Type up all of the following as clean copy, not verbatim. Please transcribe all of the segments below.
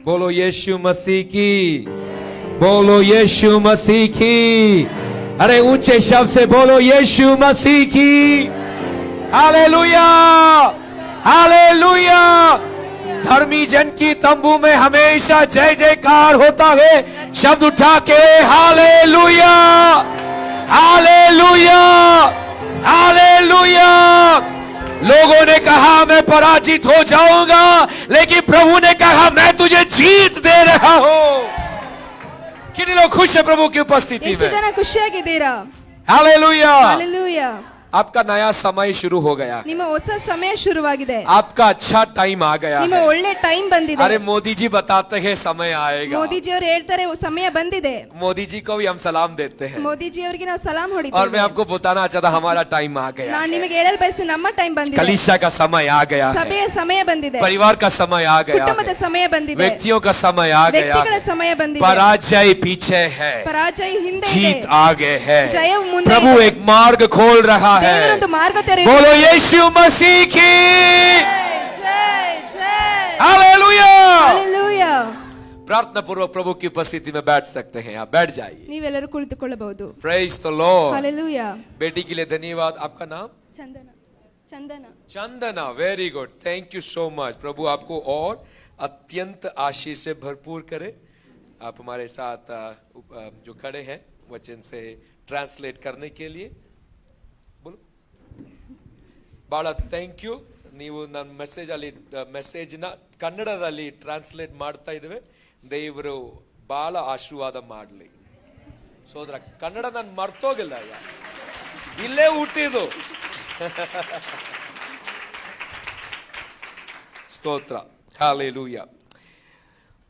बोलो यीशु मसीह की, बोलो यीशु मसीह की। अरे ऊंचे शब्द से बोलो यीशु मसीह की। Hallelujah, hallelujah. धर्मी जन की तंबू में हमेशा जय जयकार होता है। शब्द उठा के हालेलुया, हालेलुया, हालेलुया। लोगों ने कहा मैं पराजित हो जाऊंगा, लेकिन प्रभु ने कहा मैं तुझे जीत दे रहा हूं। कितने लोग खुश है प्रभु की उपस्थिति ಎಷ್ಟು में? ಜನ ಖುಷಿಯಾಗಿದ್ದೀರಾ? हालेलुया। हालेलूया। आपका नया समय शुरू हो गया, ನಿಮ್ಮ ಹೊಸ ಸಮಯ ಶುರುವಾಗಿದೆ, आपका अच्छा टाइम आ गया ನಿಮ್ಮ है। ಒಳ್ಳೆ ಟೈಮ್ ಬಂದಿದೆ। अरे मोदी जी बताते हैं समय आएगा। ಮೋದಿ ಜಿ ಅವರು ಹೇಳ್ತಾರೆ ಸಮಯ ಬಂದಿದೆ। मोदी जी को भी हम सलाम देते हैं ಮೋದಿ ಜಿ ಅವರಿಗೆ ನಾವು ಸಲಾಂ और मैं ಹೊಡಿತೀವಿ। आपको बताना चाहता हमारा टाइम आ गया ನಾನು है। ನಿಮಗೆ ಹೇಳಲು ಬಯಸ್ತೀನಿ ನಮ್ಮ ಟೈಮ್ ಬಂದಿದೆ, कलीसिया का समय आ गया है, ಸಭೆಯ ಸಮಯ ಬಂದಿದೆ, परिवार का समय आ गया ಕುಟುಂಬದ है, ಸಮಯ ಬಂದಿದೆ, व्यक्तियों का समय आ गया ವ್ಯಕ್ತಿಗಳ है। ಸಮಯ ಬಂದಿದೆ। पराजय पीछे है, ಪರಾಜಯ ಹಿಂದೆ ಇದೆ, जीत आगे है। ಜಯವು ಮುಂದೆ प्रभु ಇದೆ। एक मार्ग खोल रहा है। ದೇವರೊಂದು ಮಾರ್ಗ ತೆರೆಯುತ್ತಿದ್ದಾನೆ। बोलो यीशु मसीह की। ಜೈ ಜೈ हालेलुया। हालेलूया। प्रार्थना पूर्वक प्रभु की उपस्थिति में बैठ सकते हैं, आप बैठ जाइए। ನೀವೆಲ್ಲರೂ ಕುಳಿತುಕೊಳ್ಳಬಹುದು। Praise the Lord. हालेलूया। बेटी के लिए धन्यवाद। आपका नाम? Chandana Chandana Chandana. Very good, thank you so much. प्रभु आपको और अत्यंत आशीष से भरपूर करे। आप हमारे साथ जो खड़े हैं वचन से ट्रांसलेट करने के लिए बोलो। बड़ा ಥ್ಯಾಂಕ್ ಯು। ನೀವು ನನ್ನ ಮೆಸೇಜ್ನ ಕನ್ನಡದಲ್ಲಿ ಟ್ರಾನ್ಸ್ಲೇಟ್ ಮಾಡ್ತಾ ಇದ್ದೇವೆ। ದೇವರು ಬಹಳ ಆಶೀರ್ವಾದ ಮಾಡಲಿ ಸೋದರ। ಕನ್ನಡ ನಾನು ಮರ್ತೋಗಿಲ್ಲ, ಇಲ್ಲೇ ಹುಟ್ಟಿದ್ದು। स्तोत्र, हालेलुया।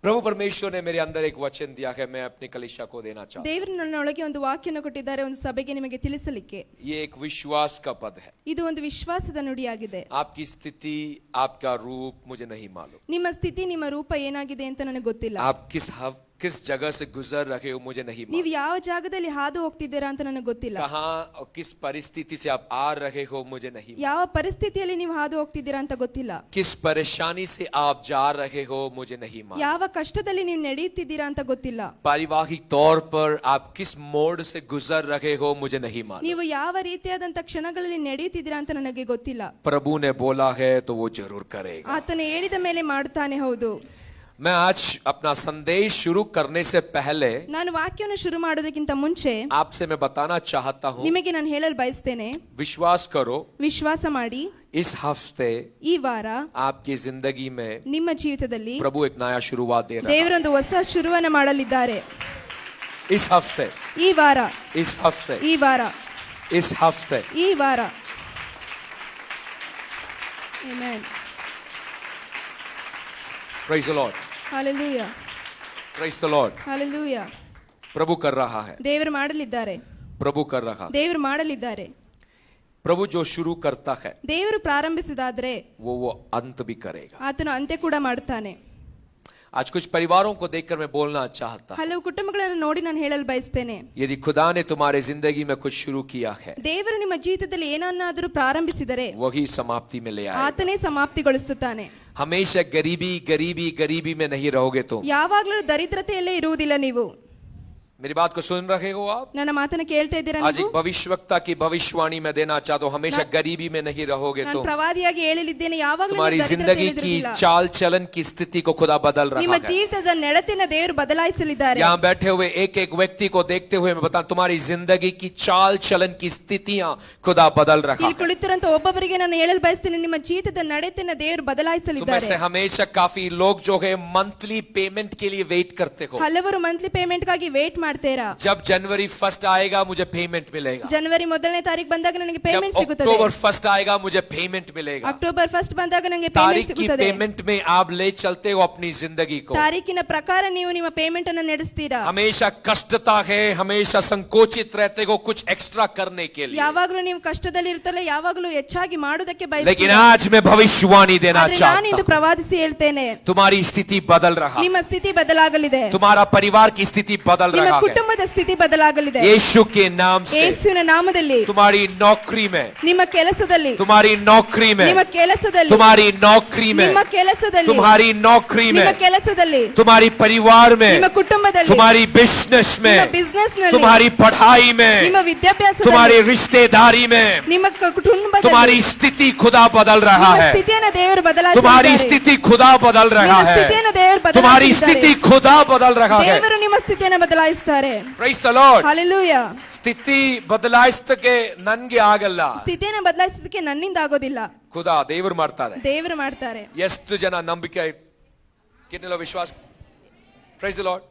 प्रभु परमेश्वर ने मेरे अंदर एक वचन दिया है, मैं अपनी कलीसिया को देना चाहता हूं। ದೇವರು ನನ್ನೊಳಗೆ ಒಂದು ವಾಕ್ಯನ ಕೊಟ್ಟಿದ್ದಾರೆ, ಒಂದು ಸಭೆಗೆ ನಿಮಗೆ ತಿಳಿಸಲಿಕ್ಕೆ। ये एक विश्वास का पद है। ಇದು ಒಂದು ವಿಶ್ವಾಸದ ನುಡಿಯಾಗಿದೆ। आपकी स्थिति, आपका रूप मुझे नहीं मालूम, ನಿಮ್ಮ ಸ್ಥಿತಿ, ನಿಮ್ಮ ರೂಪ ಏನಾಗಿದೆ ಅಂತ ನನಗೆ ಗೊತ್ತಿಲ್ಲ। आप किस जगह से गुजर रहे हो मुझे नहीं ನೀವು मालूम, ಯಾವ ಜಾಗದಲ್ಲಿ ಹಾದು ಹೋಗ್ತಿದ್ದೀರಾ ಅಂತ ನನಗೆ ಗೊತ್ತಿಲ್ಲ। कहां और किस परिस्थिति से आप आ रहे हो मुझे नहीं मालूम, ಯಾವ ಪರಿಸ್ಥಿತಿಯಲ್ಲಿ ನೀವು ಹಾದು ಹೋಗ್ತಿದ್ದೀರಾ ಅಂತ ಗೊತ್ತಿಲ್ಲ। किस परेशानी से आप जा रहे हो मुझे नहीं मालूम, ಯಾವ ಕಷ್ಟದಲ್ಲಿ ನೀವು ನಡೆಯುತ್ತಿದ್ದೀರಾ ಅಂತ ಗೊತ್ತಿಲ್ಲ। पारिवारिक तौर पर आप किस मोड़ से गुजर रहे हो मुझे नहीं मालूम। ನೀವು ಯಾವ ರೀತಿಯಾದಂತ ಕ್ಷಣಗಳಲ್ಲಿ ನಡೆಯುತ್ತಿದ್ದೀರಾ ಅಂತ ನನಗೆ ಗೊತ್ತಿಲ್ಲ। प्रभु ने बोला है तो वो जरूर करेगा। ಆತನು ಹೇಳಿದ ಮೇಲೆ ಮಾಡ್ತಾನೆ। ಹೌದು। मैं आज अपना संदेश शुरू करने से पहले ನಾನು ವಾಕ್ಯವನ್ನು ಶುರು ಮಾಡೋದಕ್ಕಿಂತ ಮುಂಚೆ आपसे मैं बताना चाहता हूँ, ನಿಮಗೆ ನಾನು ಹೇಳಲು ಬಯಸ್ತೇನೆ, विश्वास करो ವಿಶ್ವಾಸ ಮಾಡಿ, इस हफ्ते ಈ ವಾರ आपकी जिंदगी में ನಿಮ್ಮ ಜೀವಿತದಲ್ಲಿ प्रभु एक नया शुरुआत दे रहा है। ದೇವರೊಂದು ಹೊಸ ಶುರುವನ್ನು ಮಾಡಲಿದ್ದಾರೆ। इस हफ्ते, ಈ ವಾರ, इस हफ्ते, ಈ ವಾರ, इस हफ्ते। ಈ ವಾರ। Amen. Praise the Lord, hallelujah, praise the Lord. Hallelujah. प्रभु कर रहा है, ದೇವರು ಮಾಡಲಿದ್ದಾರೆ, प्रभु कर रहा है। ದೇವರು ಮಾಡಲಿದ್ದಾರೆ। प्रभु जो शुरू करता है ದೇವರು ಪ್ರಾರಂಭಿಸಿದಾದ್ರೆ वो अंत भी करेगा। ಆತನು ಅಂತ್ಯ ಕೂಡ ಮಾಡ್ತಾನೆ। आज कुछ परिवारों को देखकर मैं बोलना चाहता हूं, ಹಲವು ಕುಟುಂಬಗಳನ್ನು ನೋಡಿ ನಾನು ಹೇಳಲು ಬಯಸ್ತೇನೆ, यदि खुदा ने तुम्हारे जिंदगी में कुछ शुरू किया है ದೇವರು ನಿಮ್ಮ ಜೀವಿತದಲ್ಲಿ ಏನನ್ನಾದರೂ ಪ್ರಾರಂಭಿಸಿದರೆ वही समाप्ति में ले आएगा। ಆತನೇ ಸಮಾಪ್ತಿಗೊಳಿಸುತ್ತಾನೆ। हमेशा गरीबी गरीबी गरीबी में नहीं रहोगे तुम। ಯಾವಾಗಲೂ ದರಿದ್ರತೆಯಲ್ಲೇ ಇರುವುದಿಲ್ಲ ನೀವು। मेरी बात को सुन रहे हो आप? ನನ್ನ ಮಾತನ್ನ ಕೇಳ್ತಾ ಇದ್ದೀರಾ आज ನೀವು? एक भविष्यवक्ता की भविष्यवाणी में देना चाहता हूँ, हमेशा गरीबी में नहीं रहोगे ನಾನು तुम। ಪ್ರವಾದಿಯಾಗಿ ಹೇಳಲಿದ್ದೇನೆ, ಯಾವಾಗಲೂ तुम्हारी ನೀವು जिंदगी की ದರಿದ್ರತೆಯಲ್ಲಿರುವುದಿಲ್ಲ। चाल चलन की स्थिति को खुदा बदल ನಿಮ್ಮ रहा है। ಜೀವಿತದ ನಡತೆನ ದೇವರು ಬದಲಾಯಿಸಲಿದ್ದಾರೆ। यहाँ बैठे हुए एक एक व्यक्ति को देखते हुए मैं बता, तुम्हारी जिंदगी की चाल चलन की स्थितियां खुदा बदल रहा ಇಲ್ಲಿ है। ಕುಳಿತಿರುವಂತ ಒಬ್ಬೊಬ್ಬರಿಗೆ ನಾನು ಹೇಳಲು ಬಯಸ್ತೇನೆ, ನಿಮ್ಮ ಜೀವಿತದ ನಡತೆನ ದೇವರು तुम्हें ಬದಲಾಯಿಸಲಿದ್ದಾರೆ। से हमेशा काफी लोग जो है मंथली पेमेंट के लिए वेट करते हो। ಹಲವರು ಮಂತ್ಲಿ ಪೇಮೆಂಟ್ ಗಾಗಿ ವೇಟ್ ಮಾಡ್ತೀರಾ। जब जनवरी 1 आएगा मुझे पेमेंट मिलेगा, ಜನವರಿ ಮೊದಲನೇ ತಾರೀಕು ಬಂದಾಗ ನನಗೆ जब ಪೇಮೆಂಟ್ ಸಿಗುತ್ತದೆ, अक्टूबर 1 आएगा मुझे पेमेंट मिलेगा। ಅಕ್ಟೋಬರ್ 1 ಬಂದಾಗ ನನಗೆ ಪೇಮೆಂಟ್ तारीख की ಸಿಗುತ್ತದೆ। पेमेंट में आप ले चलते हो अपनी जिंदगी को। ತಾರೀಕಿನ ಪ್ರಕಾರ ನೀವು ನಿಮ್ಮ ಪೇಮೆಂಟ್ ಅನ್ನು ನಡೆಸ್ತೀರಾ। हमेशा कष्टता है, हमेशा संकोचित रहते हो कुछ एक्स्ट्रा करने के लिए। ಯಾವಾಗಲೂ ನೀವು ಕಷ್ಟದಲ್ಲಿ ಇರ್ತಾರೆ, ಯಾವಾಗಲೂ ಹೆಚ್ಚಾಗಿ ಮಾಡೋದಕ್ಕೆ लेकिन ಬಯಸ್ತೀರಾ। आज मैं भविष्यवाणी देना ಆದ್ರೆ ನಾನು चाहता ಇಂದು हूं, ಪ್ರವಾದಿಸಿ ಹೇಳ್ತೇನೆ, तुम्हारी स्थिति बदल रहा है, ನಿಮ್ಮ ಸ್ಥಿತಿ ಬದಲಾಗಲಿದೆ, तुम्हारा परिवार की स्थिति बदल ನಿಮ್ಮ रहा है ಕುಟುಂಬದ ಸ್ಥಿತಿ ಬದಲಾಗಲಿದೆ यीशु के नाम से ಯೇಸುವಿನ ನಾಮದಲ್ಲಿ तुम्हारी नौकरी में ನಿಮ್ಮ ಕೆಲಸದಲ್ಲಿ तुम्हारी नौकरी में ನಿಮ್ಮ ಕೆಲಸದಲ್ಲಿ तुम्हारी नौकरी में ನಿಮ್ಮ ಕೆಲಸದಲ್ಲಿ तुम्हारी नौकरी में ನಿಮ್ಮ ಕೆಲಸದಲ್ಲಿ तुम्हारी परिवार में ನಿಮ್ಮ ಕುಟುಂಬದಲ್ಲಿ तुम्हारी बिजनेस में ನಿಮ್ಮ ಬಿಸಿನೆಸ್ ನಲ್ಲಿ तुम्हारी पढ़ाई में ನಿಮ್ಮ ವಿದ್ಯಾಭ್ಯಾಸದಲ್ಲಿ तुम्हारी रिश्तेदारी में ನಿಮ್ಮ ಕುಟುಂಬದಲ್ಲಿ तुम्हारी स्थिति खुदा बदल रहा ನಿಮ್ಮ है ಸ್ಥಿತಿಯನ್ನು ದೇವರು तुम्हारी ಬದಲಾಯಿಸುತ್ತಾರೆ स्थिति खुदा बदल रहा ನಿಮ್ಮ है ಸ್ಥಿತಿಯನ್ನು ದೇವರು तुम्हारी ಬದಲಾಯಿಸುತ್ತಾರೆ स्थिति खुदा बदल रहा है ದೇವರು ನಿಮ್ಮ ಸ್ಥಿತಿಯನ್ನು ಬದಲಾಯಿಸುತ್ತಾರೆ Praise the Lord. ಹಲ್ಲೆಲೂಯಾ ಸ್ಥಿತಿ ಬದಲಾಯಿಸಕ್ಕೆ ನನ್ಗೆ ಆಗಲ್ಲ ಸ್ಥಿತಿಯನ್ನು ಬದಲಾಯಿಸೋದಕ್ಕೆ ನನ್ನಿಂದ ಆಗೋದಿಲ್ಲ ಖುದಾ ದೇವರು ಮಾಡ್ತಾರೆ ದೇವರು ಮಾಡ್ತಾರೆ ಎಷ್ಟು ಜನ ನಂಬಿಕೆ कितने लोग विश्वास Praise the Lord.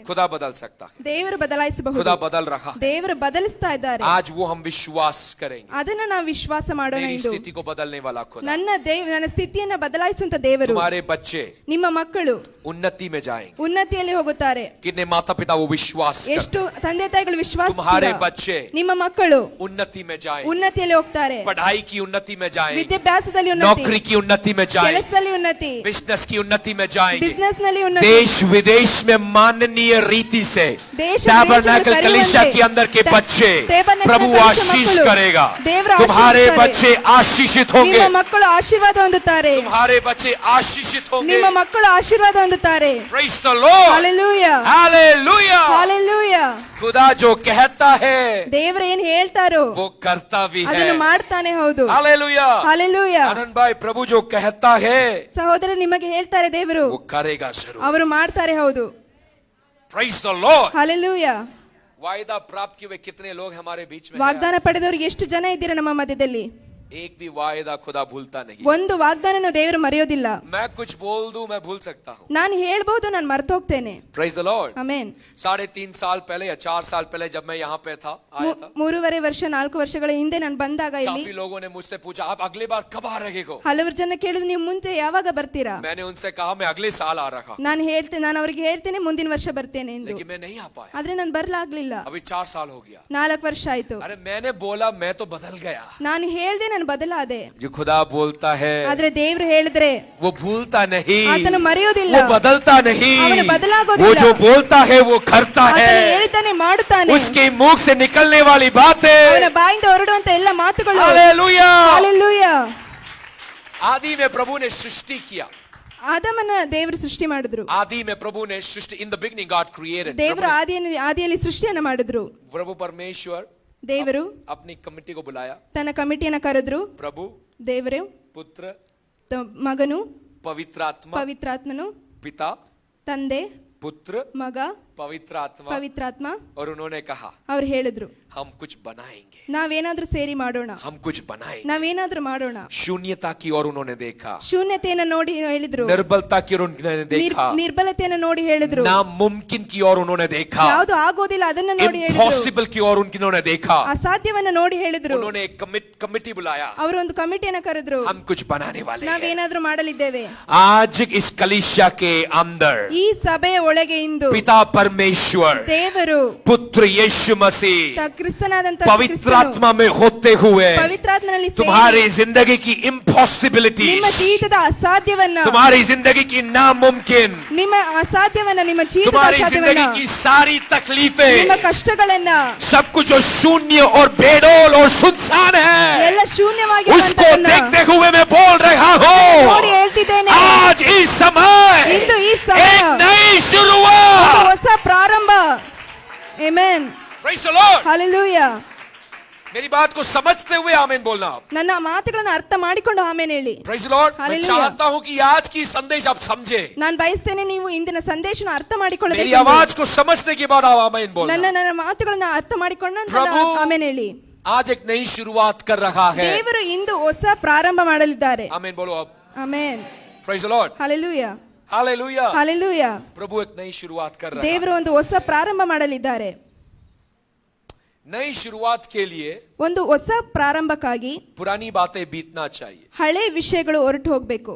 खुदा बदल सकता है ದೇವರು ಬದಲಾಯಿಸಬಹುದು खुदा बदल रहा है ದೇವರು ಬದಲಿಸ್ತಾ ಇದ್ದಾರೆ आज वो हम विश्वास करेंगे ಅದನ್ನ ನಾವು ವಿಶ್ವಾಸ ಮಾಡೋಣ मेरी ಎಂದು स्थिति को बदलने वाला खुदा ನನ್ನ ಸ್ಥಿತಿಯನ್ನು ಬದಲಾಯಿಸುವಂತ ದೇವರು तुम्हारे बच्चे ನಿಮ್ಮ ಮಕ್ಕಳು उन्नति में जाएंगे ಉನ್ನತಿಯಲ್ಲಿ ಹೋಗುತ್ತಾರೆ कितने माता पिता वो विश्वास करते ಎಷ್ಟು ತಂದೆ ತಾಯಿಗಳು ವಿಶ್ವಾಸ तुम्हारे बच्चे ನಿಮ್ಮ ಮಕ್ಕಳು उन्नति में जाएंगे ಉನ್ನತಿಯಲ್ಲಿ ಹೋಗ್ತಾರೆ पढ़ाई की उन्नति में जाएंगे ವಿದ್ಯಾಭ್ಯಾಸದಲ್ಲಿ ಉನ್ನತಿ नौकरी की उन्नति में जाएंगे ಕೆಲಸದಲ್ಲಿ ಉನ್ನತಿ बिजनेस की उन्नति में जाएंगे ಬಿಸಿನೆಸ್ ನಲ್ಲಿ ಉನ್ನತಿ देश विदेश में माननीय रीति से देश टैबरनेकल विदेश में कलीसिया के करेंगे। अंदर के बच्चे टैबरनेकल प्रभु कलीसिया आशीष मक्कलु करेगा देवर तुम्हारे आशीष बच्चे आशीषित होंगे ನಿಮ್ಮ ಮಕ್ಕಳು ಆಶೀರ್ವಾದ ಹೊಂದುತ್ತಾರೆ तुम्हारे बच्चे आशीषित होंगे ನಿಮ್ಮ ಮಕ್ಕಳು ಆಶೀರ್ವಾದ ಹೊಂದುತ್ತಾರೆ Praise the Lord. Hallelujah Hallelujah. Hallelujah खुदा जो कहता है ದೇವರು ಏನು ಹೇಳ್ತಾರೋ वो करता भी है ಅದನ್ನು ಮಾಡ್ತಾನೆ ಹೌದು Hallelujah. ಹalleluya आनंद भाई प्रभु जो कहता है ಸಹೋದರ ನಿಮಗೆ ಹೇಳ್ತಾರೆ ದೇವರು वो करेगा जरूर ಅವರು ಮಾಡ್ತಾರೆ ಹೌದು Praise the Lord. ಹalleluya वायदा प्राप्त किए हुए कितने लोग हमारे बीच में हैं? ವಾಗ್ದಾನ ಪಡೆದವರು ಎಷ್ಟು ಜನ ಇದ್ದೀರಾ ನಮ್ಮ ಮಧ್ಯದಲ್ಲಿ एक भी वायदा खुदा भूलता नहीं ಒಂದು ವಾಗ್ದಾನನು ದೇವರು ಮರೆಯೋದಿಲ್ಲ मैं कुछ बोल दूं मैं भूल सकता हूँ ನಾನು ಹೇಳ್ಬೋದು ನಾನು ಮರೆತು ಹೋಗ್ತೇನೆ Praise the Lord. ಆಮೆನ್ 3.5 साल पहले या 4 साल पहले जब मैं यहाँ पे था आया था 3.5 ವರ್ಷ 4 ವರ್ಷಗಳ ಹಿಂದೆ ನಾನು ಬಂದಾಗ ಇಲ್ಲಿ काफी लोगों ने मुझसे पूछा आप अगली बार कब आ रहे हो ಹಲವರು ಜನ ಕೇಳಿದ್ರು ನೀವು ಮುಂದೆ ಯಾವಾಗ ಬರ್ತೀರಾ मैंने उनसे कहा मैं अगले साल आ रहा ನಾನು ಅವರಿಗೆ ಹೇಳ್ತೇನೆ ಮುಂದಿನ ವರ್ಷ ಬರ್ತೇನೆ ಎಂದು लेकिन मैं नहीं आ पाया ಆದ್ರೆ ನಾನು ಬರ್ಲಾಗ್ಲಿಲ್ಲ अभी 4 साल हो गया 4 ವರ್ಷ ಆಯ್ತು अरे मैंने बोला मैं तो बदल गया ನಾನು ಹೇಳ್ದೆ ನಾನು ಬದಲಾದೆ जो खुदा बोलता है ಆದ್ರೆ ದೇವರು ಹೇಳಿದ್ರೆ वो भूलता नहीं ಆತನು ಮರೆಯೋದಿಲ್ಲ वो बदलता नहीं ಅವನು ಬದಲಾಗೋದಿಲ್ಲ. वो जो बोलता है वो करता ಆತನು है ಹೇಳ್ತಾನೆ ಮಾಡುತ್ತಾನೆ उसके मुख से निकलने वाली बातें ಅವನ ಬಾಯಿಂದ ಹೊರಡುವಂತ ಎಲ್ಲ ಮಾತುಗಳು हालेलुया ಹalleluya आदि में प्रभु ने सृष्टि किया ಆದಮನ ದೇವರು ಸೃಷ್ಟಿ ಮಾಡಿದ್ರು आदि में प्रभु ने सृष्टि in the beginning God created ದೇವರು ಆದಿಯಲ್ಲಿ ಸೃಷ್ಟಿಯನ್ನ ಮಾಡಿದ್ರು प्रभु परमेश्वर ದೇವರು अपनी कमिटी को बुलाया ತನ್ನ ಕಮಿಟಿಯನ್ನ ಕರೆದ್ರು प्रभु ದೇವರು पुत्र ಮಗನು पवित्रात्मा पिता ತಂದೆ पुत्र ಮಗ पवित्रात्मा और उन्होंने कहा ಅವ್ರು ಹೇಳಿದ್ರು हम कुछ बनाएंगे ನಾವೇನಾದ್ರೂ ಸೇರಿ ಮಾಡೋಣ हम कुछ बनाएंगे ನಾವೇನಾದ್ರೂ ಮಾಡೋಣ शून्यता की ओर उन्होंने देखा ಶೂನ್ಯತೆಯನ್ನ ನೋಡಿ ಹೇಳಿದ್ರು निर्बलता की ओर उन्होंने देखा ನಿರ್ಬಲತೆಯನ್ನ ನೋಡಿ ಹೇಳಿದ್ರು नामुमकिन की ओर उन्होंने देखा ಯಾವುದು ಆಗೋದಿಲ್ಲ ಅದನ್ನ ನೋಡಿ ಹೇಳಿದ್ರು इम्पॉसिबल की ओर उन्होंने देखा ಅಸಾಧ್ಯವನ್ನ ನೋಡಿ ಹೇಳಿದ್ರು उन्होंने एक कमिटी बुलाया ಅವರು ಒಂದು ಕಮಿಟಿಯನ್ನ ಕರೆದ್ರು हम कुछ बनाने वाले हैं ನಾವೇನಾದ್ರೂ ಮಾಡಲಿದ್ದೇವೆ आज इस कलीसिया के अंदर ಈ ಸಭೆಯ ಒಳಗೆ ಇಂದು पिता परमेश्वर ದೇವರು पुत्र यीशु मसीह ಕ್ರಿಸ್ತನಾದಂತ पवित्रात्मा में होते हुए ಪವಿತ್ರಾತ್ಮನಲ್ಲಿ तुम्हारी जिंदगी की इम्पॉसिबिलिटी ನಿಮ್ಮ ಜೀವಿತದ ಅಸಾಧ್ಯವನ್ನ तुम्हारी जिंदगी की नामुमकिन ನಿಮ್ಮ ಅಸಾಧ್ಯವನ್ನ ನಿಮ್ಮ ಜೀವಿತದ तुम्हारी ಅಸಾಧ್ಯವನ್ನ जिंदगी की सारी ನಿಮ್ಮ तकलीफें ಕಷ್ಟಗಳನ್ನ सब कुछ जो शून्य और बेडोल और सुनसान है ಎಲ್ಲ ಶೂನ್ಯವಾಗಿ उसको देखते हुए मैं बोल रहा ನೋಡಿ हूँ ಹೇಳ್ತಿದ್ದೇನೆ आज इस समय ಇಂದು ಈ ಸಮಯ एक नई ಒಂದು शुरुआत ಹೊಸ ಪ್ರಾರಂಭ amen Praise the Lord. Hallelujah मेरी बात को समझते हुए आमीन बोलना आप ನನ್ನ ಮಾತುಗಳನ್ನು ಅರ್ಥ ಮಾಡಿಕೊಂಡು ಆಮೇಲೆ ಹೇಳಿ Praise the Lord. मैं Hallelujah. चाहता हूँ कि आज की संदेश आप समझे ನಾನು ಬಯಸ್ತೇನೆ ನೀವು ಇಂದಿನ ಸಂದೇಶನ ಅರ್ಥ मेरी ಮಾಡಿಕೊಳ್ಳಬೇಕು आवाज को समझने के बाद आप आमीन बोलना ನನ್ನ ಮಾತುಗಳನ್ನ ಅರ್ಥ ಮಾಡಿಕೊಂಡು ನಂತರ ಪ್ರಭು ಆಮೇಲೆ ಹೇಳಿ आज एक नई शुरुआत कर रहा है ದೇವರು ಇಂದು ಹೊಸ ಪ್ರಾರಂಭ ಮಾಡಲಿದ್ದಾರೆ आमीन बोलो आप amen Praise the Lord. Hallelujah Hallelujah. Hallelujah प्रभु एक नई शुरुआत कर रहा है ದೇವರು ಒಂದು ಹೊಸ ಪ್ರಾರಂಭ ಮಾಡಲಿದ್ದಾರೆ नई शुरुआत के लिए ಒಂದು ಹೊಸ ಪ್ರಾರಂಭಕ್ಕಾಗಿ पुरानी बातें बीतना चाहिए ಹಳೆ ವಿಷಯಗಳು ಹೊರಟು ಹೋಗಬೇಕು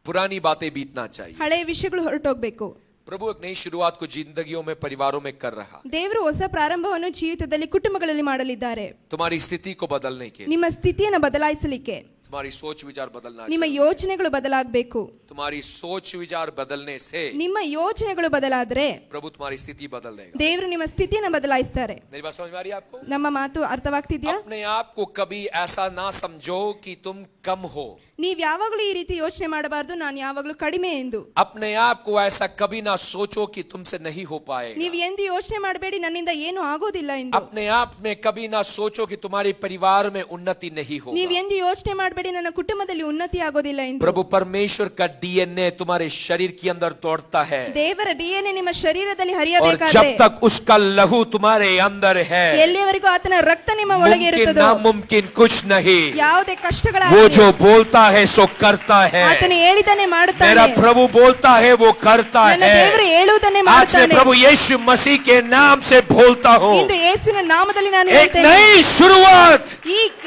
पुरानी बातें बीतना चाहिए ಹಳೆ ವಿಷಯಗಳು ಹೊರಟು ಹೋಗಬೇಕು प्रभु एक नई शुरुआत को जिंदगियों में परिवारों में कर रहा ದೇವರು ಹೊಸ ಪ್ರಾರಂಭವನ್ನು ಜೀವಿತದಲ್ಲಿ ಕುಟುಂಬಗಳಲ್ಲಿ ಮಾಡಲಿದ್ದಾರೆ तुम्हारी स्थिति को बदलने के लिए ನಿಮ್ಮ ಸ್ಥಿತಿಯನ್ನು ಬದಲಾಯಿಸಲಿಕ್ಕೆ तुम्हारी सोच विचार बदलना ನಿಮ್ಮ चाहिए। ಯೋಚನೆಗಳು ಬದಲಾಗಬೇಕು. तुम्हारी सोच विचार बदलने से ನಿಮ್ಮ ಯೋಚನೆಗಳು ಬದಲಾದ್ರೆ प्रभु तुम्हारी स्थिति बदल देगा। ದೇವರು ನಿಮ್ಮ ಸ್ಥಿತಿಯನ್ನು ಬದಲಾಯಿಸ್ತಾರೆ. मेरी बात समझ में आ रही है आपको? ನಮ್ಮ ಮಾತು ಅರ್ಥವಾಗ್ತಿದ್ಯಾ? अपने आप को कभी ऐसा ना समझो कि तुम कम हो। ನೀವ್ ಯಾವಾಗಲೂ ಈ ರೀತಿ ಯೋಚನೆ ಮಾಡಬಾರ್ದು, ನಾನು ಯಾವಾಗಲೂ ಕಡಿಮೆ ಎಂದು. अपने आप को ऐसा कभी ना सोचो कि तुमसे नहीं हो पाएगा। ನೀವ್ ಎಂದು ಯೋಚನೆ ಮಾಡಬೇಡಿ ನನ್ನಿಂದ ಏನು ಆಗೋದಿಲ್ಲ ಎಂದು. अपने आप में कभी ना सोचो कि तुम्हारे परिवार में उन्नति नहीं होगा। ನೀವ್ ಎಂದು ಯೋಚನೆ ಮಾಡಬೇಡಿ ನನ್ನ ಕುಟುಂಬದಲ್ಲಿ ಉನ್ನತಿ ಆಗೋದಿಲ್ಲ ಎಂದು. प्रभु परमेश्वर का डीएनए तुम्हारे शरीर के अंदर दौड़ता है, ದೇವರ ಡಿಎನ್ಎ ನಿಮ್ಮ ಶರೀರದಲ್ಲಿ और ಹರಿಯಬೇಕಾದ್ರೆ जब तक उसका लहू तुम्हारे अंदर है, ಎಲ್ಲಿಯವರೆಗೂ ಆತನ ರಕ್ತ ನಿಮ್ಮ ಒಳಗೆ मुमकिन ಇರುತ್ತದೋ नामुमकिन कुछ नहीं। ಯಾವುದೇ वो ಕಷ್ಟಗಳಾಗಲಿ जो बोलता है सो करता है। ಆತನು ಹೇಳಿದನೆ मेरा ಮಾಡುತ್ತಾನೆ. प्रभु बोलता है वो करता ನನ್ನ है। ದೇವರು ಹೇಳುವುದನ್ನೇ आज मैं ಮಾಡುತ್ತಾನೆ. प्रभु यीशु मसीह के नाम से बोलता हूँ, ಇಂದು ಯೇಸುವಿನ ನಾಮದಲ್ಲಿ ನಾನು एक ಹೇಳ್ತೇನೆ, नई शुरुआत।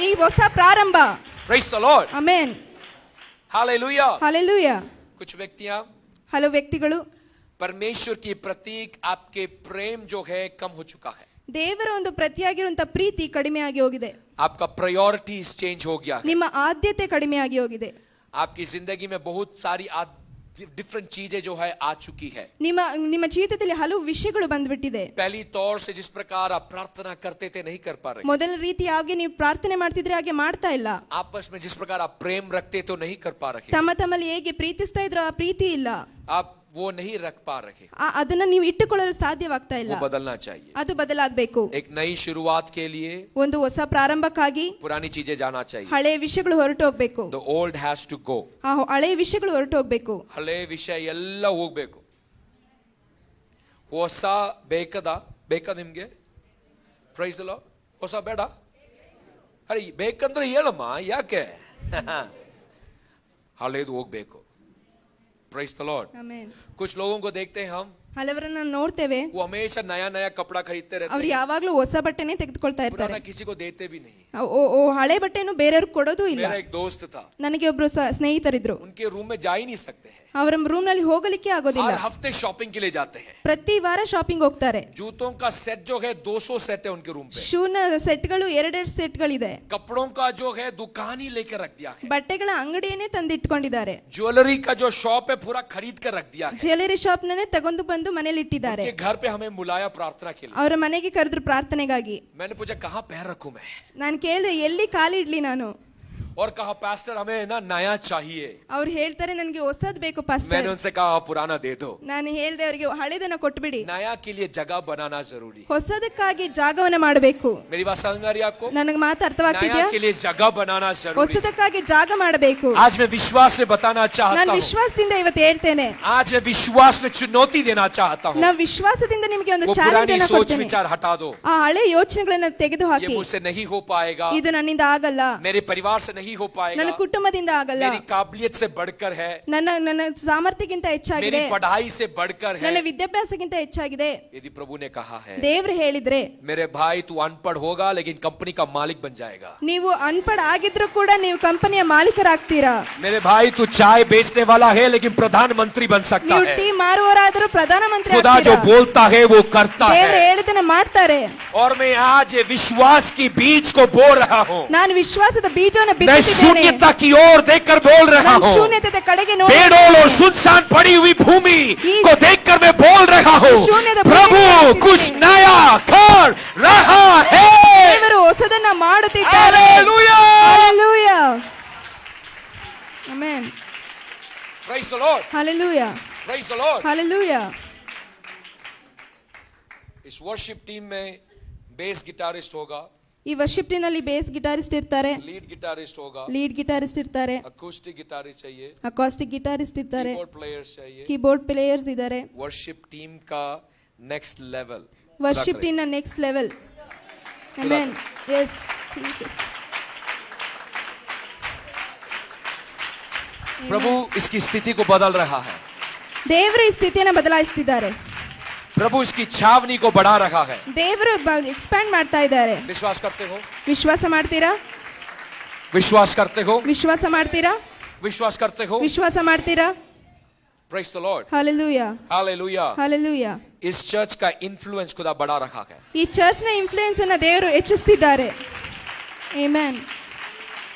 ಈ ಹೊಸ ಪ್ರಾರಂಭ. Praise the Lord. Amen. Hallelujah. Hallelujah. कुछ व्यक्तियां ಹಲವು ವ್ಯಕ್ತಿಗಳು परमेश्वर की प्रतीक आपके प्रेम जो है कम हो चुका है। ದೇವರ ಒಂದು ಪ್ರತಿಯಾಗಿರುವಂತ ಪ್ರೀತಿ ಕಡಿಮೆ ಆಗಿ ಹೋಗಿದೆ. आपका प्रायोरिटीज चेंज हो गया है। ನಿಮ್ಮ ಆದ್ಯತೆ ಕಡಿಮೆ ಆಗಿ ಹೋಗಿದೆ. आपकी जिंदगी में बहुत सारी डिफरेंट चीजें जो है आ चुकी है। ನಿಮ್ಮ ಜೀವಿತದಲ್ಲಿ ಹಲವು ವಿಷಯಗಳು ಬಂದ್ಬಿಟ್ಟಿದೆ. पहली तौर से जिस प्रकार आप प्रार्थना करते थे नहीं कर पा रहे। ಮೊದಲ ರೀತಿಯಾಗಿ ನೀವು ಪ್ರಾರ್ಥನೆ ಮಾಡ್ತಿದ್ರೆ ಹಾಗೆ ಮಾಡ್ತಾ ಇಲ್ಲ. आपस में जिस प्रकार आप प्रेम रखते तो नहीं कर पा रहे। ತಮ್ಮ ತಮ್ಮಲ್ಲಿ ಹೇಗೆ ಪ್ರೀತಿಸ್ತಾ ಇದ್ರು ಆ ಪ್ರೀತಿ ಇಲ್ಲ. आप वो नहीं रख पा रहे। ಅದನ್ನ ನೀವು ಇಟ್ಟುಕೊಳ್ಳಲು ಸಾಧ್ಯವಾಗ್ತಾ ಇಲ್ಲ. वो बदलना चाहिए। ಅದು ಬದಲಾಗಬೇಕು. एक नई शुरुआत के लिए ಒಂದು ಹೊಸ ಪ್ರಾರಂಭಕ್ಕಾಗಿ पुरानी चीजें जाना चाहिए। ಹಳೆಯ ವಿಷಯಗಳು ಹೊರಟು ಹೋಗ್ಬೇಕು. The old has to go। ಆ ಹಳೆಯ ವಿಷಯಗಳು ಹೊರಟು ಹೋಗ್ಬೇಕು. ಹಳೆ ವಿಷಯ ಎಲ್ಲ ಹೋಗ್ಬೇಕು. ಹೊಸ ಬೇಕಾ ನಿಮ್ಗೆ? Praise the lord. ಹೊಸ ಬೇಡ? ಅರೆ ಬೇಕಂದ್ರೆ ಹೇಳಮ್ಮ, ಯಾಕೆ? ಹಳೇದು ಹೋಗ್ಬೇಕು. Praise the Lord. ಆಮೆನ್. कुछ लोगों को देखते हैं हम, ಹಲವರನ್ನ ನೋಡ್ತೇವೆ, वो हमेशा नया नया कपड़ा खरीदते रहते ಅವ್ರು हैं, ಯಾವಾಗ್ಲೂ ಹೊಸ ಬಟ್ಟೆನೇ ತೆಗೆದುಕೊಳ್ತಾ ಇರ್ತಾರೆ. पुराना किसी को देते भी नहीं। ಹಳೆ ಬಟ್ಟೆನು ಬೇರೆಯವ್ರಿಗೆ ಕೊಡೋದು ಇಲ್ಲ. मेरा एक दोस्त था, ನನಗೆ ಒಬ್ರು ಸ್ನೇಹಿತರಿದ್ರು. उनके रूम में जा ही नहीं सकते हैं। ಅವರ ರೂಮ್ ನಲ್ಲಿ ಹೋಗಲಿಕ್ಕೆ ಆಗೋದಿಲ್ಲ. हर हफ्ते शॉपिंग के लिए जाते हैं। ಪ್ರತಿ ವಾರ ಶಾಪಿಂಗ್ ಹೋಗ್ತಾರೆ. जूतों का सेट जो है 200 सेट है उनके रूम पे। ಶೂನ ಸೆಟ್ಗಳು 2 ಸೆಟ್ಗಳಿದೆ. कपड़ों का जो है दुकान ही लेकर रख दिया है। ಬಟ್ಟೆಗಳ ಅಂಗಡಿಯನ್ನೇ ತಂದಿಟ್ಕೊಂಡಿದ್ದಾರೆ. ज्वेलरी का जो शॉप है पूरा खरीद कर रख दिया है। ಜ್ಯುವೆಲರಿ ಶಾಪ್ ನನ್ನೇ ತಗೊಂಡು ಬಂದು ಮನೇಲಿ ಇಟ್ಟಿದ್ದಾರೆ. उनके घर पे हमें बुलाया प्रार्थना के लिए। ಅವರ ಮನೆಗೆ ಕರೆದ್ರು ಪ್ರಾರ್ಥನೆಗಾಗಿ. मैंने पूछा कहाँ पैर रखूं मैं, ನಾನು ಕೇಳಿದೆ ಎಲ್ಲಿ ಕಾಲಿಡ್ಲಿ ನಾನು. और कहा पास्टर हमें ना नया चाहिए। ಅವ್ರು ಹೇಳ್ತಾರೆ ನನಗೆ ಹೊಸದ್ ಬೇಕು ಪಾಸ್ಟರ್. मैंने उनसे कहा पुराना दे दो। ನಾನು ಹೇಳ್ದೆ ಅವರಿಗೆ ಹಳೆದನ್ನ ಕೊಟ್ಬಿಡಿ. नया के लिए जगह बनाना जरूरी। ಹೊಸದಕ್ಕಾಗಿ ಜಾಗವನ್ನ ಮಾಡಬೇಕು. मेरी बात समझ में आ रही है आपको? ನನಗೆ ಮಾತು ಅರ್ಥವಾಗ್ತಿದ್ಯಾ? नया के लिए जगह बनाना जरूरी। ಹೊಸದಕ್ಕಾಗಿ ಜಾಗ ಮಾಡಬೇಕು. आज मैं विश्वास से बताना चाहता ನಾನು हूँ, ವಿಶ್ವಾಸದಿಂದ ಇವತ್ತು ಹೇಳ್ತೇನೆ, आज मैं विश्वास में चुनौती देना चाहता हूँ। ನಾವು ವಿಶ್ವಾಸದಿಂದ ನಿಮಗೆ ಒಂದು वो ಚಾಲೆಂಜ್ पुरानी ಅನ್ನು सोच ಕೊಡ್ತೇನೆ. विचार हटा दो। ಆ ಹಳೆ ಯೋಚನೆಗಳನ್ನ ತೆಗೆದು ये ಹಾಕಿ. मुझसे नहीं हो पाएगा, ಇದು ನನ್ನಿಂದ ಆಗಲ್ಲ, मेरे परिवार से नहीं हो ನನ್ನ पाएगा, ಕುಟುಂಬದಿಂದ ಆಗಲ್ಲ, मेरी काबिलियत से बढ़कर है, ನನ್ನ ಸಾಮರ್ಥ್ಯಕ್ಕಿಂತ मेरी ಹೆಚ್ಚಾಗಿದೆ, पढ़ाई से बढ़कर ನನ್ನ है। ವಿದ್ಯಾಭ್ಯಾಸಕ್ಕಿಂತ ಹೆಚ್ಚಾಗಿದೆ. यदि प्रभु ने कहा है, ದೇವ್ರು ಹೇಳಿದ್ರೆ, मेरे भाई तू अनपढ़ होगा लेकिन कंपनी का मालिक बन जाएगा। ನೀವು ಅನ್ಪಡ್ ಆಗಿದ್ರು ಕೂಡ ನೀವು ಕಂಪನಿಯ ಮಾಲೀಕರಾಗ್ತೀರಾ. मेरे भाई तू चाय बेचने वाला है लेकिन प्रधानमंत्री बन सकता ನೀವು है। ಟೀ ಮಾರುವವರಾದರೂ ಪ್ರಧಾನಮಂತ್ರಿ खुदा जो ಆಗ್ತೀರಾ. बोलता है वो करता ದೇವ್ರು है। ಹೇಳಿದನ್ನ ಮಾಡ್ತಾರೆ. और मैं आज ये विश्वास की बीज को बोल रहा हूँ, ನಾನು ವಿಶ್ವಾಸದ ಬೀಜವನ್ನು मैं ಬಿತ್ತಿದ್ದೇನೆ. शून्यता की ओर देखकर बोल रहा ನಾನು हूँ, ಶೂನ್ಯತೆಯ ಕಡೆಗೆ ನೋಡಿ बेडोल और सुनसान पड़ी हुई भूमि को देखकर मैं बोल रहा हूँ, शून्यता प्रभु भूमि कुछ नया कर रहा है। ದೇವರು ಹೊಸದನ್ನ ಮಾಡುತ್ತಿದ್ದಾರೆ. Hallelujah, hallelujah. Amen. praise the Lord, hallelujah. praise the Lord। Hallelujah. इस वर्शिप टीम में बेस गिटारिस्ट होगा, ಈ ವರ್ಷಿಪ್ ಟೀಮ್ ನಲ್ಲಿ ಬೇಸ್ ಗಿಟಾರಿಸ್ಟ್ ಇರ್ತಾರೆ, लीड गिटारिस्ट होगा, ಲೀಡ್ ಗಿಟಾರಿಸ್ಟ್ ಇರ್ತಾರೆ, अकूस्टिक गिटारिस्ट चाहिए, ಅಕಾಸ್ಟಿಕ್ ಗಿಟಾರಿಸ್ಟ್ ಇರ್ತಾರೆ, कीबोर्ड प्लेयर्स चाहिए। ಕೀಬೋರ್ಡ್ ಪ್ಲೇಯರ್ಸ್ ಇದ್ದಾರೆ. वर्शिप टीम का नेक्स्ट लेवल, ವರ್ಷಿಪ್ ಟೀಮ್ ನ next level. Amen. Yes Jesus. प्रभु इसकी स्थिति को बदल रहा है, ದೇವರು ಈ ಸ್ಥಿತಿಯನ್ನು ಬದಲಾಯಿಸ್ತಿದ್ದಾರೆ. प्रभु इसकी छावनी को बढ़ा रहा है। ದೇವರು ಎಕ್ಸ್ಪ್ಯಾಂಡ್ ಮಾಡ್ತಾ ಇದ್ದಾರೆ. विश्वास करते हो? ವಿಶ್ವಾಸ ಮಾಡ್ತೀರಾ? विश्वास करते हो? ವಿಶ್ವಾಸ ಮಾಡ್ತೀರಾ? विश्वास करते हो? ವಿಶ್ವಾಸ ಮಾಡ್ತೀರಾ? Praise the Lord, hallelujah. Hallelujah. Hallelujah. इस चर्च का इन्फ्लुएंस खुदा बढ़ा रखा है। ಈ ಚರ್ಚ್ ನ ಇನ್ಫ್ಲುಯೆನ್ಸ್ ಅನ್ನ ದೇವರು ಹೆಚ್ಚಿಸ್ತಿದ್ದಾರೆ. ಆಮೆನ್.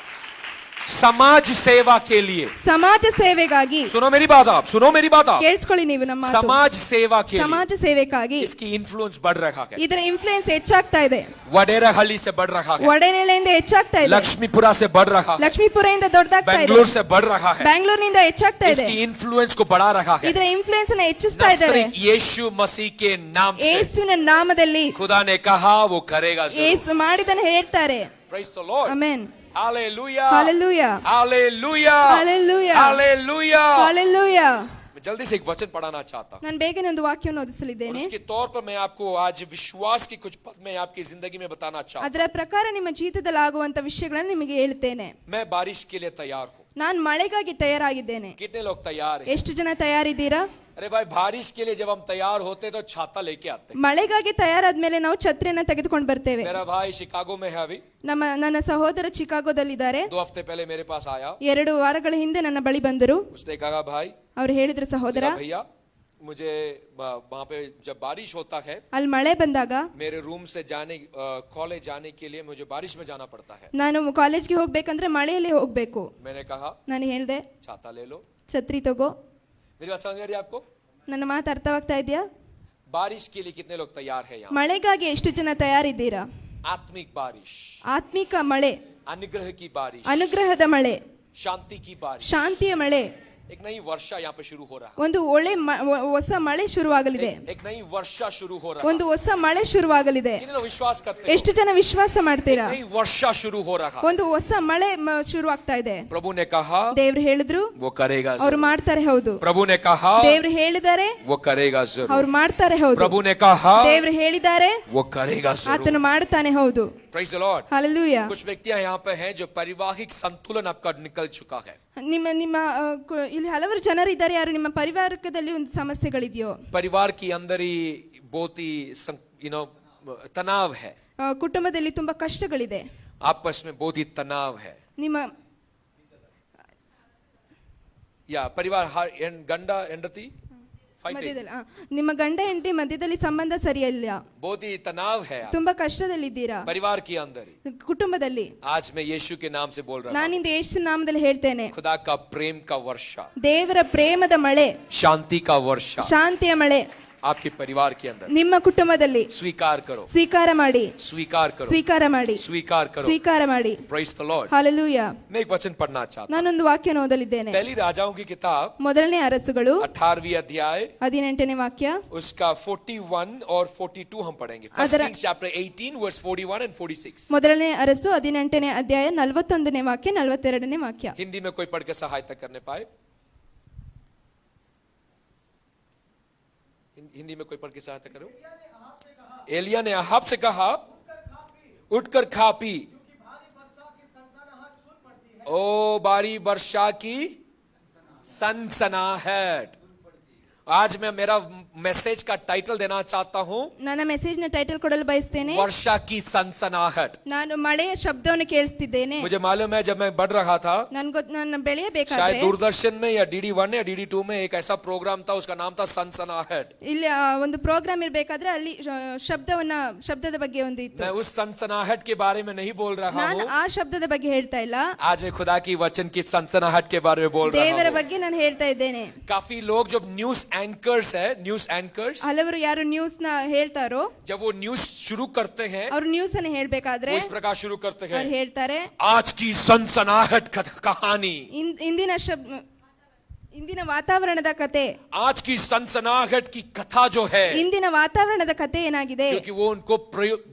समाज सेवा के लिए, ಸಮಾಜ ಸೇವೆಗಾಗಿ सुनो मेरी बात आप, सुनो मेरी बात आप, ಕೇಳಿಸ್ಕೊಳ್ಳಿ ನೀವು ನಮ್ಮ ಮಾತು. समाज सेवा के लिए ಸಮಾಜ ಸೇವೆಗಾಗಿ इसकी इन्फ्लुएंस बढ़ रहा है, ಇದರ ಇನ್ಫ್ಲುಯೆನ್ಸ್ ಹೆಚ್ಚಾಗ್ತಾ ಇದೆ. वडेरहಳ್ಳಿ से बढ़ रहा है, ಒಡೆರೆಳೆಯಿಂದ ಹೆಚ್ಚಾಗ್ತಾ ಇದೆ. लक्ष्मीपुरा से बढ़ रहा है, ಲಕ್ಷ್ಮೀಪುರದಿಂದ ದೊಡ್ಡದಾಗ್ತಾ ಇದೆ. बेंगलुरु से बढ़ रहा है, ಬ್ಯಾಂಗ್ಳೂರಿನಿಂದ ಹೆಚ್ಚಾಗ್ತಾ ಇದೆ. इसकी इन्फ्लुएंस को बढ़ा रहा है. ಇದರ ಇನ್ಫ್ಲುಯೆನ್ಸ್ ಅನ್ನು ಹೆಚ್ಚಿಸ್ತಾ ಇದ್ದಾರೆ. नसरीत यीशु मसीह के नाम से ಯೇಸುವಿನ ನಾಮದಲ್ಲಿ खुदा ने कहा वो करेगा जरूर. ಯೇಸು ಮಾಡಿದನ್ನು ಹೇಳ್ತಾರೆ. Praise the Lord. Amen. Hallelujah. Hallelujah. Hallelujah. Hallelujah. Hallelujah. Hallelujah. मैं जल्दी से एक वचन पढ़ाना चाहता हूँ. ನಾನು ಬೇಗನೆ ಒಂದು ವಾಕ್ಯವನ್ನು और ಓದಿಸಲಿದ್ದೇನೆ. उसके तौर पर मैं आपको आज विश्वास की कुछ पद मैं आपकी जिंदगी में बताना चाहता हूँ. ಅದರ ಪ್ರಕಾರ ನಿಮ್ಮ ಜೀವಿತದಲ್ಲಿ ಆಗುವಂತ ವಿಷಯಗಳನ್ನು ನಿಮಗೆ ಹೇಳ್ತೇನೆ. मैं बारिश के लिए तैयार हूँ. ನಾನು ಮಳೆಗಾಗಿ ತಯಾರಾಗಿದ್ದೇನೆ. कितने लोग तैयार हैं? ಎಷ್ಟು ಜನ ತಯಾರಿದ್ದೀರಾ? अरे भाई, बारिश के लिए जब हम तैयार होते तो छाता लेके आते. ಮಳೆಗಾಗಿ ತಯಾರಾದ್ಮೇಲೆ ನಾವು ಛತ್ರಿಯನ್ನ ತೆಗೆದುಕೊಂಡು ಬರ್ತೇವೆ. मेरा भाई शिकागो में है अभी. ನನ್ನ ಸಹೋದರ ಚಿಕಾಗೋದಲ್ಲಿದ್ದಾರೆ. 2 हफ्ते पहले मेरे पास आया. 2 ವಾರಗಳ ಹಿಂದೆ ನನ್ನ ಬಳಿ ಬಂದರು. उसने कहा भाई, ಅವರು ಹೇಳಿದ್ರು ಸಹೋದರ, भैया मुझे वहाँ पे जब बारिश होता है ಅಲ್ಲಿ ಮಳೆ ಬಂದಾಗ मेरे रूम से जाने कॉलेज जाने के लिए मुझे बारिश में जाना पड़ता है. ನಾನು ಕಾಲೇಜ್ಗೆ ಹೋಗ್ಬೇಕಂದ್ರೆ ಮಳೆಯಲ್ಲಿ ಹೋಗ್ಬೇಕು. मैंने कहा ನಾನು ಹೇಳ್ದೆ, छाता ले लो. ಛತ್ರಿ ತಗೋ. मेरी बात समझ आ रही है आपको? ನನ್ನ ಮಾತು ಅರ್ಥವಾಗ್ತಾ ಇದೆಯಾ? बारिश के लिए कितने लोग तैयार हैं यहाँ? ಮಳೆಗಾಗಿ ಎಷ್ಟು ಜನ ತಯಾರಿದ್ದೀರಾ? आत्मिक बारिश, ಆತ್ಮಿಕ ಮಳೆ, अनुग्रह की बारिश, ಅನುಗ್ರಹದ ಮಳೆ, शांति की बारिश. ಶಾಂತಿಯ ಮಳೆ, एक नई वर्षा यहाँ पे शुरू हो रहा है. ಒಂದು ಹೊಸ ಮಳೆ ಶುರುವಾಗಲಿದೆ. एक नई वर्षा शुरू हो रहा है. ಒಂದು ಹೊಸ ಮಳೆ ಶುರುವಾಗಲಿದೆ. कितने लोग विश्वास करते हैं? ಎಷ್ಟು ಜನ ವಿಶ್ವಾಸ ಮಾಡ್ತೀರಾ? नई वर्षा शुरू हो रहा है. ಒಂದು ಹೊಸ ಮಳೆ ಶುರುವಾಗ್ತಾ ಇದೆ. प्रभु ने कहा ದೇವ್ರು ಹೇಳಿದ್ರು, वो करेगा ಅವ್ರು जरूर. ಮಾಡ್ತಾರೆ. ಹೌದು. प्रभु ने कहा ದೇವ್ರು ಹೇಳಿದ್ದಾರೆ, वो करेगा जरूर. ಅವ್ರು ಮಾಡ್ತಾರೆ. ಹೌದು. प्रभु ने कहा ದೇವ್ರು ಹೇಳಿದ್ದಾರೆ, वो करेगा जरूर. ಆತನು ಮಾಡ್ತಾನೆ. ಹೌದು. Praise the Lord. ಹಲ್ಲೆಲೂಯಾ. कुछ व्यक्तियां यहाँ पे हैं जो पारिवारिक संतुलन आपका निकल चुका है. ನಿಮ್ಮ ನಿಮ್ಮ ಇಲ್ಲಿ ಹಲವಾರು ಜನರಿದ್ದಾರೆ ಯಾರು ನಿಮ್ಮ ಪರಿವಾರದಲ್ಲಿ ಒಂದು ಸಮಸ್ಯೆಗಳಿದೆಯೋ. परिवार के अंदर ही बहुत ही तनाव है. ಕುಟುಂಬದಲ್ಲಿ ತುಂಬಾ ಕಷ್ಟಗಳಿದೆ. आपस में बहुत ही तनाव है. ನಿಮ್ಮ या परिवार गंडा ಹೆಂಡತಿ ಮಧ್ಯದಲ್ಲಿ ನಿಮ್ಮ ಗಂಡ ಹೆಂಡತಿ ಮಧ್ಯದಲ್ಲಿ ಸಂಬಂಧ ಸರಿಯಿಲ್ಲ. बहुत ही तनाव है. ತುಂಬಾ ಕಷ್ಟದಲ್ಲಿದ್ದೀರಾ परिवार के अंदर ಕುಟುಂಬದಲ್ಲಿ. आज मैं यीशु के नाम से बोल रहा हूँ. ನಾನಿಂದ ಯೇಸು ನಾಮದಲ್ಲಿ ಹೇಳ್ತೇನೆ, खुदा का प्रेम का वर्षा, ದೇವರ ಪ್ರೇಮದ ಮಳೆ, शांति का वर्षा ಶಾಂತಿಯ ಮಳೆ आपके परिवार के अंदर ನಿಮ್ಮ ಕುಟುಂಬದಲ್ಲಿ स्वीकार करो. ಸ್ವೀಕಾರ ಮಾಡಿ. स्वीकार करो. ಸ್ವೀಕಾರ ಮಾಡಿ. स्वीकार करो. ಸ್ವೀಕಾರ ಮಾಡಿ. Praise the Lord. ಹಲ್ಲೆಲೂಯಾ. मैं एक वचन पढ़ना चाहता हूँ. ನಾನೊಂದು ವಾಕ್ಯ ಓದಲಿದ್ದೇನೆ. पहली राजाओं की किताब ಮೊದಲನೇ ಅರಸುಗಳು 18वीं अध्याय 18ನೇ ವಾಕ್ಯ, उसका 41 और 42 हम पढ़ेंगे. First Kings chapter 18 verse 41 and 46. ಮೊದಲನೇ ಅರಸು 18ನೇ ಅಧ್ಯಾಯ 41ನೇ ವಾಕ್ಯ 42ನೇ ವಾಕ್ಯ. हिंदी में कोई पढ़ के सहायता करने पाए? हिंदी में कोई पढ़ के सहायता करो. एलिया ने अहाब से कहा, उठकर खा पी. ओ बारी वर्षा की सनसनाहट. आज मैं मेरा मैसेज का टाइटल देना चाहता हूँ, ನನ್ನ ಮೆಸೇಜ್ ನ ಟೈಟಲ್ ಕೊಡಲು ಬಯಸ್ತೇನೆ, वर्षा की सनसनाहट. ನಾನು ಮಳೆಯ ಶಬ್ದವನ್ನು ಕೇಳಿಸ್ತಿದ್ದೇನೆ. मुझे मालूम है जब मैं बढ़ रहा था, ನಾನು ಬೆಳೆಯಬೇಕಾದ್ರೆ शायद दूरदर्शन में या DD1 या DD2 में एक ऐसा प्रोग्राम था, उसका नाम था सनसनाहट. ಇಲ್ಲಿ ಒಂದು ಪ್ರೋಗ್ರಾಮ್ ಇರಬೇಕಾದ್ರೆ ಅಲ್ಲಿ ಶಬ್ದದ ಬಗ್ಗೆ ಒಂದು ಇತ್ತು. मैं उस सनसनाहट के बारे में नहीं बोल रहा ನಾನು हूँ. ಆ ಶಬ್ದದ ಬಗ್ಗೆ ಹೇಳ್ತಾ ಇಲ್ಲ, आज मैं खुदा की वचन की सनसनाहट के बारे में बोल रहा ದೇವರ हूँ. ಬಗ್ಗೆ ನಾನು ಹೇಳ್ತಾ ಇದ್ದೇನೆ. काफी लोग जो न्यूज एंकर्स है, न्यूज एंकर्स, ಹಲವರು ಯಾರು ನ್ಯೂಸ್ ನ ಹೇಳ್ತಾರೋ, जब वो न्यूज शुरू करते हैं, ಅವ್ರು ನ್ಯೂಸ್ ಅನ್ನು ಹೇಳ್ಬೇಕಾದ್ರೆ वो इस प्रकार शुरू करते ಅವ್ರು हैं, ಹೇಳ್ತಾರೆ, आज की सनसनाहट कहानी, ಇಂದಿನ ವಾತಾವರಣದ ಕತೆ, आज की सनसनाहट की कथा जो है, ಇಂದಿನ ವಾತಾವರಣದ ಕತೆ ಏನಾಗಿದೆ. क्योंकि वो उनको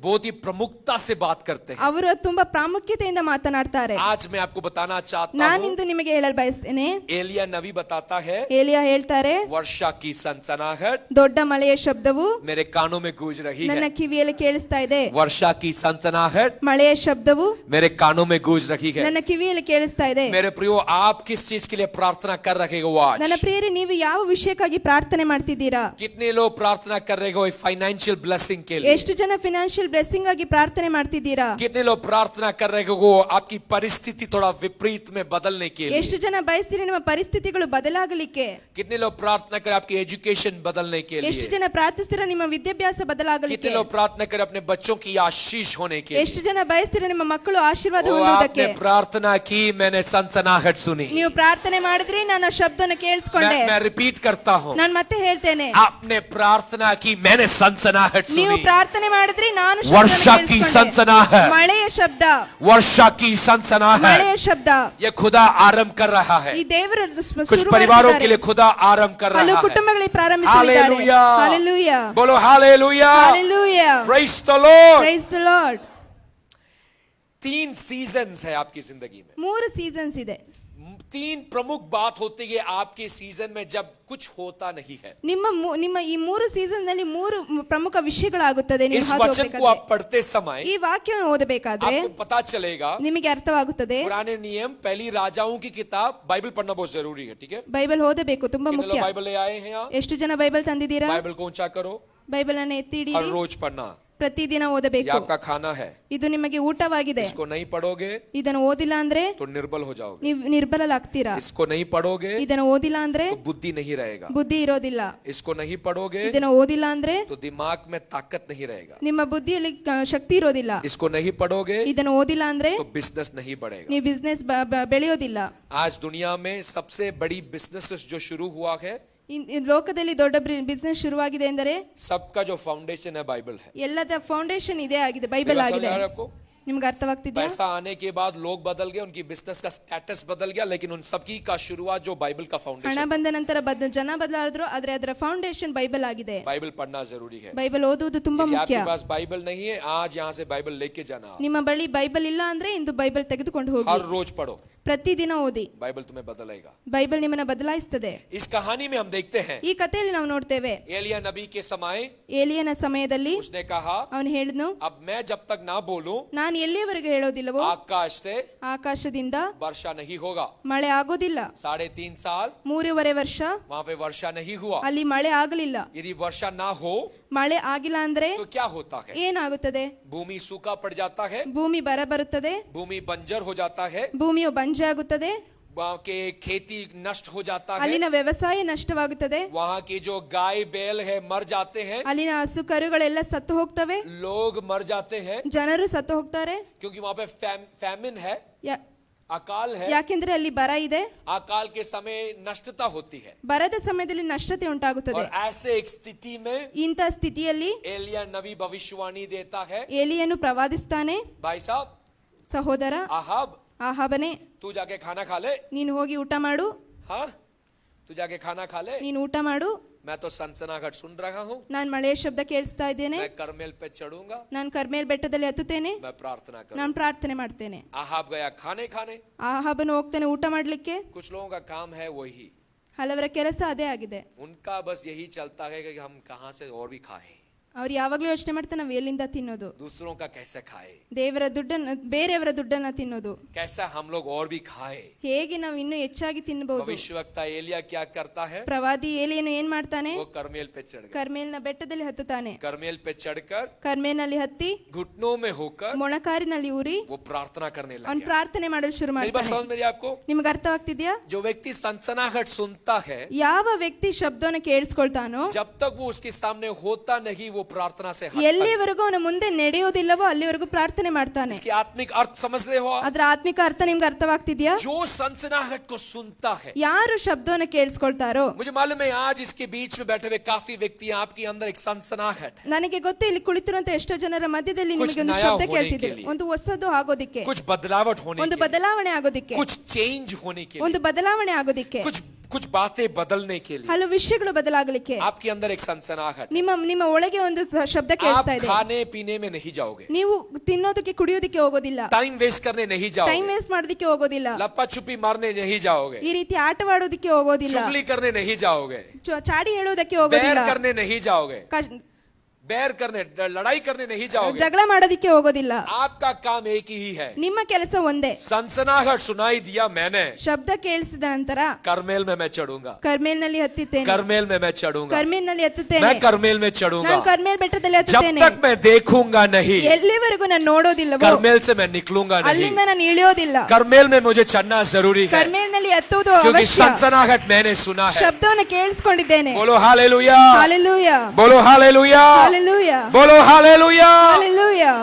बहुत ही प्रमुखता से बात करते हैं. ಅವರು ತುಂಬಾ ಪ್ರಾಮುಖ್ಯತೆಯಿಂದ ಮಾತನಾಡ್ತಾರೆ. आज मैं आपको बताना चाहता हूँ, ನಾನಿಂದು ನಿಮಗೆ ಹೇಳಲು ಬಯಸ್ತೇನೆ, एलिया नबी बताता है, ಏಲಿಯಾ ಹೇಳ್ತಾರೆ, वर्षा की सनसनाहट ದೊಡ್ಡ ಮಳೆಯ ಶಬ್ದವು मेरे कानों में गूंज रही ನನ್ನ है. ಕಿವಿಯಲ್ಲಿ ಕೇಳಿಸ್ತಾ ಇದೆ. वर्षा की सनसनाहट ಮಳೆಯ ಶಬ್ದವು मेरे कानों में गूंज रही है. ನನ್ನ ಕಿವಿಯಲ್ಲಿ ಕೇಳಿಸ್ತಾ ಇದೆ. मेरे प्रियो, आप किस चीज के लिए प्रार्थना कर रहे हो? ನನ್ನ आज? ಪ್ರಿಯರೇ, ನೀವು ಯಾವ ವಿಷಯಕ್ಕಾಗಿ ಪ್ರಾರ್ಥನೆ ಮಾಡ್ತಿದ್ದೀರಾ? कितने लोग प्रार्थना कर रहे हो फाइनेंशियल ब्लेसिंग के लिए? ಎಷ್ಟು ಜನ ಫಿನಾನ್ಷಿಯಲ್ ಬ್ಲೆಸ್ಸಿಂಗ್ ಆಗಿ ಪ್ರಾರ್ಥನೆ ಮಾಡ್ತಿದ್ದೀರಾ? कितने लोग प्रार्थना कर रहे हो आपकी परिस्थिति थोड़ा विपरीत में बदलने के लिए? ಎಷ್ಟು ಜನ ಬಯಸ್ತೀರಿ ನಿಮ್ಮ ಪರಿಸ್ಥಿತಿಗಳು ಬದಲಾಗಲಿಕ್ಕೆ? कितने लोग प्रार्थना कर आपकी एजुकेशन बदलने के ಎಷ್ಟು लिए? ಜನ ಪ್ರಾರ್ಥಿಸ್ತೀರಾ ನಿಮ್ಮ ವಿದ್ಯಾಭ್ಯಾಸ कितने ಬದಲಾಗಲಿಕ್ಕೆ? लोग प्रार्थना कर अपने बच्चों की आशीष होने के ಎಷ್ಟು लिए? ಜನ ಬಯಸ್ತೀರಾ ನಿಮ್ಮ ಮಕ್ಕಳು ಆಶೀರ್ವಾದ ओ, ಹೊಂದುವುದಕ್ಕೆ? आपने प्रार्थना की, मैंने सनसनाहट सुनी। ನೀವು ಪ್ರಾರ್ಥನೆ ಮಾಡಿದ್ರಿ, ನಾನು ಆ ಶಬ್ದನ ಕೇಳಿಸ್ಕೊಂಡೆ. मैं रिपीट करता हूँ, ನಾನು ಮತ್ತೆ ಹೇಳ್ತೇನೆ, आपने प्रार्थना की, मैंने सनसनाहट ನೀವು सुनी। ಪ್ರಾರ್ಥನೆ ಮಾಡಿದ್ರಿ, ನಾನು वर्षा की ಶಬ್ದನ ಕೇಳಿಸ್ಕೊಂಡೆ. सनसनाहट, ಮಳೆಯ ಶಬ್ದ, वर्षा की सनसनाहट, ಮಳೆಯ ಶಬ್ದ. ये खुदा आरंभ कर रहा है। ಈ ದೇವರ कुछ परिवारों के लिए खुदा आरंभ कर ಹಲವು रहा है। ಕುಟುಂಬಗಳಿಗೆ ಪ್ರಾರಂಭಿಸಿದ್ದಾರೆ. हालेलुया, ಹಾಲೆಲೂಯಾ, बोलो hallelujah, hallelujah. Praise the Lord. Praise the lord. 3 seasons है आपकी जिंदगी में। 3 ಸೀಸನ್ಸ್ ಇದೆ. 3 प्रमुख बात होती है आपके सीजन में जब कुछ होता नहीं है। ನಿಮ್ಮ ಈ 3 ಸೀಸನ್ ನಲ್ಲಿ 3 ಪ್ರಮುಖ ವಿಷಯಗಳಾಗುತ್ತದೆ. ನೀವು इस ಹಾದು वचन को आप ಹೋಗಬೇಕಾದ್ರೆ, पढ़ते समय ಈ ವಾಕ್ಯವನ್ನು ಓದಬೇಕಾದ್ರೆ आपको पता चलेगा, ನಿಮಗೆ ಅರ್ಥವಾಗುತ್ತದೆ. पुराने नियम, पहली राजाओं की किताब, बाइबल पढ़ना बहुत जरूरी है, ठीक है? ಬೈಬಲ್ ಓದಬೇಕು, ತುಂಬಾ कितने ಮುಖ್ಯ. लोग बाइबल ले आए हैं यहाँ? ಎಷ್ಟು ಜನ ಬೈಬಲ್ ತಂದಿದ್ದೀರಾ? बाइबल को ऊंचा करो, ಬೈಬಲ್ ಅನ್ನು ಎತ್ತಿ हर ಹಿಡಿಯಿರಿ, रोज पढ़ना, ಪ್ರತಿದಿನ ये ಓದಬೇಕು. आपका खाना है। ಇದು ನಿಮಗೆ ಊಟವಾಗಿದೆ. इसको नहीं पढ़ोगे ಇದನ್ನು ಓದಿಲ್ಲ ಅಂದ್ರೆ तो निर्बल हो जाओगे, ನೀವು ನಿರ್ಬಲರಾಗ್ತೀರಾ. इसको नहीं पढ़ोगे ಇದನ್ನು ಓದಿಲ್ಲ ಅಂದ್ರೆ तो बुद्धि नहीं रहेगा, ಬುದ್ಧಿ ಇರೋದಿಲ್ಲ. इसको नहीं पढ़ोगे ಇದನ್ನು ಓದಿಲ್ಲ ಅಂದ್ರೆ तो दिमाग में ताकत नहीं रहेगा, ನಿಮ್ಮ ಬುದ್ಧಿಯಲ್ಲಿ ಶಕ್ತಿ ಇರೋದಿಲ್ಲ. इसको नहीं पढ़ोगे ಇದನ್ನು ಓದಿಲ್ಲ ಅಂದ್ರೆ तो बिजनेस नहीं बढ़ेगा। ನೀವು ಬಿಸ್ನೆಸ್ ಬೆಳೆಯೋದಿಲ್ಲ. आज दुनिया में सबसे बड़ी बिजनेसेस जो शुरू हुआ है, ಈ ಲೋಕದಲ್ಲಿ ದೊಡ್ಡ ಬಿಸ್ನೆಸ್ ಶುರುವಾಗಿದೆ ಎಂದರೆ सबका जो फाउंडेशन है बाइबल है। ಎಲ್ಲದ ಫೌಂಡೇಶನ್ ಇದೇ ಆಗಿದೆ, ಬೈಬಲ್ मेरा समझ ಆಗಿದೆ. आ रहा है आपको? ನಿಮ್ಗೆ ಅರ್ಥವಾಗ್ತಿದ್ಯಾ? पैसा आने के बाद लोग बदल गए, उनकी बिजनेस का स्टेटस बदल गया, लेकिन उन सबकी का शुरुआत जो बाइबल का ಹಣ फाउंडेशन, ಬಂದ ನಂತರ ಜನ ಬದಲಾದ್ರು, ಆದ್ರೆ ಅದರ ಫೌಂಡೇಶನ್ ಬೈಬಲ್ ಆಗಿದೆ. बाइबल पढ़ना जरूरी है। ಬೈಬಲ್ ಓದುವುದು ತುಂಬಾ यदि ಮುಖ್ಯ. आपके पास बाइबल नहीं है, आज यहाँ से बाइबल लेके जाना, ನಿಮ್ಮ ಬಳಿ ಬೈಬಲ್ ಇಲ್ಲ ಅಂದ್ರೆ ಇಂದು ಬೈಬಲ್ ತೆಗೆದುಕೊಂಡು ಹೋಗಿ हर रोज पढ़ो, ಪ್ರತಿದಿನ ಓದಿ. बाइबल तुम्हें बदलेगा। ಬೈಬಲ್ ನಿಮ್ಮನ್ನ ಬದಲಾಯಿಸ್ತದೆ. इस कहानी में हम देखते हैं, ಈ ಕಥೆಯಲ್ಲಿ ನಾವು ನೋಡ್ತೇವೆ, एलिया नबी के समय ಏಲಿಯನ ಸಮಯದಲ್ಲಿ उसने कहा, ಅವನು ಹೇಳಿದ್ನು, अब मैं जब तक ना बोलूं, ನಾನು ಎಲ್ಲಿಯವರೆಗೆ ಹೇಳೋದಿಲ್ಲವೋ आकाश से ಆಕಾಶದಿಂದ वर्षा नहीं होगा। ಮಳೆ ಆಗೋದಿಲ್ಲ. 3.5 साल 3.5 ವರ್ಷ वहां पे वर्षा नहीं हुआ। ಅಲ್ಲಿ ಮಳೆ ಆಗಲಿಲ್ಲ. यदि वर्षा ना हो ಮಳೆ ಆಗಿಲ್ಲ ಅಂದ್ರೆ तो क्या होता है? ಏನಾಗುತ್ತದೆ? भूमि सूखा पड़ जाता है, ಭೂಮಿ ಬರ ಬರುತ್ತದೆ, भूमि बंजर हो जाता है, ಭೂಮಿಯು ಬಂಜೆ ಆಗುತ್ತದೆ, वहाँ के खेती नष्ट हो जाता है, ಅಲ್ಲಿನ ವ್ಯವಸಾಯ ನಷ್ಟವಾಗುತ್ತದೆ, वहाँ की जो गाय बैल है मर जाते हैं, ಅಲ್ಲಿನ ಹಸು ಕರುಗಳೆಲ್ಲ ಸತ್ತು ಹೋಗ್ತವೆ, लोग मर जाते हैं, ಜನರು ಸತ್ತು ಹೋಗ್ತಾರೆ. क्योंकि वहाँ पे फैमिन है, अकाल है। ಯಾಕೆಂದ್ರೆ ಅಲ್ಲಿ ಬರ ಇದೆ. अकाल के समय नष्टता होती है, ಬರದ ಸಮಯದಲ್ಲಿ ನಷ್ಟತೆ ಉಂಟಾಗುತ್ತದೆ. और ऐसे एक स्थिति में ಇಂಥ ಸ್ಥಿತಿಯಲ್ಲಿ एलिया नबी भविष्यवाणी देता है, ಏಲಿಯನು ಪ್ರವಾದಿಸ್ತಾನೆ, भाई साहब, ಸಹೋದರ आहाब, ಆಹಾಬನೇ, तू जाके खाना खा ले। ನೀನು ಹೋಗಿ ಊಟ ಮಾಡು, हाँ, तू जाके खाना खा ले, ನೀನು ಊಟ ಮಾಡು, मैं तो सनसनाहट सुन रहा हूँ, ನಾನು ಮಳೆಯ ಶಬ್ದ ಕೇಳಿಸ್ತಾ ಇದ್ದೇನೆ, मैं करमेल पे चढ़ूंगा, ನಾನು ಕರ್ಮೇಲ್ ಬೆಟ್ಟದಲ್ಲಿ ಹತ್ತುತ್ತೇನೆ, मैं प्रार्थना ನಾನು करूंगा। ಪ್ರಾರ್ಥನೆ ಮಾಡ್ತೇನೆ. आहाब गया खाने खाने। ಆಹಾಬನು ಹೋಗ್ತಾನೆ ಊಟ ಮಾಡ್ಲಿಕ್ಕೆ. कुछ लोगों का काम है वही, ಹಲವರ ಕೆಲಸ ಅದೇ ಆಗಿದೆ. उनका बस यही चलता है कि हम कहाँ से और भी खाएं, ಅವ್ರು ಯಾವಾಗ್ಲೂ ಯೋಚನೆ ಮಾಡ್ತಾರೆ ನಾವು ಎಲ್ಲಿಂದ ತಿನ್ನೋದು, दूसरों का कैसे खाएं, ದೇವರ ದುಡ್ಡನ್ನ ಬೇರೆಯವರ ದುಡ್ಡನ್ನ ತಿನ್ನೋದು, कैसा हम लोग और भी खाएं। ಹೇಗೆ ನಾವು ಇನ್ನೂ ಹೆಚ್ಚಾಗಿ ತಿನ್ನಬಹುದು. भविष्यवक्ता एलिया क्या करता है? ಪ್ರವಾದಿ ಏಲಿಯನು ಏನ್ ಮಾಡ್ತಾನೆ? वो करमेल पे चढ़ गया, ಕರ್ಮೇಲ್ನ ಬೆಟ್ಟದಲ್ಲಿ ಹತ್ತುತ್ತಾನೆ. करमेल पे चढ़कर ಕರ್ಮೇಲ್ನಲ್ಲಿ ಹತ್ತಿ घुटनों में होकर ಮೊಣಕಾರಿನಲ್ಲಿ ಊರಿ वो प्रार्थना करने लग ಅವನು गया। ಪ್ರಾರ್ಥನೆ ಮಾಡಲು ಶುರು मेरी बात ಮಾಡ್ತಾನೆ. समझ मेरी आपको? ನಿಮ್ಗೆ ಅರ್ಥವಾಗ್ತಿದ್ಯಾ? जो व्यक्ति सनसनाहट सुनता है, ಯಾವ ವ್ಯಕ್ತಿ ಶಬ್ದವನ್ನು ಕೇಳಿಸ್ಕೊಳ್ತಾನೋ, जब तक वो उसके सामने होता नहीं, वो प्रार्थना से हटता ಎಲ್ಲಿವರೆಗೂ ಅವನ ಮುಂದೆ ನಡೆಯೋದಿಲ್ಲವೋ ಅಲ್ಲಿವರೆಗೂ ಪ್ರಾರ್ಥನೆ ಮಾಡ್ತಾನೆ. इसकी आत्मिक अर्थ समझ रहे हो आप? ಅದ್ರ ಆತ್ಮಿಕ ಅರ್ಥ ನಿಮ್ಗೆ ಅರ್ಥವಾಗ್ತಿದ್ಯಾ? जो सनसनाहट को सुनता है, ಯಾರು ಶಬ್ದವನ್ನು ಕೇಳಿಸ್ಕೊಳ್ತಾರೋ, मुझे मालूम है आज इसके बीच में बैठे हुए काफी व्यक्ति हैं, आपके अंदर एक सनसनाहट है, ನನಗೆ ಗೊತ್ತು ಇಲ್ಲಿ ಕುಳಿತಿರುವಂತ ಎಷ್ಟೋ ಜನರ ಮಧ್ಯದಲ್ಲಿ कुछ ನಿಮಗೆ ಒಂದು नया ಶಬ್ದ होने ಕೇಳ್ತಿದೆ, के लिए, ಒಂದು ಹೊಸದು ಆಗೋದಿಕ್ಕೆ, कुछ बदलावट होने ಒಂದು के लिए, ಬದಲಾವಣೆ ಆಗೋದಿಕ್ಕೆ, कुछ चेंज होने के ಒಂದು लिए, ಬದಲಾವಣೆ ಆಗೋದಿಕ್ಕೆ, कुछ बातें बदलने के लिए ಹಲವು ವಿಷಯಗಳು ಬದಲಾಗಲಿಕ್ಕೆ आपके अंदर एक सनसनाहट है। ನಿಮ್ಮ ಒಳಗೆ ಒಂದು ಶಬ್ದ आप ಕೇಳಿಸ್ತಾ ಇದೆ. खाने पीने में नहीं जाओगे, ನೀವು ತಿನ್ನೋದಕ್ಕೆ ಕುಡಿಯೋದಕ್ಕೆ ಹೋಗೋದಿಲ್ಲ, टाइम वेस्ट करने नहीं ಟೈಮ್ जाओगे, ವೇಸ್ಟ್ ಮಾಡೋದಕ್ಕೆ ಹೋಗೋದಿಲ್ಲ, लप्पा छुपी मारने नहीं जाओगे, ಈ ರೀತಿ ಆಟವಾಡೋದಕ್ಕೆ ಹೋಗೋದಿಲ್ಲ, चुगली करने नहीं जाओगे, ಚಾಡಿ ಹೇಳೋದಕ್ಕೆ बैर ಹೋಗೋದಿಲ್ಲ, करने नहीं जाओगे, बैर करने लड़ाई करने नहीं जाओगे। ಜಗಳ ಮಾಡೋದಿಕ್ಕೆ ಹೋಗೋದಿಲ್ಲ. आपका काम एक ही है। ನಿಮ್ಮ ಕೆಲಸ ಒಂದೇ. सनसनाहट सुनाई दिया मैंने, ಶಬ್ದ ಕೇಳಿಸಿದ ನಂತರ करमेल में मैं चढ़ूंगा, ಕರ್ಮೇಲ್ನಲ್ಲಿ ಹತ್ತುತ್ತೇನೆ. करमेल में मैं चढ़ूंगा, ಕರ್ಮೇಲ್ನಲ್ಲಿ ಹತ್ತುತ್ತೇನೆ. मैं करमेल में चढ़ूंगा। ನಾನು ಕರ್ಮೇಲ್ ಬೆಟ್ಟದಲ್ಲಿ जब ಹತ್ತುತ್ತೇನೆ. तक मैं देखूंगा नहीं, ಎಲ್ಲಿವರೆಗೂ ನಾನು ನೋಡೋದಿಲ್ಲವೋ करमेल से मैं निकलूंगा नहीं। ಅಲ್ಲಿಂದ ನಾನು ಇಳಿಯೋದಿಲ್ಲ. करमेल में मुझे चढ़ना जरूरी है, ಕರ್ಮೇಲ್ನಲ್ಲಿ ಹತ್ತುವುದು क्योंकि ಅವಶ್ಯ. सनसनाहट मैंने सुना है। ಶಬ್ದವನ್ನು ಕೇಳಿಸಿಕೊಂಡಿದ್ದೇನೆ. बोलो हालेलुया, ಹಾಲೆಲೂಯಾ, बोलो हालेलुया, ಹಾಲೆಲೂಯಾ, बोलो हालेलुया। ಹಾಲೆಲೂಯಾ.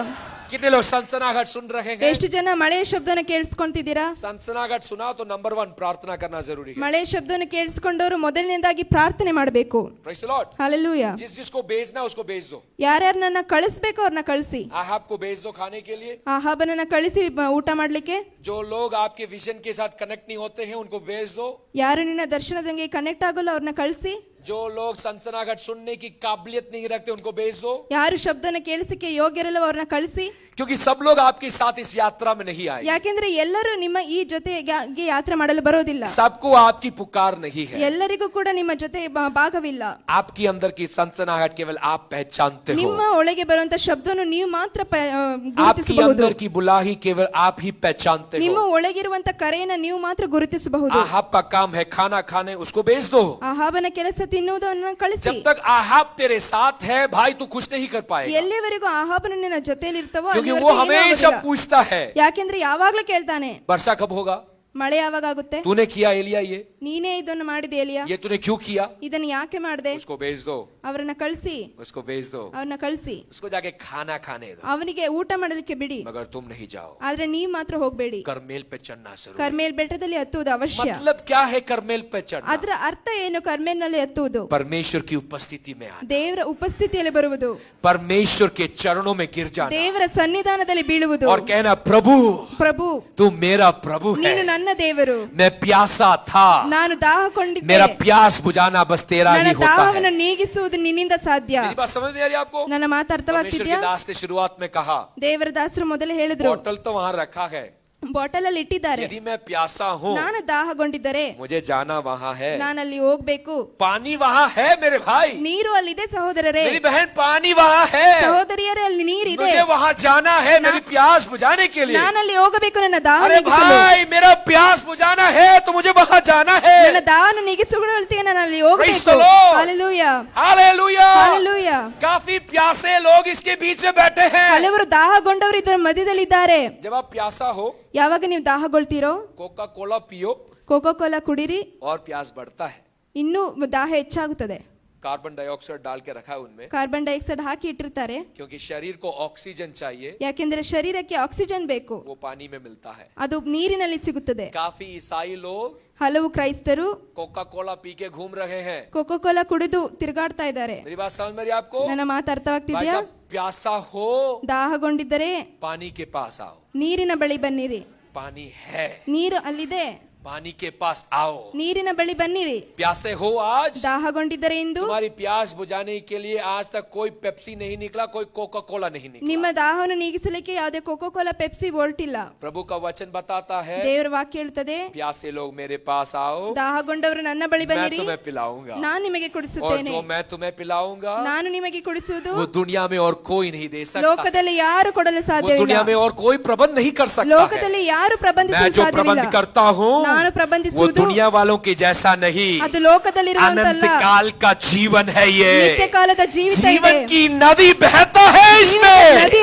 कितने लोग सनसनाहट सुन रहे हैं? ಎಷ್ಟು ಜನ ಮಳೆಯ ಶಬ್ದವನ್ನು ಕೇಳಿಸ್ಕೊಂತಿದ್ದೀರಾ? सनसनाहट सुना तो नंबर 1 प्रार्थना करना जरूरी है। ಮಳೆಯ ಶಬ್ದವನ್ನು ಕೇಳಿಸ್ಕೊಂಡವರು ಮೊದಲನೇದಾಗಿ ಪ್ರಾರ್ಥನೆ ಮಾಡಬೇಕು. Praise the Lord। ಹಾಲೆಲೂಯಾ. जिसको भेजना उसको भेज दो। ಯಾರ್ಯಾರನ್ನ ಕಳಿಸ್ಬೇಕು ಅವ್ರನ್ನ ಕಳಿಸಿ. आहाब को भेज दो खाने के लिए। ಆಹಾಬನನ್ನ ಕಳಿಸಿ ಊಟ ಮಾಡ್ಲಿಕ್ಕೆ. जो लोग आपके विजन के साथ कनेक्ट नहीं होते हैं उनको भेज दो। ಯಾರು ನಿನ್ನ ದರ್ಶನದಂಗೆ ಕನೆಕ್ಟ್ ಆಗಲ್ಲ ಅವ್ರನ್ನ ಕಳಿಸಿ. जो लोग सनसनाहट सुनने की काबिलियत नहीं रखते उनको भेज दो। ಯಾರು ಶಬ್ದನ ಕೇಳಿಸಕ್ಕೆ ಯೋಗ್ಯರಲ್ಲ ಅವ್ರನ್ನ ಕಳಿಸಿ. क्योंकि सब लोग आपके साथ इस यात्रा में नहीं आए। ಯಾಕೆಂದ್ರೆ ಎಲ್ಲರೂ ನಿಮ್ಮ ಈ ಜೊತೆಗೆ ಯಾತ್ರೆ ಮಾಡಲು ಬರೋದಿಲ್ಲ. सबको आपकी पुकार नहीं है। ಎಲ್ಲರಿಗೂ ಕೂಡ ನಿಮ್ಮ ಜೊತೆ ಭಾಗವಿಲ್ಲ. आपकी अंदर की सनसनाहट केवल आप पहचानते हो। ನಿಮ್ಮ ಒಳಗೆ ಬರುವಂತ ಶಬ್ದವನ್ನು ನೀವು ಮಾತ್ರ आपकी ಗುರುತಿಸಬಹುದು. अंदर की बुलाही केवल आप ही पहचानते ನಿಮ್ಮ हो। ಒಳಗಿರುವಂತ ಕರೆಯನ್ನ ನೀವು ಮಾತ್ರ ಗುರುತಿಸಬಹುದು. आहाब का काम है खाना खाने, उसको भेज दो। ಆಹಾಬನ ಕೆಲಸ ತಿನ್ನುವುದನ್ನು ಕಳಿಸಿ. जब तक आहाब तेरे साथ है भाई तू कुछ नहीं कर पाएगा, ಎಲ್ಲಿವರೆಗೂ ಆಹಾಬನ ನಿನ್ನ ಜೊತೆಯಲ್ಲಿ ಇರ್ತಾವೋ क्योंकि ಅಲ್ಲಿವರೆಗೂ वो ಏನೂ हमेशा ಆಗೋದಿಲ್ಲ. पूछता है ಯಾಕೆಂದ್ರೆ ಯಾವಾಗ್ಲೂ ಕೇಳ್ತಾನೆ, वर्षा कब होगा, ಮಳೆ ಯಾವಾಗ ಆಗುತ್ತೆ, तूने किया एलिया ये ನೀನೇ ಇದನ್ನು ಮಾಡಿದೆ ಎಲಿಯಾ, ये तूने क्यों किया, ಇದನ್ನು ಯಾಕೆ ಮಾಡಿದೆ. उसको भेज दो, ಅವರನ್ನ ಕಳಿಸಿ, उसको भेज दो, ಅವ್ರನ್ನ ಕಳಿಸಿ, उसको जाके खाना खाने दो, ಅವನಿಗೆ ಊಟ ಮಾಡಲಿಕ್ಕೆ ಬಿಡಿ. मगर तुम नहीं जाओ। ಆದ್ರೆ ನೀವ್ ಮಾತ್ರ ಹೋಗ್ಬೇಡಿ. करमेल पे चढ़ना जरूरी। ಕರ್ಮೇಲ್ ಬೆಟ್ಟದಲ್ಲಿ ಹತ್ತುವುದು ಅವಶ್ಯ. मतलब क्या है करमेल पे चढ़ना? ಅದರ ಅರ್ಥ ಏನು? ಕರ್ಮೇಲ್ನಲ್ಲಿ ಹತ್ತುವುದು परमेश्वर की उपस्थिति में आना, ದೇವರ ಉಪಸ್ಥಿತಿಯಲ್ಲಿ ಬರುವುದು, परमेश्वर के चरणों में गिर जाना ದೇವರ ಸನ್ನಿಧಾನದಲ್ಲಿ ಬೀಳುವುದು, और कहना प्रभु ಪ್ರಭು तू मेरा प्रभु है, ನೀನು ನನ್ನ ದೇವರು, मैं प्यासा था, ನಾನು ದಾಹಗೊಂಡಿದ್ದೆ, मेरा प्यास बुझाना बस तेरा ನನ್ನ ही होता है। ದಾಹವನ್ನು ನೀಗಿಸುವುದು ನಿನ್ನಿಂದ ಸಾಧ್ಯ. मेरी बात समझ में आ रही है आपको? ನನ್ನ ಮಾತು परमेश्वर ಅರ್ಥವಾಗ್ತಿದ್ಯಾ? के दास ने शुरुआत में कहा, ದೇವರ ದಾಸರು ಮೊದಲೇ ಹೇಳಿದ್ರು, बोतल तो वहां रखा है, ಬಾಟಲ್ ಅಲ್ಲಿ ಇಟ್ಟಿದ್ದಾರೆ, यदि मैं प्यासा हूँ ನಾನು ದಾಹಗೊಂಡಿದ್ದರೆ मुझे जाना वहां है, ನಾನಲ್ಲಿ ಹೋಗ್ಬೇಕು. पानी वहां है मेरे भाई, ನೀರು ಅಲ್ಲಿದೆ ಸಹೋದರರೇ, मेरी बहन पानी वहां है, ಸಹೋದರಿಯರೇ ಅಲ್ಲಿ ನೀರಿದೆ, मुझे वहां जाना है मेरी प्यास बुझाने के लिए। ನಾನಲ್ಲಿ ಹೋಗಬೇಕು ನನ್ನ ದಾಹ अरे ನೀಗಿಸಲು. भाई मेरा प्यास बुझाना है तो मुझे वहां जाना है। ನನ್ನ ದಾಹವನ್ನು ನೀಗಿಸುವುದಕ್ಕೆ ನಾನು ಅಲ್ಲಿ Praise ಹೋಗಬೇಕು. the Lord. Hallelujah, hallelujah. Hallelujah. काफी प्यासे लोग इसके बीच में बैठे हैं। ಹಲವರು ದಾಹಗೊಂಡವರು ಇದರ ಮಧ್ಯದಲ್ಲಿದ್ದಾರೆ. जब आप प्यासा हो ಯಾವಾಗ ನೀವು ದಾಹಗೊಳ್ತೀರೋ कोका कोला पियो ಕೋಕೋ ಕೋಲಾ ಕುಡಿರಿ, और प्यास बढ़ता है। ಇನ್ನೂ ದಾಹ ಹೆಚ್ಚಾಗುತ್ತದೆ. कार्बन डाइऑक्साइड डाल के रखा है उनमें, ಕಾರ್ಬನ್ ಡೈಆಕ್ಸೈಡ್ ಹಾಕಿ ಇಟ್ಟಿರ್ತಾರೆ. क्योंकि शरीर को ऑक्सीजन चाहिए, ಯಾಕೆಂದ್ರೆ ಶರೀರಕ್ಕೆ ಆಕ್ಸಿಜನ್ ಬೇಕು, वो पानी में मिलता है। ಅದು ನೀರಿನಲ್ಲಿ ಸಿಗುತ್ತದೆ. काफी ईसाई लोग ಹಲವು ಕ್ರೈಸ್ತರು कोका कोला पी के घूम रहे हैं। ಕೋಕೋ ಕೋಲಾ ಕುಡಿದು ತಿರುಗಾಡ್ತಾ ಇದ್ದಾರೆ. मेरी बात समझ में आ रही है आपको? ನನ್ನ ಮಾತು भाई ಅರ್ಥವಾಗ್ತಿದ್ಯಾ? साहब प्यासा हो ದಾಹಗೊಂಡಿದ್ದರೆ पानी के पास आओ, ನೀರಿನ ಬಳಿ ಬನ್ನಿರಿ. पानी है, ನೀರು ಅಲ್ಲಿದೆ, पानी के पास आओ। ನೀರಿನ ಬಳಿ ಬನ್ನಿರಿ. प्यासे हो आज, ದಾಹಗೊಂಡಿದ್ದರೆ ಇಂದು तुम्हारी प्यास बुझाने के लिए आज तक कोई पेप्सी नहीं निकला, कोई कोका कोला नहीं निकला। ನಿಮ್ಮ ದಾಹವನ್ನು ನೀಗಿಸಲಿಕ್ಕೆ ಯಾವುದೇ ಕೋಕೋ ಕೋಲಾ ಪೆಪ್ಸಿ ಹೊರಟಿಲ್ಲ. प्रभु का वचन बताता है, ದೇವರ ವಾಕ್ಯ ಹೇಳ್ತದೆ, प्यासे लोग मेरे पास आओ, ದಾಹಗೊಂಡವರು ನನ್ನ ಬಳಿ मैं ಬನ್ನಿರಿ, तुम्हें पिलाऊंगा, ನಾನು ನಿಮಗೆ और ಕುಡಿಸುತ್ತೇನೆ. जो मैं तुम्हें पिलाऊंगा ನಾನು ನಿಮಗೆ ಕುಡಿಸುವುದು वो दुनिया में और कोई नहीं दे सकता, ಲೋಕದಲ್ಲಿ ಯಾರು ಕೊಡಲು वो ಸಾಧ್ಯವಿಲ್ಲ. दुनिया में और कोई प्रबंध नहीं कर सकता है। ಲೋಕದಲ್ಲಿ ಯಾರು मैं ಪ್ರಬಂಧಿಸಲು जो ಸಾಧ್ಯವಿಲ್ಲ. प्रबंध करता हूँ ನಾನು वो ಪ್ರಬಂಧಿಸುವುದು दुनिया वालों के जैसा नहीं, ಅದು ಲೋಕದಲ್ಲಿರುವಂತಲ್ಲ, अनंत काल का जीवन है ये, ನಿತ್ಯ ಕಾಲದ ಜೀವಿತ ಇದೆ. जीवन की नदी बहता है ನದಿ इसमें,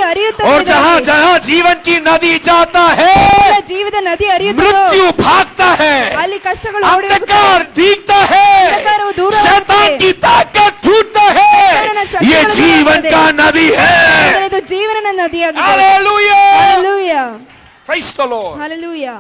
ಹರಿಯುತ್ತದೆ और जहाँ ಇದರಲ್ಲಿ. जहाँ जीवन की नदी जाता है ಜೀವದ ನದಿ ಹರಿಯುತ್ತದೆ, मृत्यु भागता है, ಅಲ್ಲಿ ಕಷ್ಟಗಳು ಓಡಿ ಹೋಗುತ್ತವೆ, अंधकार दिखता है, अंधकारವು दूर शैतान होते हैं। की ताकत छूटता है, शैतान शक्तिಗಳು ये दूर जीवन होते का हैं। नदी है। ಇದು ಜೀವನದ ನದಿಯಾಗಿದೆ. Hallelujah, hallelujah, praise the Lord। Hallelujah.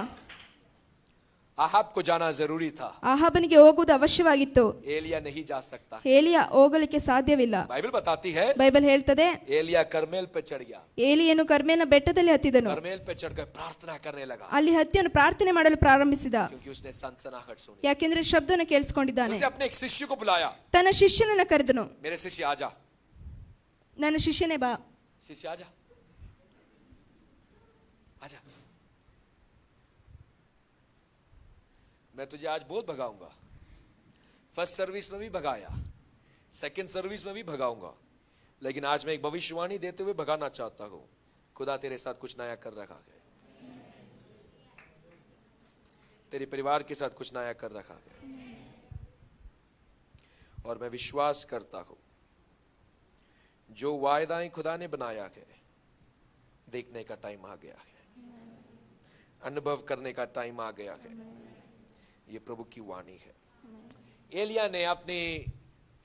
Ahab को जाना जरूरी था, ಆಹಾಬನಿಗೆ ಹೋಗುವುದು ಅವಶ್ಯವಾಗಿತ್ತು. एलिया नहीं जा सकता। ಏಲಿಯ ಹೋಗಲಿಕ್ಕೆ ಸಾಧ್ಯವಿಲ್ಲ. बाइबल बताती है ಬೈಬಲ್ ಹೇಳ್ತದೆ, एलिया करमेल पे चढ़ गया, ಏಲಿಯನು ಕರ್ಮೇನ ಬೆಟ್ಟದಲ್ಲಿ ಹತ್ತಿದನು. करमेल पे चढ़कर प्रार्थना करने लगा, ಅಲ್ಲಿ ಹತ್ತಿಯನ್ನು ಪ್ರಾರ್ಥನೆ ಮಾಡಲು ಪ್ರಾರಂಭಿಸಿದ. क्योंकि उसने सनसनाहट सुनी। ಯಾಕೆಂದ್ರೆ ಶಬ್ದನ ಕೇಳಿಸ್ಕೊಂಡಿದ್ದಾನೆ. उसने अपने एक शिष्य को बुलाया, ತನ್ನ ಶಿಷ್ಯನನ್ನ ಕರೆದನು. मेरे शिष्य आजा, ನನ್ನ ಶಿಷ್ಯನೇ ಬಾ, शिष्य आजा, आजा, मैं तुझे आज बहुत भगाऊंगा। फर्स्ट सर्विस में भी भगाया, सेकंड सर्विस में भी भगाऊंगा, लेकिन आज मैं एक भविष्यवाणी देते हुए भगाना चाहता हूं, खुदा तेरे साथ कुछ नया कर रखा है, तेरे परिवार के साथ कुछ नया कर रखा है। और मैं विश्वास करता हूं जो वायदाएं खुदा ने बनाया है, देखने का टाइम आ गया है, अनुभव करने का टाइम आ गया है। ये प्रभु की वाणी है। एलिया ने अपने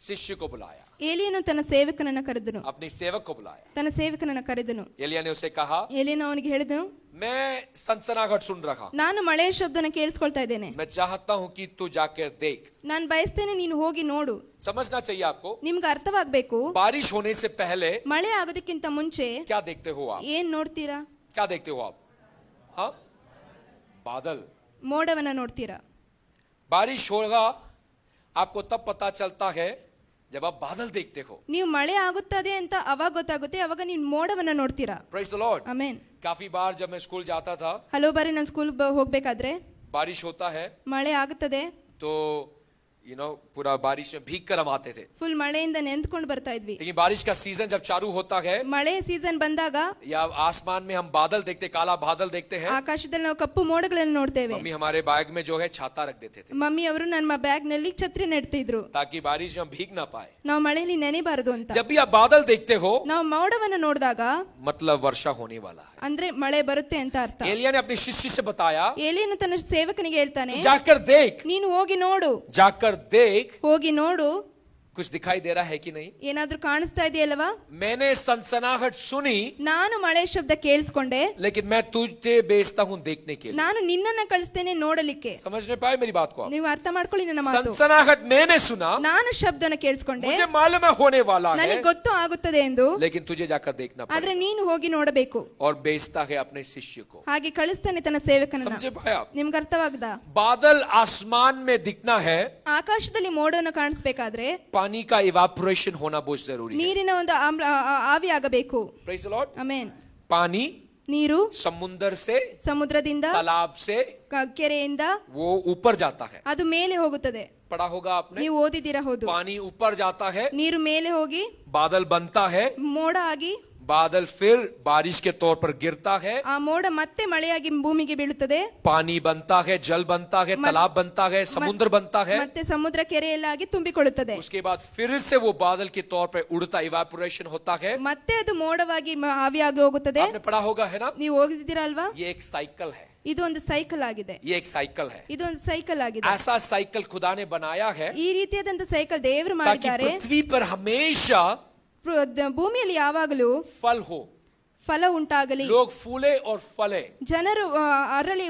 शिष्य को बुलाया, ಏಲಿಯನು ತನ್ನ ಸೇವಕನನ್ನ ಕರೆದನು, अपने सेवक को बुलाया। ತನ್ನ ಸೇವಕನನ್ನ ಕರೆದನು. एलिया ने उसे कहा, ಏಲಿಯನು ಅವನಿಗೆ ಹೇಳಿದನು, मैं सनसनाहट सुन रहा हूं, ನಾನು ಮಳೆಯ ಶಬ್ದನ ಕೇಳಿಸ್ಕೊಳ್ತಾ ಇದ್ದೇನೆ, मैं चाहता हूं कि तू जाकर देख। ನಾನು ಬಯಸ್ತೇನೆ ನೀನು ಹೋಗಿ ನೋಡು. समझना चाहिए आपको, ನಿಮ್ಗೆ ಅರ್ಥವಾಗ್ಬೇಕು, बारिश होने से पहले ಮಳೆ ಆಗೋದಕ್ಕಿಂತ ಮುಂಚೆ क्या देखते हो आप? ಏನ್ ನೋಡ್ತೀರಾ? क्या देखते हो आप? हाँ, बादल। ಮೋಡವನ್ನ ನೋಡ್ತೀರಾ. बारिश होगा आपको तब पता चलता है जब आप बादल देखते हो। ನೀವು ಮಳೆ ಆಗುತ್ತದೆ ಅಂತ ಅವಾಗ ಗೊತ್ತಾಗುತ್ತೆ, ಅವಾಗ ನೀವು ಮೋಡವನ್ನ ನೋಡ್ತೀರಾ. Praise the Lord। ಆಮೆನ್. काफी बार जब मैं स्कूल जाता था, ಹಲವು ಬಾರಿ ನಾನು ಸ್ಕೂಲ್ ಹೋಗ್ಬೇಕಾದ್ರೆ बारिश होता है ಮಳೆ ಆಗುತ್ತದೆ, तो पूरा बारिश में भीग कर हम आते थे। ಫುಲ್ ಮಳೆಯಿಂದ ನೆಂದ್ಕೊಂಡು ಬರ್ತಾ ಇದ್ವಿ. लेकिन बारिश का सीजन जब चालू होता है ಮಳೆ ಸೀಸನ್ ಬಂದಾಗ या आसमान में हम बादल देखते, काला बादल देखते हैं, ಆಕಾಶದಲ್ಲಿ ನಾವು ಕಪ್ಪು ಮೋಡಗಳನ್ನು ನೋಡ್ತೇವೆ. मम्मी हमारे बैग में जो है छाता रख देते थे, ಮಮ್ಮಿ ಅವರು ನಮ್ಮ ಬ್ಯಾಗ್ ನಲ್ಲಿ ಛತ್ರಿ ನೆಡ್ತಿದ್ರು, ताकि बारिश में हम भीग ना पाए। ನಾವು ಮಳೆಯಲ್ಲಿ ನೆನೆಬಾರದು ಅಂತ. जब भी आप बादल देखते हो, ನಾವು ಮೋಡವನ್ನ ನೋಡಿದಾಗ मतलब वर्षा होने वाला है। ಅಂದ್ರೆ ಮಳೆ ಬರುತ್ತೆ ಅಂತ ಅರ್ಥ. एलिया ने अपने शिष्य से बताया, ಏಲಿಯನು ತನ್ನ ಸೇವಕನಿಗೆ ಹೇಳ್ತಾನೆ, जाकर देख, ನೀನು ಹೋಗಿ ನೋಡು, जाकर देख। ಹೋಗಿ ನೋಡು. कुछ दिखाई दे रहा है कि नहीं? ಏನಾದ್ರೂ ಕಾಣಿಸ್ತಾ ಇದೆಯಲ್ವಾ? मैंने सनसनाहट सुनी, ನಾನು ಮಳೆ ಶಬ್ದ ಕೇಳಿಸ್ಕೊಂಡೆ, लेकिन मैं तुझे भेजता हूं देखने के लिए। ನಾನು ನಿನ್ನನ್ನ ಕಳಿಸ್ತೇನೆ ನೋಡಲಿಕ್ಕೆ. समझने पाए मेरी बात को आप? ನೀವು ಅರ್ಥ ಮಾಡ್ಕೊಳ್ಳಿ ನನ್ನ ಮಾತು. सनसनाहट मैंने सुना, ನಾನು ಶಬ್ದನ ಕೇಳಿಸ್ಕೊಂಡೆ, मुझे मालूम है होने वाला है, ನನಗೆ ಗೊತ್ತು ಆಗುತ್ತದೆ ಎಂದು, लेकिन तुझे जाकर देखना ಆದ್ರೆ पड़ेगा। ನೀನು ಹೋಗಿ ನೋಡಬೇಕು. और भेजता है अपने शिष्य को। ಹಾಗೆ ಕಳಿಸ್ತಾನೆ ತನ್ನ ಸೇವಕನನ್ನ. समझे पाए आप? ನಿಮ್ಗೆ ಅರ್ಥವಾಗದ? बादल आसमान में दिखना है, ಆಕಾಶದಲ್ಲಿ ಮೋಡವನ್ನು ಕಾಣಿಸ್ಬೇಕಾದ್ರೆ पानी का इवापोरेशन होना बहुत जरूरी है। ನೀರಿನ ಒಂದು ಆವಿ ಆಗಬೇಕು. Praise the Lord। ಆಮೆನ್. पानी ನೀರು समुद्र से, ಸಮುದ್ರದಿಂದ, तालाब से ಕೆರೆಯಿಂದ वो ऊपर जाता है। ಅದು ಮೇಲೆ ಹೋಗುತ್ತದೆ. पढ़ा होगा आपने, ನೀವು ಓದಿದ್ದೀರಾ? ಹೌದು. पानी ऊपर जाता है, ನೀರು ಮೇಲೆ ಹೋಗಿ बादल बनता है, ಮೋಡ ಆಗಿ, बादल फिर बारिश के तौर पर गिरता है, ಆ ಮೋಡ ಮತ್ತೆ ಮಳೆಯಾಗಿ ಭೂಮಿಗೆ ಬೀಳುತ್ತದೆ, पानी बनता है, जल बनता है, तालाब बनता है, समुद्र बनता है। ಮತ್ತೆ ಸಮುದ್ರ ಕೆರೆಯಲ್ಲಾಗಿ ತುಂಬಿಕೊಳ್ಳುತ್ತದೆ. उसके बाद फिर से वो बादल के तौर पर उड़ता, इवापोरेशन होता है। ಮತ್ತೆ ಅದು ಮೋಡವಾಗಿ ಆವಿಯಾಗಿ ಹೋಗುತ್ತದೆ. आपने पढ़ा होगा है ना? ನೀವು ಓದಿದ್ದೀರಾ ಅಲ್ವಾ? ये एक साइकिल है, ಇದು ಒಂದು ಸೈಕಲ್ ಆಗಿದೆ. ये एक साइकिल है। ಇದು ಒಂದು ಸೈಕಲ್ ಆಗಿದೆ. ऐसा साइकिल खुदा ने बनाया है ಈ ರೀತಿಯಾದಂತ ಸೈಕಲ್ ದೇವರು ताकि ಮಾಡಿದ್ದಾರೆ, पृथ्वी पर हमेशा ಭೂಮಿಯಲ್ಲಿ ಯಾವಾಗಲೂ फल हो, ಫಲ ಉಂಟಾಗಲಿ, लोग फूले और फले। ಜನರು ಅರಳಿ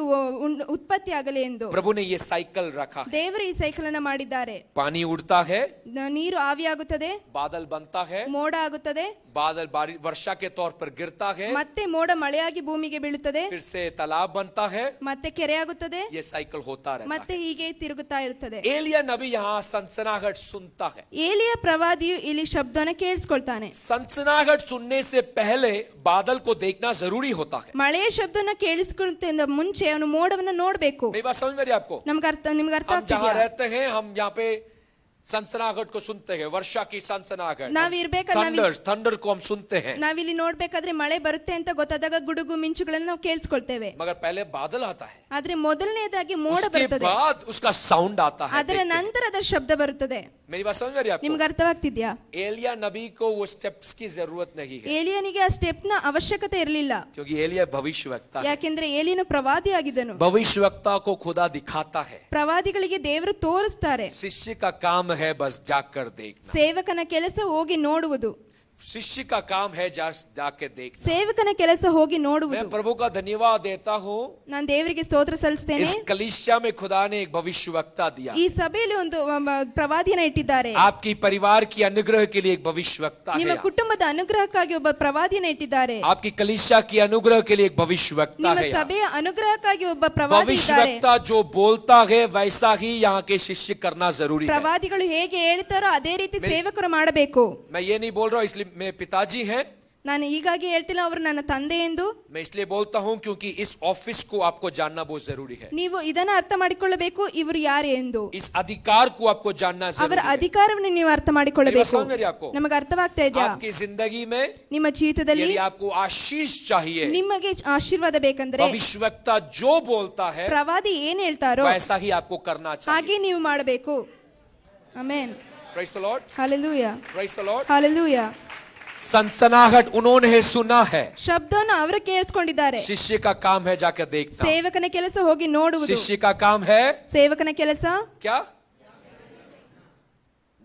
ಉತ್ಪತ್ತಿ ಆಗಲಿ ಎಂದು प्रभु ने ये साइकिल रखा है। ದೇವರು ಈ ಸೈಕಲ್ ಅನ್ನ ಮಾಡಿದ್ದಾರೆ. पानी उड़ता है, ನೀರು ಆವಿಯಾಗುತ್ತದೆ, बादल बनता है, ಮೋಡ ಆಗುತ್ತದೆ, बादल बारिश वर्षा के तौर पर गिरता है, ಮತ್ತೆ ಮೋಡ ಮಳೆಯಾಗಿ ಭೂಮಿಗೆ ಬೀಳುತ್ತದೆ, फिर से तालाब बनता है, ಮತ್ತೆ ಕೆರೆ ಆಗುತ್ತದೆ, ये साइकिल होता रहता ಮತ್ತೆ ಹೀಗೆ ತಿರುಗುತ್ತಾ ಇರುತ್ತದೆ. है। एलिया नबी यहाँ सनसनाहट सुनता है। ಏಲಿಯ ಪ್ರವಾದಿಯು ಇಲ್ಲಿ ಶಬ್ದನ ಕೇಳಿಸ್ಕೊಳ್ತಾನೆ. सनसनाहट सुनने से पहले बादल को देखना जरूरी होता है। ಮಳೆಯ ಶಬ್ದನ ಕೇಳಿಸ್ಕೊಳ್ಳುತ್ತಿದ್ದ ಮುಂಚೆ ಅವನು ಮೋಡವನ್ನ ನೋಡ್ಬೇಕು. मेरी बात समझ में आ रही है आपको? ನಿಮ್ಗೆ ಅರ್ಥ हम जहाँ ಆಗ್ತಿದ್ಯಾ? रहते हैं, हम यहाँ पे सनसनाहट को सुनते हैं, वर्षा की सनसनाहट, थंडर को हम सुनते हैं। ನಾವಿಲ್ಲಿ ನೋಡ್ಬೇಕಾದ್ರೆ ಮಳೆ ಬರುತ್ತೆ ಅಂತ ಗೊತ್ತಾದಾಗ ಗುಡುಗು ಮಿಂಚುಗಳನ್ನ ನಾವು ಕೇಳಿಸ್ಕೊಳ್ತೇವೆ. मगर पहले बादल आता है, ಆದ್ರೆ ಮೊದಲನೇದಾಗಿ ಮೋಡ उसके ಬರ್ತದೆ, बाद उसका साउंड आता है। ಅದರ ನಂತರದ ಶಬ್ದ ಬರುತ್ತದೆ. मेरी बात समझ में आ रही है आपको? ನಿಮ್ಗೆ ಅರ್ಥವಾಗ್ತಿದ್ಯಾ? एलिया नबी को वो स्टेप्स की जरूरत नहीं है, ಏಲಿಯನಿಗೆ ಆ ಸ್ಟೆಪ್ ನ ಅವಶ್ಯಕತೆ ಇರಲಿಲ್ಲ. क्योंकि एलिया भविष्यवक्ता है। ಯಾಕೆಂದ್ರೆ ಏಲಿಯನು ಪ್ರವಾದಿ ಆಗಿದ್ದನು. भविष्यवक्ता को खुदा दिखाता है, ಪ್ರವಾದಿಗಳಿಗೆ ದೇವರು ತೋರಿಸ್ತಾರೆ. शिष्य का काम है बस जाकर देखना। ಸೇವಕನ ಕೆಲಸ ಹೋಗಿ ನೋಡುವುದು. शिष्य का काम है जाके देखना। ಸೇವಕನ ಕೆಲಸ ಹೋಗಿ मैं ನೋಡುವುದು. प्रभु का धन्यवाद देता हूँ, ನಾನು ದೇವರಿಗೆ ಸ್ತೋತ್ರ ಸಲ್ಲಿಸ್ತೇನೆ. इस कलीसिया में खुदा ने एक भविष्यवक्ता दिया। ಈ ಸಭೆಯಲ್ಲಿ ಒಂದು ಪ್ರವಾದಿಯನ್ನ ಇಟ್ಟಿದ್ದಾರೆ. आपकी परिवार की अनुग्रह के लिए एक भविष्यवक्ता ನಿಮ್ಮ है। ಕುಟುಂಬದ ಅನುಗ್ರಹಕ್ಕಾಗಿ ಒಬ್ಬ ಪ್ರವಾದಿಯನ್ನ ಇಟ್ಟಿದ್ದಾರೆ. आपकी कलीसिया की अनुग्रह के लिए एक भविष्यवक्ता ನಿಮ್ಮ है। ಸಭೆಯ ಅನುಗ್ರಹಕ್ಕಾಗಿ ಒಬ್ಬ ಪ್ರವಾದಿ ಇದ್ದಾರೆ. भविष्यवक्ता जो बोलता है वैसा ही यहाँ के शिष्य करना जरूरी है। ಪ್ರವಾದಿಗಳು ಹೇಗೆ ಹೇಳ್ತಾರೋ ಅದೇ ರೀತಿ ಸೇವಕರು ಮಾಡಬೇಕು. मैं ये नहीं बोल रहा हूँ इसलिए मेरे पिताजी हैं, ನಾನು ಹೀಗಾಗಿ ಹೇಳ್ತಿಲ್ಲ ಅವರು ನನ್ನ ತಂದೆ ಎಂದು. मैं इसलिए बोलता हूं क्योंकि इस ऑफिस को आपको जानना बहुत जरूरी है. ನೀವು ಇದನ್ನ ಅರ್ಥ ಮಾಡಿಕೊಳ್ಳಬೇಕು, ಇವರು ಯಾರು ಎಂದು. इस अधिकार को आपको जानना ಅವರ जरूरी है. ಅಧಿಕಾರವನ್ನು ನೀವು ಅರ್ಥ ಮಾಡಿಕೊಳ್ಳಬೇಕು. समझ रही आपको? ನಮಗೆ ಅರ್ಥವಾಗ್ತಾ ಇದೆಯಾ? आपकी जिंदगी में ನಿಮ್ಮ ಜೀವಿತದಲ್ಲಿ यदि आपको आशीष चाहिए, ನಿಮಗೆ ಆಶೀರ್ವಾದ ಬೇಕಂದ್ರೆ भविष्यवक्ता जो बोलता है ಪ್ರವಾದಿ ಏನ್ ಹೇಳ್ತಾರೋ वैसा ही आपको करना चाहिए. ಹಾಗೆ ನೀವು ಮಾಡಬೇಕು. Amen. Praise the Lord. Hallelujah, Praise the Lord. Hallelujah. सनसनाहट उन्होंने सुना है. ಶಬ್ದವನ್ನು ಅವರು ಕೇಳಿಸ್ಕೊಂಡಿದ್ದಾರೆ. शिष्य का काम है जाकर देखना. ಸೇವಕನ ಕೆಲಸ ಹೋಗಿ ನೋಡುವುದು. शिष्य का काम है ಸೇವಕನ ಕೆಲಸ क्या?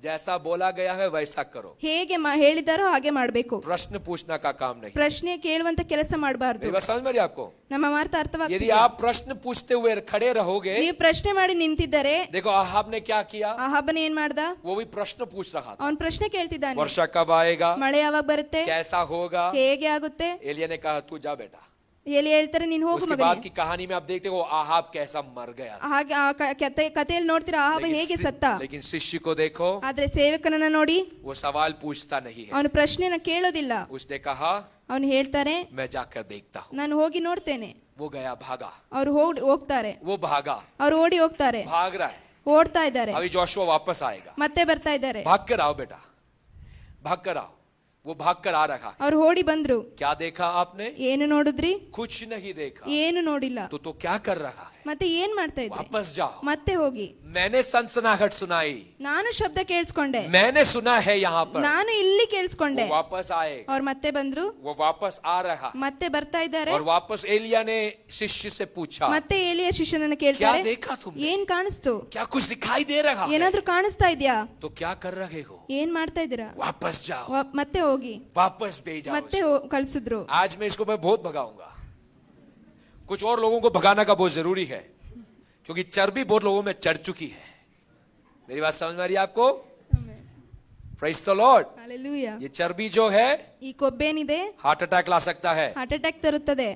जैसा बोला गया है वैसा करो. ಹೇಗೆ ಹೇಳಿದಾರೋ ಹಾಗೆ ಮಾಡಬೇಕು. प्रश्न पूछना का काम नहीं. ಪ್ರಶ್ನೆ ಕೇಳುವಂತ ಕೆಲಸ ಮಾಡಬಾರದು. मेरी बात समझ में आ रही आपको? ನಮ್ಮ ಮಾತು यदि ಅರ್ಥವಾಗ್ತಿದೆ. आप प्रश्न पूछते हुए खड़े रहोगे, ನೀವು ಪ್ರಶ್ನೆ ಮಾಡಿ ನಿಂತಿದ್ದರೆ, देखो आहाब ने क्या किया, ಆಹಾಬನ ಏನ್ ಮಾಡ್ದ? वो भी प्रश्न पूछ रहा था. ಅವನ್ ಪ್ರಶ್ನೆ ಕೇಳ್ತಿದ್ದಾನೆ. वर्षा कब आएगा, ಮಳೆ ಯಾವಾಗ ಬರುತ್ತೆ, कैसा होगा. ಹೇಗೆ ಆಗುತ್ತೆ. एलिया ने कहा तू जा बेटा. ಎಲ್ಲಿ ಹೇಳ್ತಾರೆ ನೀನು ಹೋಗು उसके बाद ಮಗನೇ. की कहानी में आप देखते हो आहाब कैसा मर गया. ಹಾಗೆ ಆ ಕಥೆಯಲ್ಲಿ ನೋಡ್ತೀರಾ ಆಹಾಬ ಹೇಗೆ ಸತ್ತ. लेकिन शिष्य को देखो, ಆದ್ರೆ ಸೇವಕನನ್ನ ನೋಡಿ वो सवाल पूछता नहीं है. ಅವನು ಪ್ರಶ್ನೆನ ಕೇಳೋದಿಲ್ಲ. उसने कहा ಅವನು ಹೇಳ್ತಾನೆ मैं जाकर देखता हूँ. ನಾನು ಹೋಗಿ ನೋಡ್ತೇನೆ. वो गया, भागा. ಅವ್ರು ಹೋಗ್ತಾರೆ. वो भागा, ಅವ್ರು ಓಡಿ ಹೋಗ್ತಾರೆ, भाग रहा है. ಓಡ್ತಾ ಇದ್ದಾರೆ. अभी जोशुआ वापस आएगा. ಮತ್ತೆ ಬರ್ತಾ ಇದ್ದಾರೆ. भाग कर आओ बेटा, भाग कर आओ. वो भाग कर आ रहा है. ಅವ್ರು ಓಡಿ ಬಂದ್ರು. क्या देखा आपने? ಏನು ನೋಡಿದ್ರಿ? कुछ नहीं देखा. ಏನು ನೋಡಿಲ್ಲ. तो क्या कर रहा है? ಮತ್ತೆ ಏನ್ ಮಾಡ್ತಾ ಇದ್ರಿ? वापस जाओ. ಮತ್ತೆ ಹೋಗಿ. मैंने सनसनाहट सुनाई, ನಾನು ಶಬ್ದ ಕೇಳಿಸ್ಕೊಂಡೆ. मैंने सुना है यहाँ पर. ನಾನು ಇಲ್ಲಿ ಕೇಳಿಸ್ಕೊಂಡೆ. वो वापस आए, ಅವ್ರು ಮತ್ತೆ ಬಂದ್ರು. वो वापस आ रहा. ಮತ್ತೆ ಬರ್ತಾ ಇದ್ದಾರೆ. और वापस एलिया ने शिष्य से पूछा, ಮತ್ತೆ ಏಲಿಯ ಶಿಷ್ಯನನ್ನ क्या ಕೇಳ್ತಾರೆ, देखा तुमने? ಏನ್ ಕಾಣಿಸ್ತು? क्या कुछ दिखाई दे रहा है? ಏನಾದ್ರೂ ಕಾಣಿಸ್ತಾ ಇದ್ಯಾ? तो क्या कर रहे हो? ಏನ್ ಮಾಡ್ತಾ ಇದ್ದೀರಾ? वापस जाओ. ಮತ್ತೆ ಹೋಗಿ. वापस भेजा ಮತ್ತೆ उसको. ಕಳ್ಸಿದ್ರು. आज मैं इसको मैं बहुत भगाऊंगा. कुछ और लोगों को भगाना का बहुत जरूरी है, क्योंकि चर्बी बहुत लोगों में चढ़ चुकी है. मेरी बात समझ में आ रही है आपको? Praise the Lord. Hallelujah. ये चर्बी जो है ಈ ಕೊಬ್ಬೇನಿದೆ हार्ट अटैक ला सकता है. ಹಾರ್ಟ್ ಅಟ್ಯಾಕ್ ತರುತ್ತದೆ.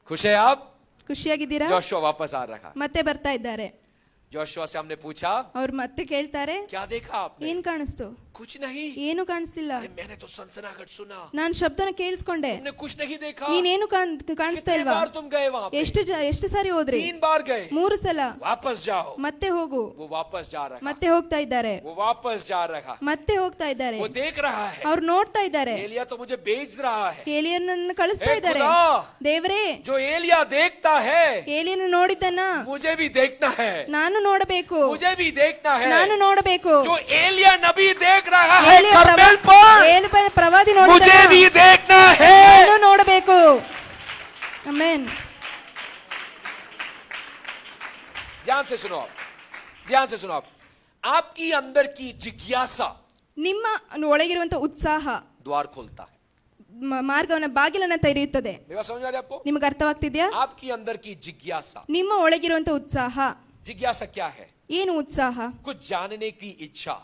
खुश है आप? ಖುಷಿಯಾಗಿದ್ದೀರಾ? जोशुआ वापस आ रहा. ಮತ್ತೆ ಬರ್ತಾ ಇದ್ದಾರೆ. जोशुआ से हमने पूछा, ಅವ್ರು ಮತ್ತೆ ಕೇಳ್ತಾರೆ, क्या देखा आपने? ಏನ್ ಕಾಣಿಸ್ತು? कुछ नहीं. ಏನು ಕಾಣಿಸ್ಲಿಲ್ಲ. अरे मैंने तो सनसनाहट सुना. ನಾನ್ ಶಬ್ದನ ಕೇಳಿಸ್ಕೊಂಡೆ. तुमने कुछ नहीं देखा. ನೀನೇನು ಕಾಣಿಸ್ತಾ कितने ಇಲ್ವಾ? बार तुम गए वहां पे? ಎಷ್ಟು ಸಾರಿ ಹೋದ್ರಿ? 3 बार गए. 3 ಸಲ. वापस जाओ. ಮತ್ತೆ ಹೋಗು. वो वापस जा रहा. ಮತ್ತೆ ಹೋಗ್ತಾ ಇದ್ದಾರೆ. वो वापस जा रहा. ಮತ್ತೆ ಹೋಗ್ತಾ ಇದ್ದಾರೆ. वो देख रहा है. ಅವ್ರು ನೋಡ್ತಾ ಇದ್ದಾರೆ. एलिया तो मुझे भेज रहा है. ಏಲಿಯನನ್ನ ಕಳಿಸ್ತಾ हे ಇದ್ದಾರೆ. खुदा, ದೇವರೇ, जो एलिया देखता है ಏಲಿಯನ ನೋಡಿದ್ದನ್ನ मुझे भी देखना है. ನಾನು ನೋಡಬೇಕು. मुझे भी देखना है. ನಾನು ನೋಡಬೇಕು. जो एलिया नबी देख रहा है ಏಲಿಯ कर्मेल पर, ಪ್ರವಾದಿ मुझे ನೋಡಿದ್ದನ್ನ भी देखना है. ನಾನು ನೋಡಬೇಕು. ಆಮೆನ್. ध्यान से सुनो आप, ध्यान से सुनो आप. आपकी अंदर की जिज्ञासा ನಿಮ್ಮ ಒಳಗಿರುವಂತ ಉತ್ಸಾಹ द्वार खोलता है. ಮಾರ್ಗವನ್ನ ಬಾಗಿಲನ್ನ ತೆರೆಯುತ್ತದೆ. मेरी बात समझ आ रही है आपको? ನಿಮಗೆ ಅರ್ಥವಾಗ್ತಿದ್ಯಾ? आपकी अंदर की जिज्ञासा. ನಿಮ್ಮ ಒಳಗಿರುವಂತ ಉತ್ಸಾಹ. जिज्ञासा क्या है? ಏನು ಉತ್ಸಾಹ? कुछ जानने की इच्छा,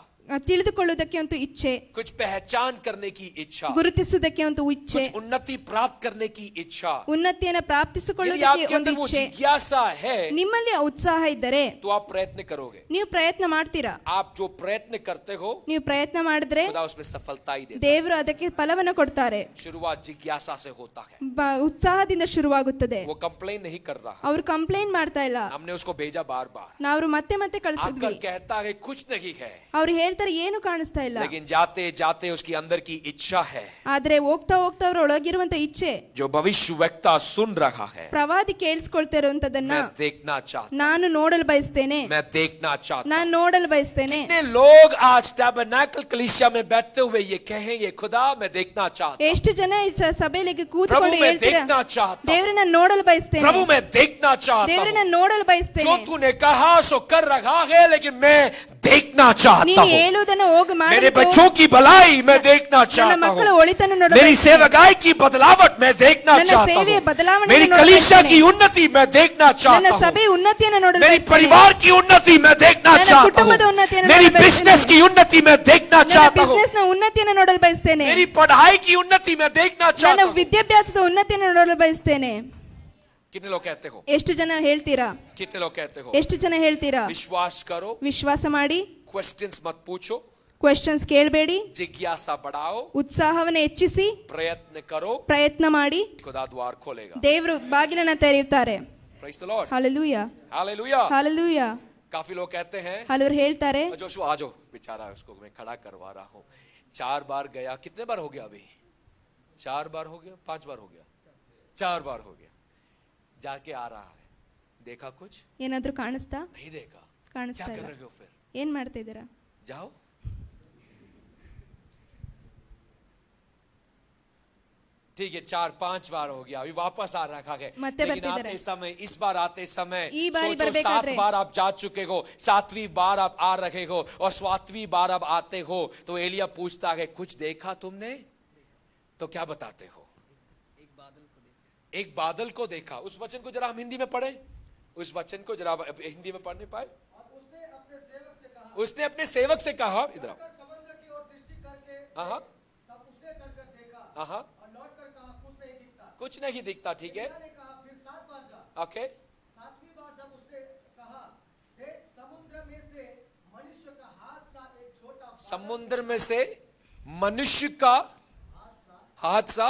ತಿಳಿದುಕೊಳ್ಳುವುದಕ್ಕೆ ಒಂದು ಇಚ್ಛೆ, कुछ पहचान करने की इच्छा, ಗುರುತಿಸುವುದಕ್ಕೆ ಒಂದು ಇಚ್ಛೆ, कुछ उन्नति प्राप्त करने की इच्छा. ಉನ್ನತಿಯನ್ನ यदि ಪ್ರಾಪ್ತಿಸಿಕೊಳ್ಳುವುದಕ್ಕೆ आपके ಒಂದು अंदर वो ಇಚ್ಛೆ. जिज्ञासा है ನಿಮ್ಮಲ್ಲಿ ಆ ಉತ್ಸಾಹ ಇದ್ದರೆ तो आप प्रयत्न करोगे. ನೀವು ಪ್ರಯತ್ನ ಮಾಡ್ತೀರಾ. आप जो प्रयत्न करते हो ನೀವು ಪ್ರಯತ್ನ ಮಾಡಿದ್ರೆ खुदा उसमें सफलता ही देता है. ದೇವರು ಅದಕ್ಕೆ ಫಲವನ್ನು ಕೊಡ್ತಾರೆ. शुरुआत जिज्ञासा से होता है. ಉತ್ಸಾಹದಿಂದ ಶುರುವಾಗುತ್ತದೆ. वो कंप्लेन नहीं कर रहा. ಅವ್ರು ಕಂಪ್ಲೇಂಟ್ ಮಾಡ್ತಾ ಇಲ್ಲ. हमने उसको भेजा बार बार. ನಾವು ಮತ್ತೆ ಮತ್ತೆ आकर ಕಳಿಸಿದ್ವಿ. कहता है कुछ नहीं है, ಅವ್ರು ಹೇಳ್ತಾರೆ ಏನು ಕಾಣಿಸ್ತಾ ಇಲ್ಲ. लेकिन जाते जाते उसकी अंदर की इच्छा है. ಆದ್ರೆ ಹೋಗ್ತಾ ಹೋಗ್ತಾ ಅವ್ರ ಒಳಗಿರುವಂತ ಇಚ್ಛೆ, जो भविष्यवक्ता सुन रहा है, ಪ್ರವಾದಿ ಕೇಳಿಸ್ಕೊಳ್ತಾ ಇರುವಂತದನ್ನ मैं देखना चाहता. ನಾನು ನೋಡಲು ಬಯಸ್ತೇನೆ. मैं देखना चाहता. ನಾನು ನೋಡಲು ಬಯಸ್ತೇನೆ. कितने लोग आज टैबरनैकल कलीसिया में बैठते हुए ये कहेंगे खुदा मैं देखना चाहता. ಎಷ್ಟು ಜನ ಈ ಸಭೆಯಲ್ಲಿ प्रभु ಕೂತ್ಕೊಂಡು मैं ಹೇಳ್ತೀರಾ, देखना चाहता. ದೇವರೇ ನಾನು ನೋಡಲು ಬಯಸ್ತೇನೆ. प्रभु मैं देखना चाहता ದೇವರೇ हूं. ನಾನು ನೋಡಲು जो ಬಯಸ್ತೇನೆ. तूने कहा सो कर रहा है, लेकिन मैं देखना चाहता ನೀನು हूं. ಹೇಳುವುದನ್ನು ಹೋಗಿ मेरे ಮಾಡಬೇಕು. बच्चों की भलाई मैं देखना ನನ್ನ चाहता ಮಕ್ಕಳ हूं. ಒಳಿತನ್ನು ನೋಡಲು मेरी ಬಯಸ್ತೇನೆ. सेवकाई की बदलावट मैं देखना ನನ್ನ चाहता ಸೇವೆಯ हूं. ಬದಲಾವಣೆಯನ್ನು मेरी ನೋಡಲು कलीसिया ಬಯಸ್ತೇನೆ. की उन्नति मैं देखना ನನ್ನ चाहता हूं. ಸಭೆಯ ಉನ್ನತಿಯನ್ನು ನೋಡಲು मेरी ಬಯಸ್ತೇನೆ. परिवार की उन्नति मैं देखना ನನ್ನ चाहता ಕುಟುಂಬದ हूं. ಉನ್ನತಿಯನ್ನು मेरी ನೋಡಲು बिजनेस ಬಯಸ್ತೇನೆ. की उन्नति मैं देखना ನನ್ನ चाहता हूं. ಬಿಸಿನೆಸ್ ನ ಉನ್ನತಿಯನ್ನು ನೋಡಲು ಬಯಸ್ತೇನೆ. मेरी पढ़ाई की उन्नति मैं देखना ನನ್ನ चाहता हूं. ವಿದ್ಯಾಭ್ಯಾಸದ ಉನ್ನತಿಯನ್ನು ನೋಡಲು ಬಯಸ್ತೇನೆ. कितने लोग कहते हो? ಎಷ್ಟು ಜನ ಹೇಳ್ತೀರಾ? कितने लोग कहते हो? ಎಷ್ಟು ಜನ ಹೇಳ್ತೀರಾ? विश्वास करो, ವಿಶ್ವಾಸ ಮಾಡಿ, क्वेश्चंस मत पूछो, ಕ್ವೆಶ್ಚನ್ಸ್ ಕೇಳಬೇಡಿ, जिज्ञासा बढ़ाओ, ಉತ್ಸಾಹವನ್ನು ಹೆಚ್ಚಿಸಿ प्रयत्न करो, ಪ್ರಯತ್ನ ಮಾಡಿ, खुदा द्वार खोलेगा. ದೇವರು ಬಾಗಿಲನ್ನ ತೆರೆಯುತ್ತಾರೆ. Praise the Lord. Hallelujah, hallelujah. Hallelujah. काफी लोग कहते हैं ಹಲವರು ಹೇಳ್ತಾರೆ, जोशुआ आ जाओ, बेचारा उसको मैं खड़ा करवा रहा हूँ. 4 बार गया, कितने बार हो गया अभी? 4 बार हो गया, 5 बार हो गया, 4 बार हो गया, जाके आ रहा है. देखा कुछ? ಏನಾದ್ರೂ ಕಾಣಿಸ್ತಾ? नहीं देखा. क्या ಕಾಣಿಸ್ತಾ कर ಇಲ್ಲ. रहे हो फिर? ಏನ್ ಮಾಡ್ತಾ ಇದ್ದೀರಾ? जाओ. ठीक है, 4-5 बार हो गया, अभी वापस आ रखा है. ಮತ್ತೆ लेकिन ಬರ್ತಿದ್ದಾರೆ. आते समय, इस बार आते समय ಈ ಬಾರಿ सोचो, 7 ಬರ್ಬೇಕಾದ್ರೆ बार आप जा चुके हो, 7वीं बार आप आ रहे हो और 7वीं बार आप आते हो, तो एलिया पूछता है कुछ देखा तुमने? तो क्या बताते हो? एक बादल को देखा. उस वचन को जरा हम हिंदी में पढ़े, उस वचन को जरा हिंदी में पढ़ने पाए. उसने अपने सेवक से कहा, इधर आओ. समुद्र की ओर दृष्टि करके हाँ, तब उसने चलकर देखा हाँ, और लौटकर कहा कुछ नहीं दिखता. कुछ नहीं दिखता. ठीक है, एलिया ने कहा फिर 7 बार जा. ओके. 7वीं बार जब उसने कहा देख समुद्र में से मनुष्य का हाथ सा एक छोटा बादल समुद्र में से मनुष्य का हाथ सा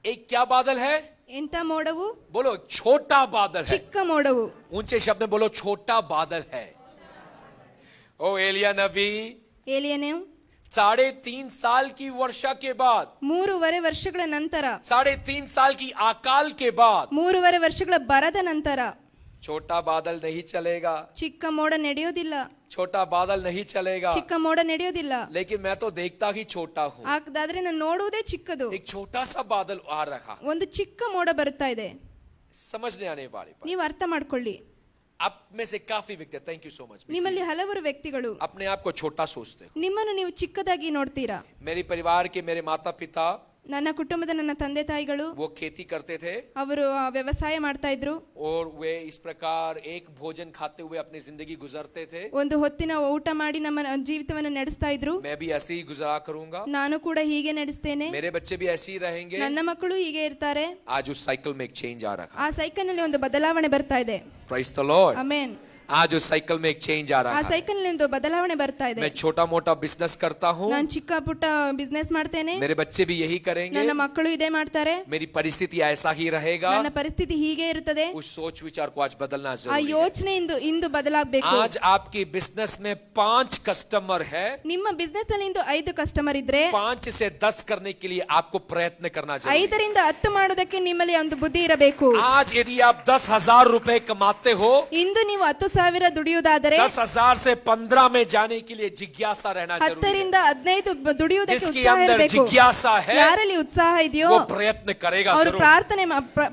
एक क्या बादल है? ಎಂತ ಮೋಡವು? बोलो छोटा बादल है. ಚಿಕ್ಕ ಮೋಡವು. ऊंचे शब्द में बोलो छोटा बादल है. ओ एलिया नबी, ಏಲಿಯನೇ 3.5 साल की वर्षा के बाद, 3.5 ವರ್ಷಗಳ ನಂತರ, 3.5 साल की अकाल के बाद 3.5 ವರ್ಷಗಳ ಬರದ ನಂತರ छोटा बादल नहीं चलेगा. ಚಿಕ್ಕ ಮೋಡ ನಡೆಯೋದಿಲ್ಲ. छोटा बादल नहीं चलेगा. ಚಿಕ್ಕ ಮೋಡ ನಡೆಯೋದಿಲ್ಲ. लेकिन मैं तो देखता ही छोटा हूँ. ಹಾಗಾದ್ರೆ ನಾನು ನೋಡುವುದೇ ಚಿಕ್ಕದು. एक छोटा सा बादल आ रहा, ಒಂದು ಚಿಕ್ಕ ಮೋಡ ಬರುತ್ತಾ ಇದೆ. समझने आने वाली बात. ನೀವು ಅರ್ಥ ಮಾಡ್ಕೊಳ್ಳಿ. आप में से काफी व्यक्ति, थैंक यू सो मच, ನಿಮ್ಮಲ್ಲಿ ಹಲವರು ವ್ಯಕ್ತಿಗಳು अपने आप को छोटा सोचते हो. ನಿಮ್ಮನ್ನು ನೀವು ಚಿಕ್ಕದಾಗಿ ನೋಡ್ತೀರಾ. मेरे परिवार के मेरे माता पिता, ನನ್ನ ಕುಟುಂಬದ ನನ್ನ ತಂದೆ ತಾಯಿಗಳು वो खेती करते थे ಅವರು ವ್ಯವಸಾಯ ಮಾಡ್ತಾ ಇದ್ರು. और वे इस प्रकार एक भोजन खाते हुए अपनी जिंदगी गुजरते थे. ಒಂದು ಹೊತ್ತಿನ ಊಟ ಮಾಡಿ ನಮ್ಮ ಜೀವಿತವನ್ನು ನಡೆಸ್ತಾ ಇದ್ರು. मैं भी ऐसे ही गुजारा करूंगा. ನಾನು ಕೂಡ ಹೀಗೆ ನಡೆಸ್ತೇನೆ. मेरे बच्चे भी ऐसे ही रहेंगे. ನನ್ನ ಮಕ್ಕಳು ಹೀಗೆ ಇರ್ತಾರೆ. आज उस साइकिल में एक चेंज आ रहा है. ಆ ಸೈಕಲ್ ನಲ್ಲಿ ಒಂದು ಬದಲಾವಣೆ ಬರ್ತಾ ಇದೆ. Praise the lord. ಆಮೆನ್. आज उस साइकिल में एक चेंज आ ಆ रहा है. ಸೈಕಲ್ ನಲ್ಲಿ ಒಂದು ಬದಲಾವಣೆ ಬರ್ತಾ ಇದೆ. मैं छोटा मोटा बिजनेस करता हूँ, ನಾನು ಚಿಕ್ಕ ಪುಟ್ಟ ಬಿಸ್ನೆಸ್ ಮಾಡ್ತೇನೆ. मेरे बच्चे भी यही करेंगे. ನನ್ನ ಮಕ್ಕಳು ಇದೇ ಮಾಡ್ತಾರೆ. मेरी परिस्थिति ऐसा ही रहेगा. ನನ್ನ ಪರಿಸ್ಥಿತಿ ಹೀಗೆ ಇರುತ್ತದೆ. उस सोच विचार को आज बदलना ಆ जरूरी है. ಯೋಚನೆ ಇಂದು ಬದಲಾಗಬೇಕು. आज आपकी बिजनेस में 5 कस्टमर है, ನಿಮ್ಮ ಬಿಸ್ನೆಸ್ ನಲ್ಲಿ ಇಂದು 5 ಕಸ್ಟಮರ್ ಇದ್ರೆ 5 से 10 करने के लिए आपको प्रयत्न करना जरूरी है. 5ರಿಂದ 10 ಮಾಡೋದಕ್ಕೆ ನಿಮ್ಮಲ್ಲಿ ಒಂದು ಬುದ್ಧಿ ಇರಬೇಕು. आज यदि आप 10,000 रुपए कमाते हो, ಇಂದು ನೀವು 10,000 ದುಡಿಯುವುದಾದರೆ 10,000 से 15 में जाने के लिए जिज्ञासा रहना जरूरी है. 10ರಿಂದ 15 ದುಡಿಯುವುದಕ್ಕೆ जिसके ಉತ್ಸಾಹ अंदर ಇರಬೇಕು. जिज्ञासा है, ಯಾರಲ್ಲಿ ಉತ್ಸಾಹ ಇದೆಯೋ वो प्रयत्न करेगा ಅವರು जरूर.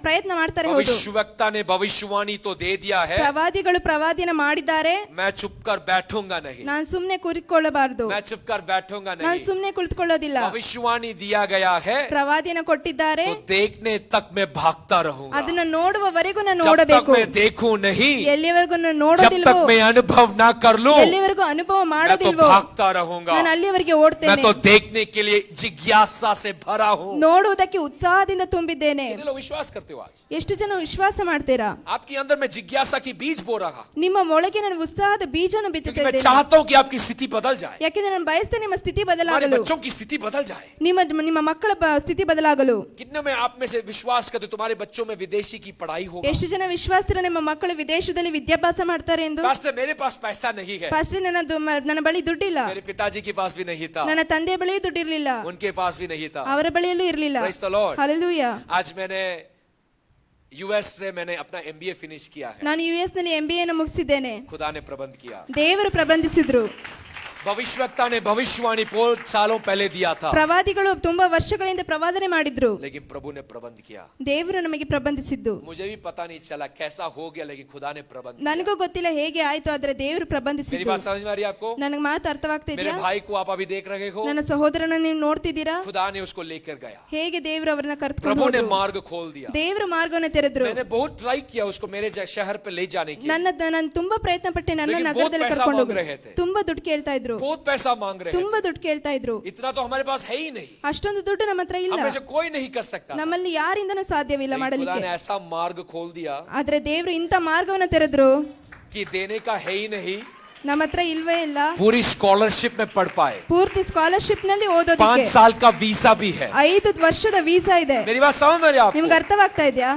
ಪ್ರಯತ್ನ ಮಾಡ್ತಾರೆ. ಹೌದು, भविष्यवक्ता ने भविष्यवाणी तो दे दिया है, ಪ್ರವಾದಿಗಳು ಪ್ರವಾದಿನ ಮಾಡಿದ್ದಾರೆ. मैं चुप कर बैठूंगा नहीं, ನಾನು ಸುಮ್ನೆ ಕೂರಿಕೊಳ್ಳಬಾರದು. मैं चुप कर बैठूंगा ನಾನು नहीं. ಸುಮ್ನೆ ಕುಳಿತುಕೊಳ್ಳೋದಿಲ್ಲ. भविष्यवाणी दिया गया है, ಪ್ರವಾದಿನ ಕೊಟ್ಟಿದ್ದಾರೆ. तो देखने तक मैं भागता रहूंगा. ಅದನ್ನ ನೋಡುವವರೆಗೂ ನಾನು जब तक ನೋಡಬೇಕು. मैं देखूं नहीं, ಎಲ್ಲಿವರೆಗೂ ನಾನು जब ನೋಡೋದಿಲ್ವೋ, तक मैं अनुभव ना कर लूं, ಎಲ್ಲಿವರೆಗೂ ಅನುಭವ मैं तो ಮಾಡೋದಿಲ್ವೋ, भागता रहूंगा. ನಾನು ಅಲ್ಲಿವರೆಗೆ मैं ಓಡ್ತೇನೆ. तो देखने के लिए जिज्ञासा से भरा हूं. ನೋಡುವುದಕ್ಕೆ ಉತ್ಸಾಹದಿಂದ ತುಂಬಿದ್ದೇನೆ. कितने लोग विश्वास करते हो आज? ಎಷ್ಟು ಜನ ವಿಶ್ವಾಸ ಮಾಡ್ತೀರಾ? आपके अंदर में जिज्ञासा की बीज बो रहा, ನಿಮ್ಮ ಒಳಗೆ ನಾನು ಉತ್ಸಾಹದ ಬೀಜನ क्योंकि मैं ಬಿತ್ತುತ್ತಿದ್ದೇನೆ. चाहता हूं कि आपकी स्थिति बदल जाए, ಯಾಕೆಂದ್ರೆ ನಾನು ಬಯಸ್ತೇನೆ ನಿಮ್ಮ ಸ್ಥಿತಿ हमारे ಬದಲಾಗಲು, बच्चों की स्थिति बदल जाए. ನಿಮ್ಮ ಮಕ್ಕಳ ಸ್ಥಿತಿ ಬದಲಾಗಲು. कितने में आप में से विश्वास करते हो तुम्हारे बच्चों में विदेशी की पढ़ाई होगा? ಎಷ್ಟು ಜನ ವಿಶ್ವಾಸರ ನಿಮ್ಮ ಮಕ್ಕಳು ವಿದೇಶದಲ್ಲಿ ವಿದ್ಯಾಭ್ಯಾಸ ಮಾಡ್ತಾರೆ ಎಂದು? पास्टर मेरे पास पैसा नहीं है, ಫಸ್ಟ್ ನನ್ನ ಬಳಿ ದುಡ್ಡಿಲ್ಲ. मेरे पिताजी के पास भी नहीं था, ನನ್ನ ತಂದೆ ಬಳಿ ದುಡ್ಡಿರ್ಲಿಲ್ಲ, उनके पास भी नहीं था. ಅವರ ಬಳಿಯಲ್ಲೂ ಇರ್ಲಿಲ್ಲ. Praise the Lord. ಹಲ್ಲೆಲೂಯಾ. आज मैंने यूएस से मैंने अपना MBA फिनिश किया है. ನಾನು US ನಲ್ಲಿ MBA ನ ಮುಗಿಸಿದ್ದೇನೆ. खुदा ने प्रबंध किया. ದೇವರು ಪ್ರಬಂಧಿಸಿದ್ರು. भविष्यवक्ता ने भविष्यवाणी बहुत सालों पहले दिया था, ಪ್ರವಾದಿಗಳು ತುಂಬಾ ವರ್ಷಗಳಿಂದ ಪ್ರವಾದನೆ ಮಾಡಿದ್ರು. लेकिन प्रभु ने प्रबंध किया. ದೇವರು ನಮಗೆ ಪ್ರಬಂಧಿಸಿದ್ದು. मुझे भी पता नहीं चला कैसा हो गया, लेकिन खुदा ने प्रबंध ನನಗೂ ಗೊತ್ತಿಲ್ಲ ಹೇಗೆ ಆಯ್ತು, ಆದ್ರೆ ದೇವರು किया. मेरी ಪ್ರಬಂಧಿಸಿದ್ದು. बात समझ में आ रही है आपको? ನನಗೆ ಮಾತು ಅರ್ಥವಾಗ್ತಾ मेरे ಇದೆಯಾ? भाई को आप अभी देख रहे हो, ನನ್ನ ಸಹೋದರನ ನೀವು ನೋಡ್ತಿದ್ದೀರಾ? खुदा ने उसको लेकर गया, ಹೇಗೆ ದೇವರು ಅವರನ್ನ ಕರೆದುಕೊಂಡು प्रभु ने ಹೋದ್ರು. मार्ग खोल दिया. ದೇವರು ಮಾರ್ಗವನ್ನು ತೆರೆದ್ರು. मैंने बहुत ट्राई किया उसको मेरे शहर पे ले जाने की, ನಾನು ತುಂಬಾ ಪ್ರಯತ್ನ ಪಟ್ಟೆ ನನ್ನ लेकिन बहुत ನಗರದಲ್ಲಿ पैसा ಕರ್ಕೊಂಡು मांग ಹೋಗಿ. रहे थे. ತುಂಬಾ ದುಡ್ಡು ಕೇಳ್ತಾ ಇದ್ರು. बहुत पैसा मांग रहे ತುಂಬಾ थे. ದುಡ್ಡು ಕೇಳ್ತಾ ಇದ್ರು. इतना तो हमारे पास है ही नहीं, ಅಷ್ಟೊಂದು ದುಡ್ಡು ನಮ್ಮ ಹತ್ರ ಇಲ್ಲ. हम में से कोई नहीं कर सकता. ನಮ್ಮಲ್ಲಿ ಯಾರಿಂದನೂ ಸಾಧ್ಯವಿಲ್ಲ लेकिन खुदा ಮಾಡಲಿಕ್ಕೆ. ने ऐसा मार्ग खोल दिया ಆದ್ರೆ ದೇವರು ಇಂಥ ಮಾರ್ಗವನ್ನು ತೆರೆದ್ರು. कि देने का है ही नहीं, ನಮ್ಮ ಹತ್ರ ಇಲ್ವೇ ಇಲ್ಲ, पूरी स्कॉलरशिप में पढ़ पाए, ಪೂರ್ತಿ ಸ್ಕಾಲರ್ಶಿಪ್ ನಲ್ಲಿ 5 ಓದೋದಕ್ಕೆ साल का वीजा भी है। 5 ವರ್ಷದ ವೀಸಾ ಇದೆ. मेरी बात समझ में आ रही है ನಿಮ್ಗೆ आपको? ಅರ್ಥವಾಗ್ತಾ ಇದೆಯಾ?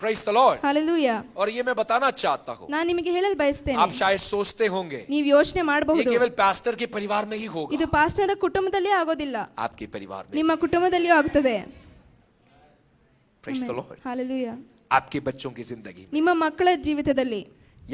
Praise the Lord। ಹಲ್ಲೆಲೂಯಾ. और ये मैं बताना चाहता हूँ, ನಾನು ನಿಮಗೆ ಹೇಳಲು ಬಯಸ್ತೇನೆ, आप शायद सोचते होंगे ನೀವು ಯೋಚನೆ ये ಮಾಡಬಹುದು, केवल पास्टर के परिवार में ही होगा। ಇದು ಪಾಸ್ಟರ್ ಕುಟುಂಬದಲ್ಲಿ ಆಗೋದಿಲ್ಲ, आपके परिवार में, ನಿಮ್ಮ ಕುಟುಂಬದಲ್ಲಿಯೂ ಆಗ್ತದೆ. Praise the Lord। ಹಲ್ಲೆಲೂಯಾ. आपके बच्चों की जिंदगी में, ನಿಮ್ಮ ಮಕ್ಕಳ ಜೀವಿತದಲ್ಲಿ,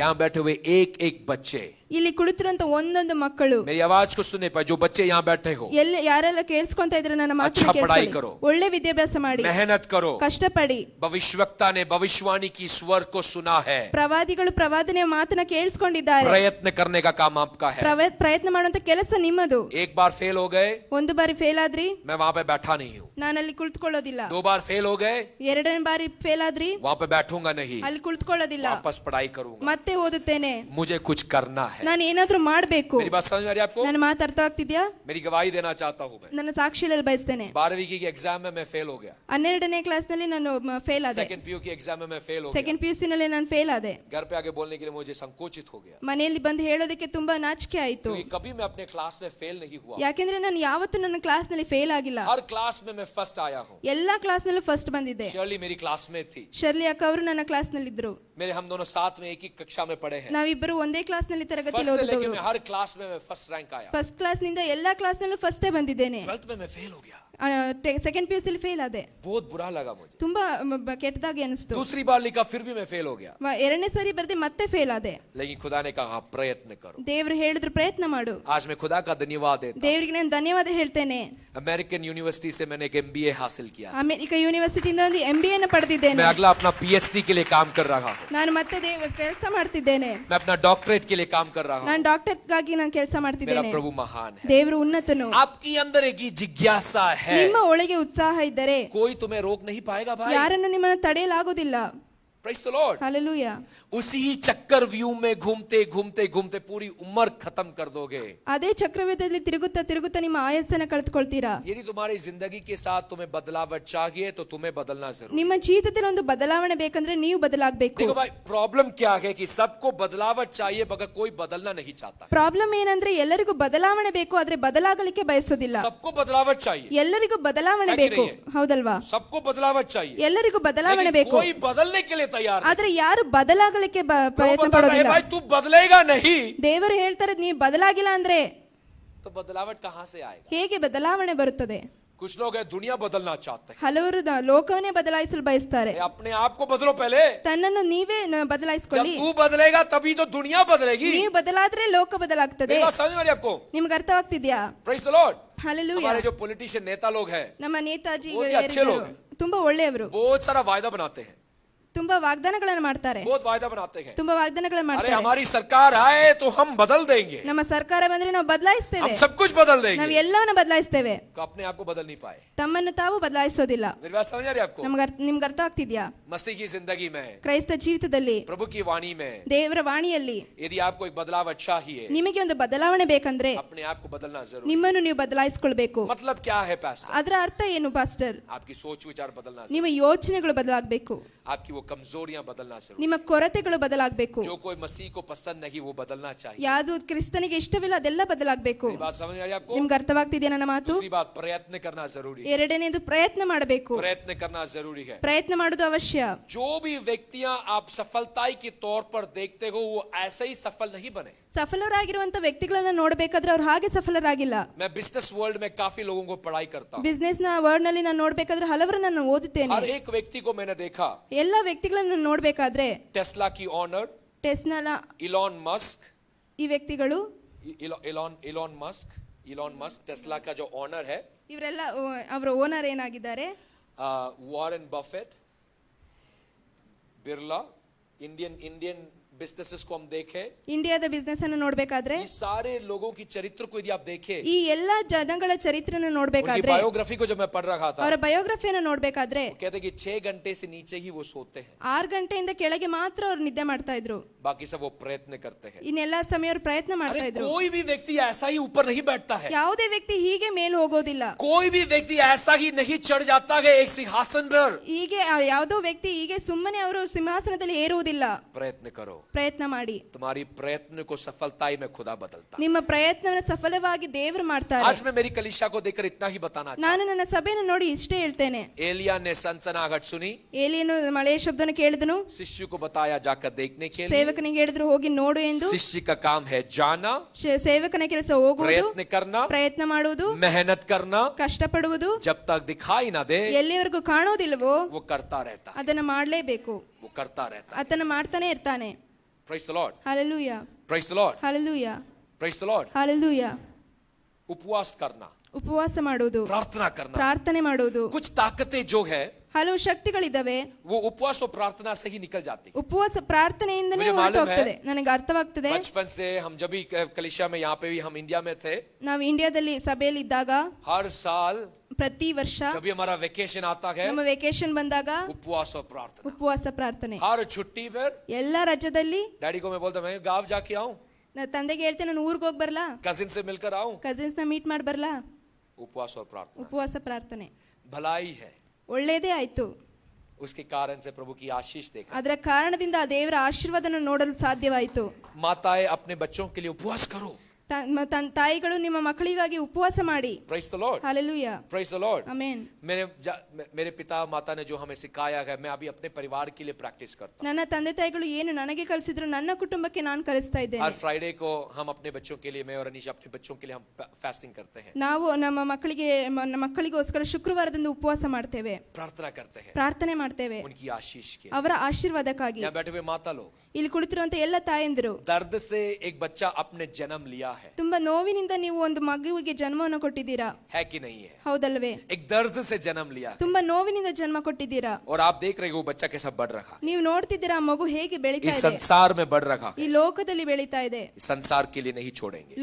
यहाँ बैठे हुए एक एक बच्चे, ಇಲ್ಲಿ ಕುಳಿತಿರುವಂತ ಒಂದೊಂದು ಮಕ್ಕಳು, मेरी आवाज को सुनने पर जो बच्चे यहाँ बैठे हो, ಎಲ್ಲ ಯಾರೆಲ್ಲ ಕೇಳಿಸ್ಕೊಂತ ಇದ್ರೆ ನನ್ನ अच्छा पढ़ाई करो, ಒಳ್ಳೆ ವಿದ್ಯಾಭ್ಯಾಸ ಮಾಡಿ, मेहनत करो। ಕಷ್ಟಪಡಿ. भविष्यवक्ता ने भविष्यवाणी की स्वर को सुना है, ಪ್ರವಾದಿಗಳು ಪ್ರವಾದನೆಯ ಮಾತನ್ನ ಕೇಳಿಸ್ಕೊಂಡಿದ್ದಾರೆ. प्रयत्न करने का काम आपका है। ಪ್ರಯತ್ನ ಮಾಡುವಂತ ಕೆಲಸ ನಿಮ್ಮದು. एक बार फेल हो गए, ಒಂದು ಬಾರಿ ಫೇಲ್ ಆದ್ರಿ, मैं वहां पे बैठा नहीं हूँ। ನಾನು ಅಲ್ಲಿ ಕುಳಿತುಕೊಳ್ಳೋದಿಲ್ಲ. 2 बार फेल हो गए, ಎರಡನೇ ಬಾರಿ ಫೇಲ್ ಆದ್ರಿ, वहां पे बैठूंगा नहीं, ಅಲ್ಲಿ ಕುಳಿತುಕೊಳ್ಳೋದಿಲ್ಲ, वापस पढ़ाई करूंगा। ಮತ್ತೆ ಓದುತ್ತೇನೆ. मुझे कुछ करना है। ನಾನು ಏನಾದ್ರೂ ಮಾಡ್ಬೇಕು. मेरी बात समझ में आ रही है आपको? ನನ್ನ ಮಾತು ಅರ್ಥ ಆಗ್ತಿದ್ಯಾ? मेरी गवाही देना चाहता हूँ मैं। ನನ್ನ ಸಾಕ್ಷಿ ಹೇಳಲು ಬಯಸ್ತೇನೆ. 12वीं की एग्जाम में मैं फेल हो गया, 12ನೇ ಕ್ಲಾಸ್ ನಲ್ಲಿ ನಾನು ಫೇಲ್ ಆದೆ. सेकंड पीयू की एग्जाम में मैं फेल हो गया, ಸೆಕೆಂಡ್ PUC ನಲ್ಲಿ ನಾನು ಫೇಲ್ ಆದೆ. घर पे आके बोलने के लिए मुझे संकोचित हो गया, ಮನೆಯಲ್ಲಿ ಬಂದು ಹೇಳೋದಕ್ಕೆ ತುಂಬಾ ನಾಚಿಕೆ ಆಯ್ತು. क्योंकि कभी मैं अपने क्लास में फेल नहीं हुआ। ಯಾಕೆಂದ್ರೆ ನಾನು ಯಾವತ್ತೂ ನನ್ನ ಕ್ಲಾಸ್ ನಲ್ಲಿ ಫೇಲ್ ಆಗಿಲ್ಲ. हर क्लास में मैं फर्स्ट आया हूँ। ಎಲ್ಲಾ ಕ್ಲಾಸ್ ನಲ್ಲೂ ಫಸ್ಟ್ ಬಂದಿದ್ದೆ. शर्ली मेरी क्लास में थी, ಶರ್ಲಿ ಅಕ್ಕ ಅವರು ನನ್ನ ಕ್ಲಾಸ್ ನಲ್ಲಿ ಇದ್ರು. मेरे हम दोनों साथ में एक ही कक्षा में पढ़े हैं। ನಾವಿಬ್ಬರು ಒಂದೇ ಕ್ಲಾಸ್ ನಲ್ಲಿ ತರಗತಿಯಲ್ಲಿ फर्स्ट से लेके ಓದಿದವರು. मैं हर क्लास में मैं फर्स्ट रैंक आया। ಫಸ್ಟ್ ಕ್ಲಾಸ್ ನಿಂದ ಎಲ್ಲಾ ಕ್ಲಾಸ್ ನಲ್ಲೂ ಫಸ್ಟೇ ಬಂದಿದ್ದೇನೆ. 12th में मैं फेल हो गया, ಸೆಕೆಂಡ್ PUC ಅಲ್ಲಿ ಫೇಲ್ ಆದೆ. बहुत बुरा लगा मुझे। ತುಂಬಾ ಕೆಟ್ಟದಾಗಿ ಅನಿಸ್ತು. दूसरी बार लिखा फिर भी मैं फेल हो गया, ಎರಡನೇ ಸರಿ ಬರ್ದೆ ಮತ್ತೆ ಫೇಲ್ ಆದೆ. लेकिन खुदा ने कहा प्रयत्न करो। ದೇವ್ರು ಹೇಳಿದ್ರು ಪ್ರಯತ್ನ ಮಾಡು. आज मैं खुदा का धन्यवाद देता हूं। ದೇವರಿಗೆ ನಾನು ಧನ್ಯವಾದ ಹೇಳ್ತೇನೆ. अमेरिकन यूनिवर्सिटी से मैंने एक MBA हासिल किया, ಅಮೆರಿಕ ಯೂನಿವರ್ಸಿಟಿಯಿಂದ ಒಂದು MBA ನ ಪಡೆದಿದ್ದೇನೆ. मैं अगला अपना PhD के लिए काम कर रहा हूँ, ನಾನು ಮತ್ತೆ ಕೆಲಸ ಮಾಡ್ತಿದ್ದೇನೆ. मैं अपना डॉक्टरेट के लिए काम कर रहा हूँ। ನಾನು ಡಾಕ್ಟರ್ಗಾಗಿ ನಾನು ಕೆಲಸ मेरा ಮಾಡ್ತಿದ್ದೇನೆ. प्रभु महान है। ದೇವರು ಉನ್ನತನು. आपकी अंदर एक ही जिज्ञासा है, ನಿಮ್ಮ ಒಳಗೆ ಉತ್ಸಾಹ ಇದ್ದರೆ कोई तुम्हें रोक नहीं पाएगा भाई। ಯಾರನ್ನು ನಿಮ್ಮನ್ನು ತಡೆಯಲಾಗುವುದಿಲ್ಲ. Praise the Lord। ಹಲ್ಲೆಲೂಯಾ. उसी ही चक्कर व्यू में घूमते घूमते घूमते पूरी उम्र खत्म कर दोगे। ಅದೇ ಚಕ್ರವ್ಯೂಹದಲ್ಲಿ ತಿರುಗುತ್ತಾ ತಿರುಗುತ್ತಾ ನಿಮ್ಮ ಆಯಸ್ಸನ್ನ ಕಳೆದುಕೊಳ್ತೀರಾ. यदि तुम्हारी जिंदगी के साथ तुम्हें बदलावट चाहिए तो तुम्हें बदलना जरूरी। ನಿಮ್ಮ ಜೀವಿತದಲ್ಲಿ ಒಂದು ಬದಲಾವಣೆ ಬೇಕಂದ್ರೆ ನೀವು ಬದಲಾಗಬೇಕು. देखो भाई, प्रॉब्लम क्या है कि सबको बदलावट चाहिए मगर कोई बदलना नहीं चाहता। ಪ್ರಾಬ್ಲಮ್ ಏನಂದ್ರೆ ಎಲ್ಲರಿಗೂ ಬದಲಾವಣೆ ಬೇಕು, ಆದ್ರೆ ಬದಲಾಗಲಿಕ್ಕೆ ಬಯಸೋದಿಲ್ಲ. सबको बदलावट चाहिए, ಎಲ್ಲರಿಗೂ ಬದಲಾವಣೆ ಯಾಕೆ ಬೇಕು, नहीं? ಹೌದಲ್ವಾ? सबको बदलावट चाहिए, ಎಲ್ಲರಿಗೂ ಬದಲಾವಣೆ लेकिन ಬೇಕು, कोई बदलने के लिए तैयार नहीं। ಆದ್ರೆ ಯಾರು ಬದಲಾಗಲಿಕ್ಕೆ प्रभु ಪ್ರಯತ್ನ बताता है, ಪಡೋದಿಲ್ಲ. भाई तू बदलेगा नहीं ದೇವರು ಹೇಳ್ತಾರೆ ನೀವು ಬದಲಾಗಿಲ್ಲ ಅಂದ್ರೆ तो बदलावट कहां से आएगा? ಹೇಗೆ ಬದಲಾವಣೆ ಬರುತ್ತದೆ? कुछ लोग है दुनिया बदलना चाहते हैं, ಹಲವರು ಲೋಕವನ್ನೇ ಬದಲಾಯಿಸಲು ಬಯಸ್ತಾರೆ. अरे अपने आप को बदलो पहले। ತನ್ನನ್ನು ನೀವೇ जब ಬದಲಾಯಿಸಿಕೊಳ್ಳಿ. तू बदलेगा तभी तो दुनिया बदलेगी। ನೀವು ಬದಲಾದ್ರೆ ಲೋಕ ಬದಲಾಗ್ತದೆ. मेरी बात समझ में आ रही है आपको? ನಿಮ್ಗೆ ಅರ್ಥವಾಗ್ತಿದ್ಯಾ? Praise the Lord। ಹಲ್ಲೆಲೂಯಾ. हमारे जो पॉलिटिशियन नेता लोग हैं ನಮ್ಮ ನೇತಾಜಿ बहुत ही अच्छे लोग हैं, ತುಂಬಾ ಒಳ್ಳೆಯವರು, बहुत सारा वायदा बनाते हैं, ತುಂಬಾ ವಾಗ್ದಾನಗಳನ್ನು ಮಾಡ್ತಾರೆ, बहुत वायदा बनाते हैं। ತುಂಬಾ ವಾಗ್ದಾನಗಳನ್ನು अरे ಮಾಡ್ತಾರೆ. हमारी सरकार आए तो हम बदल देंगे, ನಮ್ಮ ಸರ್ಕಾರ ಬಂದ್ರೆ ನಾವು ಬದಲಾಯಿಸ್ತೇವೆ, हम सब कुछ बदल ನಾವು देंगे। ಎಲ್ಲವನ್ನ ಬದಲಾಯಿಸ್ತೇವೆ. तो अपने आप को बदल नहीं पाए। ತಮ್ಮನ್ನು ತಾವು ಬದಲಾಯಿಸೋದಿಲ್ಲ. मेरी बात समझ आ रही है आपको? ನಿಮ್ಗೆ ಅರ್ಥ ಆಗ್ತಿದ್ಯಾ? मसीह की जिंदगी में, ಕ್ರೈಸ್ತ ಜೀವಿತದಲ್ಲಿ, प्रभु की वाणी में, ದೇವರ ವಾಣಿಯಲ್ಲಿ यदि आपको एक बदलाव चाहिए, ನಿಮಗೆ ಒಂದು ಬದಲಾವಣೆ ಬೇಕಂದ್ರೆ अपने आप को बदलना जरूरी। ನಿಮ್ಮನ್ನು ನೀವು ಬದಲಾಯಿಸಿಕೊಳ್ಬೇಕು. मतलब क्या है पास्टर? ಅದರ ಅರ್ಥ ಏನು ಪಾಸ್ಟರ್? आपकी सोच विचार बदलना जरूरी, ನಿಮ್ಮ ಯೋಚನೆಗಳು ಬದಲಾಗಬೇಕು, आपकी वो कमजोरियां बदलना जरूरी। ನಿಮ್ಮ ಕೊರತೆಗಳು ಬದಲಾಗಬೇಕು. जो कोई मसीह को पसंद नहीं वो बदलना चाहिए। ಯಾವುದು ಕ್ರಿಸ್ತನಿಗೆ ಇಷ್ಟವಿಲ್ಲ ಅದೆಲ್ಲ ಬದಲಾಗಬೇಕು. मेरी बात समझ आ रही है आपको? ನಿಮ್ಗೆ ಅರ್ಥವಾಗ್ತಿದೆಯಾ ನನ್ನ ಮಾತು? दूसरी बात, प्रयत्न करना जरूरी है। ಎರಡನೇದು ಪ್ರಯತ್ನ ಮಾಡಬೇಕು. प्रयत्न करना जरूरी है। ಪ್ರಯತ್ನ ಮಾಡೋದು ಅವಶ್ಯ. जो भी व्यक्तियां आप सफलताई के तौर पर देखते हो वो ऐसे ही सफल नहीं बने। ಸಫಲರಾಗಿರುವಂತ ವ್ಯಕ್ತಿಗಳನ್ನ ನೋಡ್ಬೇಕಾದ್ರೆ ಅವ್ರು ಹಾಗೆ ಸಫಲರಾಗಿಲ್ಲ. मैं बिजनेस वर्ल्ड में काफी लोगों को पढ़ाई करता हूं, ಬಿಸ್ನೆಸ್ ನ ವರ್ಡ್ ನಲ್ಲಿ ನಾನು ನೋಡ್ಬೇಕಾದ್ರೆ ಹಲವರು ನಾನು ಓದುತ್ತೇನೆ. हर एक व्यक्ति को मैंने देखा। ಎಲ್ಲ ವ್ಯಕ್ತಿಗಳನ್ನ ನೋಡ್ಬೇಕಾದ್ರೆ टेस्ला की ऑनर ಟೆಸ್ಲಾನ इलॉन मस्क, ಈ ವ್ಯಕ್ತಿಗಳು, इलॉन मस्क टेस्ला का जो ऑनर है, ಇವರೆಲ್ಲ ಅವರ ಓನರ್ ಏನಾಗಿದ್ದಾರೆ? Warren Buffett, Birla, Indian businesses को हम देखें, ಇಂಡಿಯಾದ ಬಿಸ್ನೆಸ್ ಅನ್ನು ನೋಡ್ಬೇಕಾದ್ರೆ ये सारे लोगों की चरित्र को यदि आप देखें, ಈ ಎಲ್ಲಾ ಜನಗಳ ಚರಿತ್ರೆಯನ್ನು उनकी ನೋಡ್ಬೇಕಾದ್ರೆ, बायोग्राफी को जब मैं पढ़ रहा था, ಅವರ ಬಯೋಗ್ರಫಿಯನ್ನು ನೋಡ್ಬೇಕಾದ್ರೆ कहते कि 6 घंटे से नीचे ही वो सोते हैं, 6 ಗಂಟೆಯಿಂದ ಕೆಳಗೆ ಮಾತ್ರ ಅವ್ರು ನಿದ್ದೆ ಮಾಡ್ತಾ ಇದ್ರು. बाकी सब वो प्रयत्न करते हैं। ಇನ್ನೆಲ್ಲಾ ಸಮಯ ಅವ್ರು ಪ್ರಯತ್ನ ಮಾಡ್ತಾ अरे ಇದ್ರು. कोई भी व्यक्ति ऐसा ही ऊपर नहीं बैठता है, ಯಾವುದೇ ವ್ಯಕ್ತಿ ಹೀಗೆ ಮೇಲೆ ಹೋಗೋದಿಲ್ಲ. कोई भी व्यक्ति ऐसा ही नहीं चढ़ जाता है एक सिंहासन पर। ಹೀಗೆ ಯಾವುದೋ ವ್ಯಕ್ತಿ ಹೀಗೆ ಸುಮ್ಮನೆ ಅವರು ಸಿಂಹಾಸನದಲ್ಲಿ ಏರುವುದಿಲ್ಲ. प्रयत्न करो, ಪ್ರಯತ್ನ ಮಾಡಿ. तुम्हारी प्रयत्न को सफलताई में खुदा बदलता. ನಿಮ್ಮ ಪ್ರಯತ್ನವನ್ನು ಸಫಲವಾಗಿ ದೇವರು ಮಾಡ್ತಾರೆ. आज मैं मेरी कलीसिया को देखकर इतना ही बताना चाहता ನಾನು ನನ್ನ ಸಭೆಯನ್ನು ನೋಡಿ ಇಷ್ಟೇ ಹೇಳ್ತೇನೆ. हूं. एलिया ने सनसनाहट सुनी, ಏಲಿಯನು ಮಳೆಯ ಶಬ್ದನ ಕೇಳಿದನು, शिष्य को बताया जाकर देखने के लिए. ಸೇವಕನಿಗೆ ಹೇಳಿದ್ರು ಹೋಗಿ ನೋಡು ಎಂದು. शिष्य का काम है जाना, ಸೇವಕನ ಕೆಲಸ ಹೋಗುವುದು, प्रयत्न करना, ಪ್ರಯತ್ನ ಮಾಡುವುದು, मेहनत करना. ಕಷ್ಟಪಡುವುದು. जब तक दिखाई ना दे ಎಲ್ಲಿವರೆಗೂ ಕಾಣೋದಿಲ್ವೋ वो करता रहता है, ಅದನ್ನ ಮಾಡಲೇಬೇಕು. वो करता रहता है. ಅದನ್ನ ಮಾಡ್ತಾನೆ ಇರ್ತಾನೆ. Praise the Lord, hallelujah, praise the Lord, hallelujah, praise the Lord. Hallelujah. उपवास करना, ಉಪವಾಸ ಮಾಡುವುದು, प्रार्थना करना, ಪ್ರಾರ್ಥನೆ ಮಾಡುವುದು. कुछ ताकतें जो है ಹಲವು ಶಕ್ತಿಗಳಿದ್ದಾವೆ. वो उपवास और प्रार्थना से ही निकल जाती. ಉಪವಾಸ ಪ್ರಾರ್ಥನೆಯಿಂದನೇ मुझे ಹೊರಟು मालूम है, ಹೋಗ್ತದೆ. ನನಗೆ ಅರ್ಥವಾಗ್ತದೆ. बचपन से हम जब भी कलीसिया में यहाँ पे भी हम इंडिया में थे, ನಾವು ಇಂಡಿಯಾದಲ್ಲಿ ಸಭೆಯಲ್ಲಿ ಇದ್ದಾಗ हर साल ಪ್ರತಿ ವರ್ಷ जब भी हमारा वेकेशन आता है ನಮ್ಮ ವೆಕೇಶನ್ ಬಂದಾಗ उपवास और प्रार्थना. ಉಪವಾಸ ಪ್ರಾರ್ಥನೆ. हर छुट्टी पर ಎಲ್ಲಾ ರಜದಲ್ಲಿ डैडी को मैं बोलता मैं गांव जाके आऊं, ನನ್ನ ತಂದೆಗೆ ಹೇಳ್ತೇನೆ ನಾನು ಊರಿಗೆ ಹೋಗಿ ಬರ್ಲಾ, कजिन से मिलकर आऊं. ಕಸಿನ್ಸ್ ನ ಮೀಟ್ ಮಾಡಿ ಬರ್ಲಾ. उपवास और प्रार्थना ಉಪವಾಸ ಪ್ರಾರ್ಥನೆ भलाई है. ಒಳ್ಳೇದೇ ಆಯ್ತು. उसके कारण से प्रभु की आशीष देखा. ಅದರ ಕಾರಣದಿಂದ ಆ ದೇವರ ಆಶೀರ್ವಾದನ ನೋಡಲು ಸಾಧ್ಯವಾಯಿತು. माताएं अपने बच्चों के लिए उपवास करो. ತಾಯಿಗಳು ನಿಮ್ಮ ಮಕ್ಕಳಿಗಾಗಿ ಉಪವಾಸ ಮಾಡಿ. Praise the Lord, hallelujah, praise the Lord. Amen. मेरे पिता माता ने जो हमें सिखाया है, मैं अभी अपने परिवार के लिए प्रैक्टिस करता हूं. ನನ್ನ ತಂದೆ ತಾಯಿಗಳು ಏನು ನನಗೆ ಕಲಿಸಿದ್ರು ನನ್ನ ಕುಟುಂಬಕ್ಕೆ ನಾನು ಕಲಿಸ್ತಾ हर ಇದ್ದೇನೆ. फ्राइडे को हम अपने बच्चों के लिए, मैं और अनीशा अपने बच्चों के लिए हम फास्टिंग करते हैं, ನಾವು ನಮ್ಮ ಮಕ್ಕಳಿಗೋಸ್ಕರ ಶುಕ್ರವಾರದಿಂದ ಉಪವಾಸ ಮಾಡ್ತೇವೆ, प्रार्थना करते हैं ಪ್ರಾರ್ಥನೆ ಮಾಡ್ತೇವೆ उनकी आशीष के. ಅವರ ಆಶೀರ್ವಾದಕ್ಕಾಗಿ. यहाँ बैठे हुए माता लोग, ಇಲ್ಲಿ ಕುಳಿತಿರುವಂತ ಎಲ್ಲ ತಾಯಂದಿರು, दर्द से एक बच्चा अपने जन्म लिया है ತುಂಬಾ ನೋವಿನಿಂದ ನೀವು ಒಂದು ಮಗುವಿಗೆ ಜನ್ಮವನ್ನು ಕೊಟ್ಟಿದ್ದೀರಾ, है कि नहीं है? ಹೌದಲ್ವೇ? एक दर्द से जन्म लिया है. ತುಂಬಾ ನೋವಿನಿಂದ ಜನ್ಮ ಕೊಟ್ಟಿದ್ದೀರಾ. और आप देख रहे हो वो बच्चा कैसा बढ़ रहा है, ನೀವು ನೋಡ್ತಿದ್ದೀರಾ ಆ ಮಗು ಹೇಗೆ ಬೆಳೀತಾ इस ಇದೆ, संसार में बढ़ रहा है. ಈ ಲೋಕದಲ್ಲಿ ಬೆಳೀತಾ ಇದೆ. इस संसार के लिए नहीं छोड़ेंगे,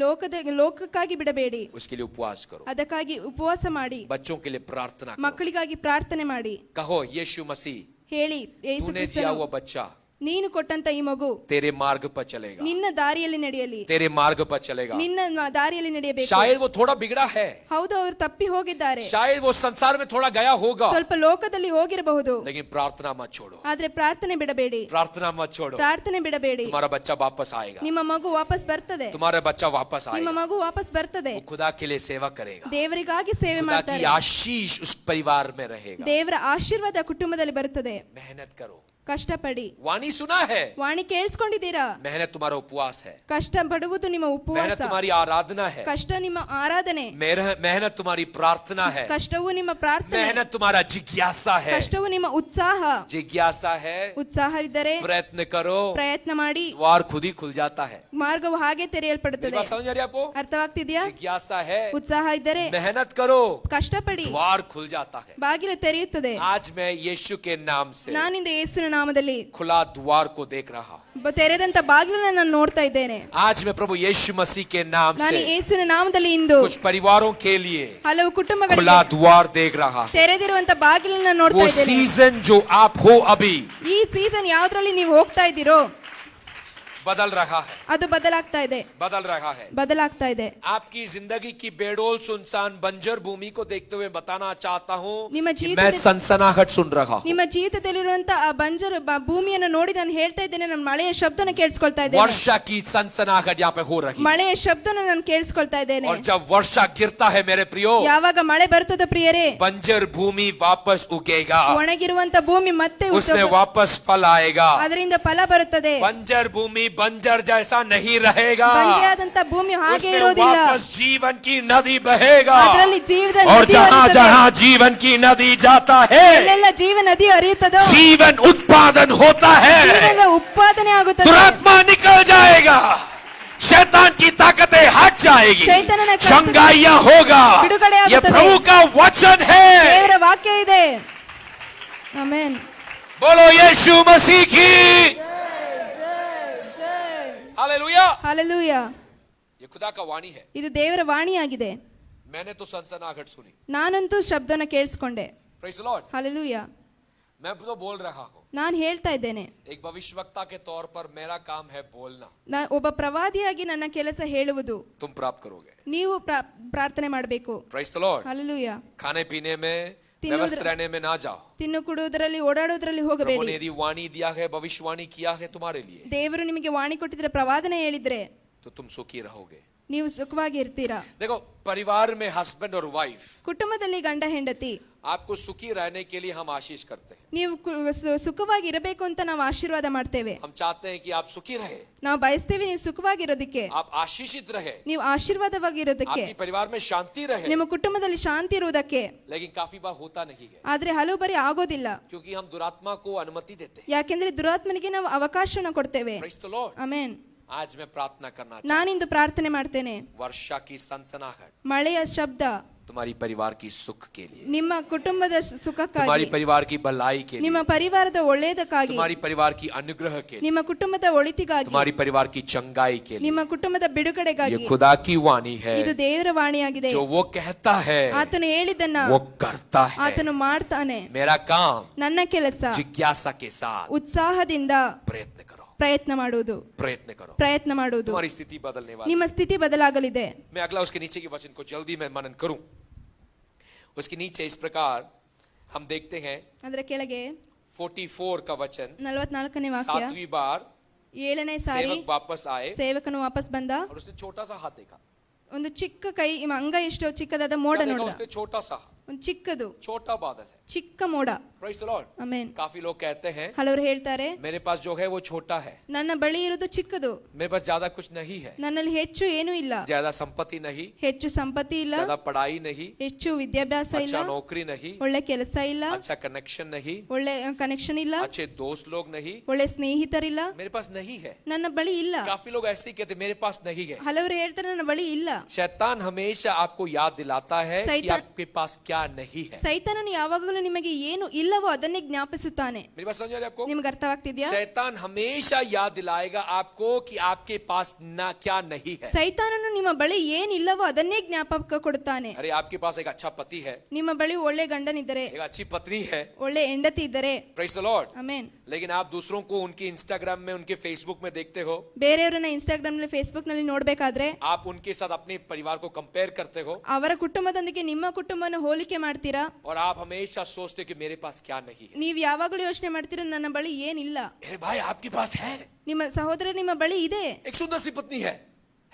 ಲೋಕಕ್ಕಾಗಿ ಬಿಡಬೇಡಿ, उसके लिए उपवास करो. ಅದಕ್ಕಾಗಿ ಉಪವಾಸ ಮಾಡಿ, बच्चों के लिए प्रार्थना करो. ಮಕ್ಕಳಿಗಾಗಿ ಪ್ರಾರ್ಥನೆ ಮಾಡಿ. कहो यीशु मसीह, ಹೇಳಿ, ಯೇಸು तूने दिया ಕ್ರಿಸ್ತನು, हुआ बच्चा ನೀನು ಕೊಟ್ಟಂತ ಈ ಮಗು तेरे मार्ग पर चलेगा, ನಿನ್ನ ದಾರಿಯಲ್ಲಿ ನಡೆಯಲಿ, तेरे मार्ग पर चलेगा. ನಿನ್ನ ದಾರಿಯಲ್ಲಿ ನಡೆಯಬೇಕು. शायद वो थोड़ा बिगड़ा है, ಹೌದು, ಅವರು ತಪ್ಪಿ ಹೋಗಿದ್ದಾರೆ, शायद वो संसार में थोड़ा गया होगा, ಸ್ವಲ್ಪ ಲೋಕದಲ್ಲಿ ಹೋಗಿರಬಹುದು, लेकिन प्रार्थना मत छोड़ो, ಆದ್ರೆ ಪ್ರಾರ್ಥನೆ ಬಿಡಬೇಡಿ, प्रार्थना मत छोड़ो. ಪ್ರಾರ್ಥನೆ ಬಿಡಬೇಡಿ. तुम्हारा बच्चा वापस आएगा, ನಿಮ್ಮ ಮಗು ವಾಪಸ್ ಬರ್ತದೆ, तुम्हारा बच्चा वापस ನಿಮ್ಮ आएगा. ಮಗು ವಾಪಸ್ ಬರ್ತದೆ. वो खुदा के लिए सेवा करेगा, ದೇವರಿಗಾಗಿ ಸೇವೆ खुदा की ಮಾಡ್ತಾರೆ, आशीष उस परिवार में रहेगा. ದೇವರ ಆಶೀರ್ವಾದ ಕುಟುಂಬದಲ್ಲಿ ಬರುತ್ತದೆ. मेहनत करो. ಕಷ್ಟಪಡಿ. वाणी सुना है, ವಾಣಿ ಕೇಳಿಸ್ಕೊಂಡಿದ್ದೀರಾ? मेहनत तुम्हारा उपवास है, ಕಷ್ಟ ಪಡುವುದು ನಿಮ್ಮ मेहनत ಉಪವಾಸ, तुम्हारी आराधना है, ಕಷ್ಟ ನಿಮ್ಮ ಆರಾಧನೆ, मेहनत तुम्हारी प्रार्थना है, ಕಷ್ಟವು ನಿಮ್ಮ ಪ್ರಾರ್ಥನೆ, मेहनत तुम्हारा जिज्ञासा है. ಕಷ್ಟವು ನಿಮ್ಮ ಉತ್ಸಾಹ. जिज्ञासा है, ಉತ್ಸಾಹವಿದ್ದರೆ प्रयत्न करो, ಪ್ರಯತ್ನ ಮಾಡಿ, द्वार खुद ही खुल जाता है. ಮಾರ್ಗವು ಹಾಗೆ मेरी ತೆರೆಯಲ್ಪಡುತ್ತದೆ. बात समझ आ रही है आपको? ಅರ್ಥವಾಗ್ತಿದ್ಯಾ? जिज्ञासा है, ಉತ್ಸಾಹ ಇದ್ದರೆ मेहनत करो, ಕಷ್ಟಪಡಿ, द्वार खुल जाता है. ಬಾಗಿಲು ತೆರೆಯುತ್ತದೆ. आज मैं यीशु के नाम से ನಾನಿಂದ ಯೇಸುವಿನ ನಾಮದಲ್ಲಿ खुला द्वार को देख रहा हूं. ತೆರೆದಂತ ಬಾಗಿಲನ್ನ ನಾನು ನೋಡ್ತಾ ಇದ್ದೇನೆ. आज मैं प्रभु यीशु मसीह के नाम ನಾನು से ಯೇಸುವಿನ ನಾಮದಲ್ಲಿ ಇಂದು कुछ परिवारों के लिए ಹಲವು ಕುಟುಂಬಗಳಿಗೆ खुला द्वार देख रहा हूं. ತೆರೆದಿರುವಂತ ಬಾಗಿಲನ್ನ ನೋಡ್ತಾ वो ಇದ್ದೇನೆ. सीजन जो आप हो अभी ಈ ಸೀಸನ್ ಯಾವ್ದ್ರಲ್ಲಿ ನೀವು ಹೋಗ್ತಾ ಇದ್ದೀರೋ बदल रहा है, ಅದು ಬದಲಾಗ್ತಾ ಇದೆ, बदल रहा है. ಬದಲಾಗ್ತಾ ಇದೆ. आपकी जिंदगी की बेडोल सुनसान बंजर भूमि को देखते हुए बताना चाहता हूँ ನಿಮ್ಮ कि ಜೀವಿತದಲ್ಲಿ- मैं सनसनाहट सुन रहा हूँ. ನಿಮ್ಮ ಜೀವಿತದಲ್ಲಿರುವಂತ ಆ ಬಂಜರು ಭೂಮಿಯನ್ನು ನೋಡಿ ನಾನು ಹೇಳ್ತಾ ಇದ್ದೇನೆ, ನಾನು ಮಳೆಯ ಶಬ್ದನ ಕೇಳಿಸ್ಕೊಳ್ತಾ ಇದ್ದೇನೆ. वर्षा की सनसनाहट यहाँ पे हो रही है. ಮಳೆಯ ಶಬ್ದನ ನಾನು ಕೇಳಿಸ್ಕೊಳ್ತಾ ಇದ್ದೇನೆ. और जब वर्षा गिरता है मेरे प्रियो, ಯಾವಾಗ ಮಳೆ ಬರ್ತದ ಪ್ರಿಯರೇ, बंजर भूमि वापस उगेगा, ಒಣಗಿರುವಂತ ಭೂಮಿ ಮತ್ತೆ उसमें वापस फल आएगा. ಅದರಿಂದ ಫಲ ಬರುತ್ತದೆ. बंजर भूमि बंजर जैसा नहीं रहेगा, ಬಂಜೆಯಾದಂತ ಭೂಮಿ ಹಾಗೆ उसमें ಇರೋದಿಲ್ಲ, वापस जीवन की नदी बहेगा. ಅದರಲ್ಲಿ ಜೀವದ और ನದಿ जहाँ ಹರಿಯುತ್ತದೆ. जहाँ जीवन की नदी जाता है, ಎಲ್ಲೆಲ್ಲ ಜೀವ ನದಿ ಹರಿಯುತ್ತದೋ जीवन उत्पादन होता है, ಜೀವದ ಉತ್ಪಾದನೆ ಆಗುತ್ತದೆ. दुरात्मा निकल जाएगा, शैतान की ताकतें हट जाएगी, शैतानನ ಕರ್ತವ್ಯ शंगाइया होगा. ಬಿಡುಗಡೆ ये ಆಗುತ್ತದೆ. प्रभु का वचन है. ದೇವರ ವಾಕ್ಯ ಇದೆ. ಆಮೆನ್. बोलो यीशु मसीह की हालेलुया. ಹಲ್ಲೆಲೂಯಾ. ये खुदा का वाणी है. ಇದು ದೇವರ ವಾಣಿಯಾಗಿದೆ. मैंने तो सनसनाहट सुनी. ನಾನಂತೂ ಶಬ್ದನ ಕೇಳಿಸ್ಕೊಂಡೆ. Praise the Lord. ಹಲ್ಲೆಲೂಯಾ. मैं तो बोल रहा हूँ. ನಾನು ಹೇಳ್ತಾ ಇದ್ದೇನೆ. एक भविष्यवक्ता के तौर पर मेरा काम है बोलना. ಒಬ್ಬ ಪ್ರವಾದಿಯಾಗಿ ನನ್ನ ಕೆಲಸ ಹೇಳುವುದು. तुम प्राप्त करोगे. ನೀವು ಪ್ರಾರ್ಥನೆ ಮಾಡಬೇಕು. Praise the Lord. ಹಲ್ಲೆಲೂಯಾ. खाने पीने में व्यस्त रहने में ना जाओ। ತಿನ್ನು ಕುಡುವುದರಲ್ಲಿ ಓಡಾಡುವುದರಲ್ಲಿ प्रभु ने ಹೋಗಬೇಡಿ. यदि वाणी दिया है, भविष्यवाणी किया है तुम्हारे लिए, ದೇವರು ನಿಮಗೆ ವಾಣಿ ಕೊಟ್ಟಿದ್ರೆ, ಪ್ರವಾದನೆ ಹೇಳಿದ್ರೆ तो तुम सुखी रहोगे। ನೀವು ಸುಖವಾಗಿ ಇರ್ತೀರಾ. देखो, परिवार में हस्बैंड और वाइफ, ಕುಟುಂಬದಲ್ಲಿ ಗಂಡ ಹೆಂಡತಿ, आपको सुखी रहने के लिए हम आशीष करते हैं। ನೀವು ಸುಖವಾಗಿ ಇರಬೇಕು ಅಂತ ನಾವು ಆಶೀರ್ವಾದ ಮಾಡ್ತೇವೆ. हम चाहते हैं कि आप सुखी रहे, ನಾವು ಬಯಸ್ತೇವೆ ನೀವು ಸುಖವಾಗಿರೋದಕ್ಕೆ, आप आशीषित रहे, ನೀವು ಆಶೀರ್ವಾದವಾಗಿರೋದಕ್ಕೆ, आपकी परिवार में शांति रहे। ನಿಮ್ಮ ಕುಟುಂಬದಲ್ಲಿ ಶಾಂತಿ ಇರುವುದಕ್ಕೆ. लेकिन काफी बार होता नहीं है, ಆದ್ರೆ ಹಲವು ಬಾರಿ ಆಗೋದಿಲ್ಲ. क्योंकि हम दुरात्मा को अनुमति देते हैं। ಯಾಕೆಂದ್ರೆ ದುರಾತ್ಮನಿಗೆ ನಾವು ಅವಕಾಶನ ಕೊಡ್ತೇವೆ. Praise the Lord। ಆಮೆನ್. आज मैं प्रार्थना करना ನಾನಿಂದು ಪ್ರಾರ್ಥನೆ ಮಾಡ್ತೇನೆ, वर्षा की सनसनाहट ಮಳೆಯ ಶಬ್ದ तुम्हारी परिवार की सुख के लिए, ನಿಮ್ಮ ಕುಟುಂಬದ ಸುಖಕ್ಕಾಗಿ, तुम्हारी परिवार की भलाई के ನಿಮ್ಮ लिए, ಪರಿವಾರದ ಒಳ್ಳೆಯದಕ್ಕಾಗಿ, तुम्हारी परिवार की अनुग्रह के लिए, ನಿಮ್ಮ ಕುಟುಂಬದ ಒಳಿತಿಗಾಗಿ, तुम्हारी परिवार की चंगाई के लिए, ನಿಮ್ಮ ಕುಟುಂಬದ ये ಬಿಡುಗಡೆಗಾಗಿ. खुदा की वाणी है। ಇದು ದೇವರ ವಾಣಿಯಾಗಿದೆ. जो वो कहता है ಆತನು ಹೇಳಿದ್ದನ್ನ वो करता है। ಆತನು ಮಾಡ್ತಾನೆ. मेरा काम ನನ್ನ ಕೆಲಸ जिज्ञासा के साथ ಉತ್ಸಾಹದಿಂದ प्रयत्न करो, ಪ್ರಯತ್ನ ಮಾಡುವುದು, प्रयत्न करो, ಪ್ರಯತ್ನ ಮಾಡುವುದು. तुम्हारी स्थिति बदलने वाली। ನಿಮ್ಮ ಸ್ಥಿತಿ ಬದಲಾಗಲಿದೆ. मैं अगला उसके नीचे के वचन को जल्दी मैं मनन करूं। उसके नीचे इस प्रकार हम देखते हैं, ಅದರ ಕೆಳಗೆ 44 का वचन, 44ನೇ ವಾಕ್ಯ, 7वीं बार 7ನೇ ಸಾರಿ सेवक वापस आए ಸೇವಕನು ವಾಪಸ್ ಬಂದ. और उसने छोटा सा हाथ देखा। ಒಂದು ಚಿಕ್ಕ ಕೈ, ಅಂಗ ಎಷ್ಟೋ ಚಿಕ್ಕದಾದ ಮೋಡ क्या देखा ನೋಡಿದ. उसने? छोटा सा, ಒಂದು ಚಿಕ್ಕದು छोटा बादल है। ಚಿಕ್ಕ ಮೋಡ. Praise the Lord। ಆಮೆನ್. काफी लोग कहते हैं ಹಲವರು ಹೇಳ್ತಾರೆ, मेरे पास जो है वो छोटा है, ನನ್ನ ಬಳಿ ಇರುವುದು ಚಿಕ್ಕದು, मेरे पास ज्यादा कुछ नहीं है, ನನ್ನಲ್ಲಿ ಹೆಚ್ಚು ಏನೂ ಇಲ್ಲ, ज्यादा संपत्ति नहीं, ಹೆಚ್ಚು ಸಂಪತ್ತಿ ಇಲ್ಲ, ज्यादा पढ़ाई नहीं, ಹೆಚ್ಚು ವಿದ್ಯಾಭ್ಯಾಸ ಇಲ್ಲ, अच्छा नौकरी नहीं, ಒಳ್ಳೆ ಕೆಲಸ ಇಲ್ಲ, अच्छा कनेक्शन नहीं, ಒಳ್ಳೆ ಕನೆಕ್ಷನ್ ಇಲ್ಲ, अच्छे दोस्त लोग नहीं, ಒಳ್ಳೆ ಸ್ನೇಹಿತರಿಲ್ಲ, मेरे पास नहीं है। ನನ್ನ ಬಳಿ ಇಲ್ಲ. काफी लोग ऐसे ही कहते मेरे पास नहीं है। ಹಲವರು ಹೇಳ್ತಾರೆ ನನ್ನ ಬಳಿ ಇಲ್ಲ. शैतान हमेशा आपको याद दिलाता है कि शैतान- आपके पास क्या नहीं है। ಸೈತಾನನು ಯಾವಾಗಲೂ ನಿಮಗೆ ಏನು ಇಲ್ಲವೋ ಅದನ್ನೇ ಜ್ಞಾಪಿಸುತ್ತಾನೆ. मेरी बात समझ आ रही है आपको? ನಿಮ್ಗೆ ಅರ್ಥವಾಗ್ತಿದ್ಯಾ? शैतान हमेशा याद दिलाएगा आपको कि आपके पास ना क्या नहीं है। ಸೈತಾನನು ನಿಮ್ಮ ಬಳಿ ಏನಿಲ್ಲವೋ ಅದನ್ನೇ ಜ್ಞಾಪಕ ಕೊಡುತ್ತಾನೆ. अरे आपके पास एक अच्छा पति है, ನಿಮ್ಮ ಬಳಿ ಒಳ್ಳೆ ಗಂಡನಿದ್ದರೆ, एक अच्छी पत्नी है, ಒಳ್ಳೆ ಹೆಂಡತಿ ಇದ್ದರೆ, प्रेज़ द लॉर्ड। ಆಮೆನ್. लेकिन आप दूसरों को उनके इंस्टाग्राम में, उनके फेसबुक में देखते हो, ಬೇರೆಯವರನ್ನ ಇನ್ಸ್ಟಾಗ್ರಾಮ್ ನಲ್ಲಿ, ಫೇಸ್ಬುಕ್ ನಲ್ಲಿ ನೋಡ್ಬೇಕಾದ್ರೆ आप उनके साथ अपने परिवार को कंपेयर करते हो ಅವರ ಕುಟುಂಬದೊಂದಿಗೆ ನಿಮ್ಮ ಕುಟುಂಬನ ಹೋಲಿಕೆ ಮಾಡ್ತೀರಾ. और आप हमेशा सोचते हो कि मेरे पास क्या नहीं है। ನೀವ್ ಯಾವಾಗಲೂ ಯೋಚನೆ ಮಾಡ್ತೀರಾ ನನ್ನ ಬಳಿ ಏನಿಲ್ಲ. अरे भाई आपके पास है, ನಿಮ್ಮ ಸಹೋದರ ನಿಮ್ಮ ಬಳಿ ಇದೆ, एक सुंदर सी पत्नी है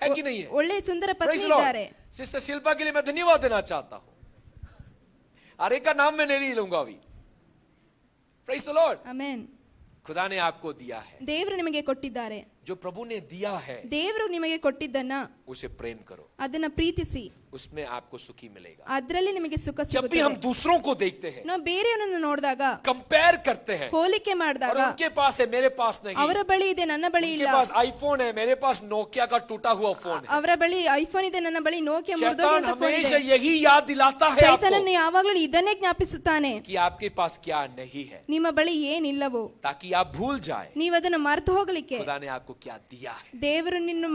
कि नहीं है? ಒಳ್ಳೆ ಸುಂದರ ಪತ್ನಿ Praise the Lord। ಇದ್ದಾರೆ. सिस्टर शिल्पा के लिए मैं धन्यवाद देना चाहता हूं। अरे का नाम मैं नहीं लूंगा अभी। Praise the Lord। ಆಮೆನ್. खुदा ने आपको दिया है, ದೇವರು ನಿಮಗೆ ಕೊಟ್ಟಿದ್ದಾರೆ. जो प्रभु ने दिया है ದೇವರು ನಿಮಗೆ ಕೊಟ್ಟಿದ್ದನ್ನ उसे प्रेम करो, ಅದನ್ನ ಪ್ರೀತಿಸಿ, उसमें आपको सुखी मिलेगा। ಅದರಲ್ಲಿ ನಿಮಗೆ ಸುಖ जब भी हम ಸಿಗುತ್ತದೆ. दूसरों को देखते हैं, ನಾವು ಬೇರೆಯವರನ್ನು ನೋಡಿದಾಗ, कंपेयर करते हैं, ಹೋಲಿಕೆ और ಮಾಡಿದಾಗ, उनके पास है मेरे पास नहीं, ಅವರ ಬಳಿ ಇದೆ ನನ್ನ ಬಳಿ उनके ಇಲ್ಲ, पास आईफोन है मेरे पास नोकिया का टूटा हुआ फोन है। ಅವರ ಬಳಿ ಐಫೋನ್ ಇದೆ ನನ್ನ ಬಳಿ ನೋಕಿಯಾ शैतान ಮುರಿದೋಗಿರುವಂತ ಫೋನ್ हमेशा ಇದೆ. यही याद दिलाता है आपको ಸೈತಾನನು ಯಾವಾಗಲೂ ಇದನ್ನೇ ಜ್ಞಾಪಿಸುತ್ತಾನೆ, कि आपके पास क्या नहीं है, ನಿಮ್ಮ ಬಳಿ ಏನಿಲ್ಲವೋ, ताकि आप भूल जाए ನೀವು ಅದನ್ನ ಮರೆತು ಹೋಗ್ಲಿಕ್ಕೆ खुदा ने आपको क्या दिया है। ದೇವರು ನಿನ್ನ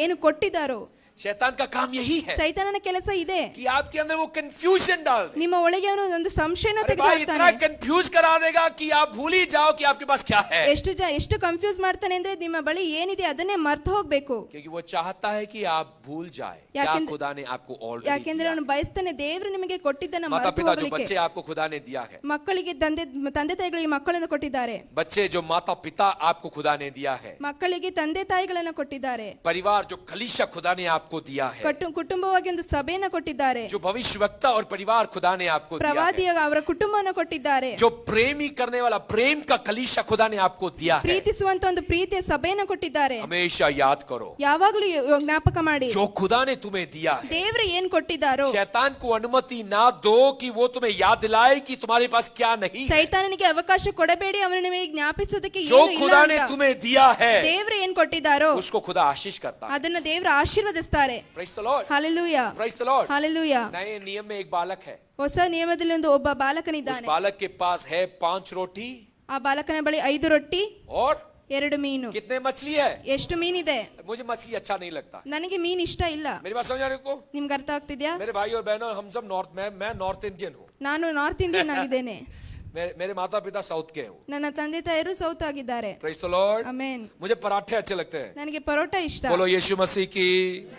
ಏನು ಕೊಟ್ಟಿದ್ದಾರೋ. शैतान का काम यही है ಸೈತಾನನ ಕೆಲಸ ಇದೆ, कि आपके अंदर वो कंफ्यूजन डाल दे। ನಿಮ್ಮ ಒಳಗೆ ಅವನು ಒಂದು ಸಂಶಯನ अरे भाई इतना ತೆಗೆದುಹಾಕ್ತಾನೆ. कंफ्यूज करा देगा कि आप भूल ही जाओ कि आपके पास क्या है, ಎಷ್ಟು ಕನ್ಫ್ಯೂಸ್ ಮಾಡ್ತಾನೆ ಅಂದ್ರೆ ನಿಮ್ಮ ಬಳಿ ಏನಿದೆ ಅದನ್ನೇ ಮರ್ತು ಹೋಗ್ಬೇಕು. क्योंकि वो चाहता है कि आप भूल जाए क्या याकेंद्र- खुदा ने आपको ऑलरेडी ಯಾಕೆಂದ್ರೆ दिया ಅವನು है। ಬಯಸ್ತಾನೆ ದೇವರು ನಿಮಗೆ ಕೊಟ್ಟಿದ್ದನ್ನ माता ಮರೆತು पिता जो ಹೋಗ್ಲಿಕ್ಕೆ. बच्चे आपको खुदा ने दिया है, ಮಕ್ಕಳಿಗೆ ತಂದೆ ತಾಯಿಗಳಿಗೆ ಮಕ್ಕಳನ್ನು ಕೊಟ್ಟಿದ್ದಾರೆ, बच्चे जो माता पिता आपको खुदा ने दिया है, ಮಕ್ಕಳಿಗೆ ತಂದೆ ತಾಯಿಗಳನ್ನ ಕೊಟ್ಟಿದ್ದಾರೆ, परिवार जो कलीसिया खुदा ने आपको दिया है, ಕುಟುಂಬವಾಗಿ ಒಂದು ಸಭೆಯನ್ನ ಕೊಟ್ಟಿದ್ದಾರೆ, जो भविष्यवक्ता और परिवार खुदा ने आपको दिया है, ಪ್ರವಾದಿಯ ಅವರ ಕುಟುಂಬವನ್ನು ಕೊಟ್ಟಿದ್ದಾರೆ, जो प्रेमी करने वाला प्रेम का कलीसिया खुदा ने आपको दिया है। ಪ್ರೀತಿಸುವಂತ ಒಂದು ಪ್ರೀತಿಯ ಸಭೆಯನ್ನು ಕೊಟ್ಟಿದ್ದಾರೆ. हमेशा याद करो ಯಾವಾಗಲೂ ಜ್ಞಾಪಕ ಮಾಡಿ, जो खुदा ने तुम्हें दिया है। ದೇವರು ಏನ್ ಕೊಟ್ಟಿದ್ದಾರೋ. शैतान को अनुमति ना दो कि वो तुम्हें याद दिलाए कि तुम्हारे पास क्या नहीं है। ಸೈತಾನನಿಗೆ ಅವಕಾಶ ಕೊಡಬೇಡಿ, ಅವನು ನಿಮಗೆ ಜ್ಞಾಪಿಸೋದಕ್ಕೆ जो ಏನು ಇಲ್ಲ खुदा ने ಅಂತ. तुम्हें दिया है ದೇವರು ಏನ್ ಕೊಟ್ಟಿದ್ದಾರೋ उसको खुदा आशीष करता है। ಅದನ್ನ ದೇವರು ಆಶೀರ್ವದಿಸ್ತಾರೆ. Praise the Lord। Hallelujah, Praise the Lord। Hallelujah. नए नियम में एक बालक है, ಹೊಸ ನಿಯಮದಲ್ಲಿ ಒಂದು ಒಬ್ಬ उस ಬಾಲಕನಿದ್ದಾನೆ. बालक के पास है 5 रोटी ಆ ಬಾಲಕನ ಬಳಿ 5 ರೊಟ್ಟಿ, और 2 ಮೀನು. कितने मछली है? ಎಷ್ಟು ಮೀನಿದೆ? मुझे मछली अच्छा नहीं लगता। ನನಗೆ ಮೀನ್ ಇಷ್ಟ ಇಲ್ಲ. मेरी बात समझ रहे को? ನಿಮ್ಗೆ ಅರ್ಥ ಆಗ್ತಿದ್ಯಾ? मेरे भाई और बहनों, हम सब मैं नॉर्थ इंडियन हूँ, ನಾನು ನಾರ್ತ್ ಇಂಡಿಯನ್ ಆಗಿದ್ದೇನೆ, मेरे माता पिता साउथ के हैं। ನನ್ನ ತಂದೆ ತಾಯಿರು ಸೌತ್ ಆಗಿದ್ದಾರೆ. Praise the Lord। ಆಮೆನ್. मुझे पराठे अच्छे लगते हैं। ನನಗೆ ಪರೋಟ ಇಷ್ಟ. बोलो यीशु मसीह की।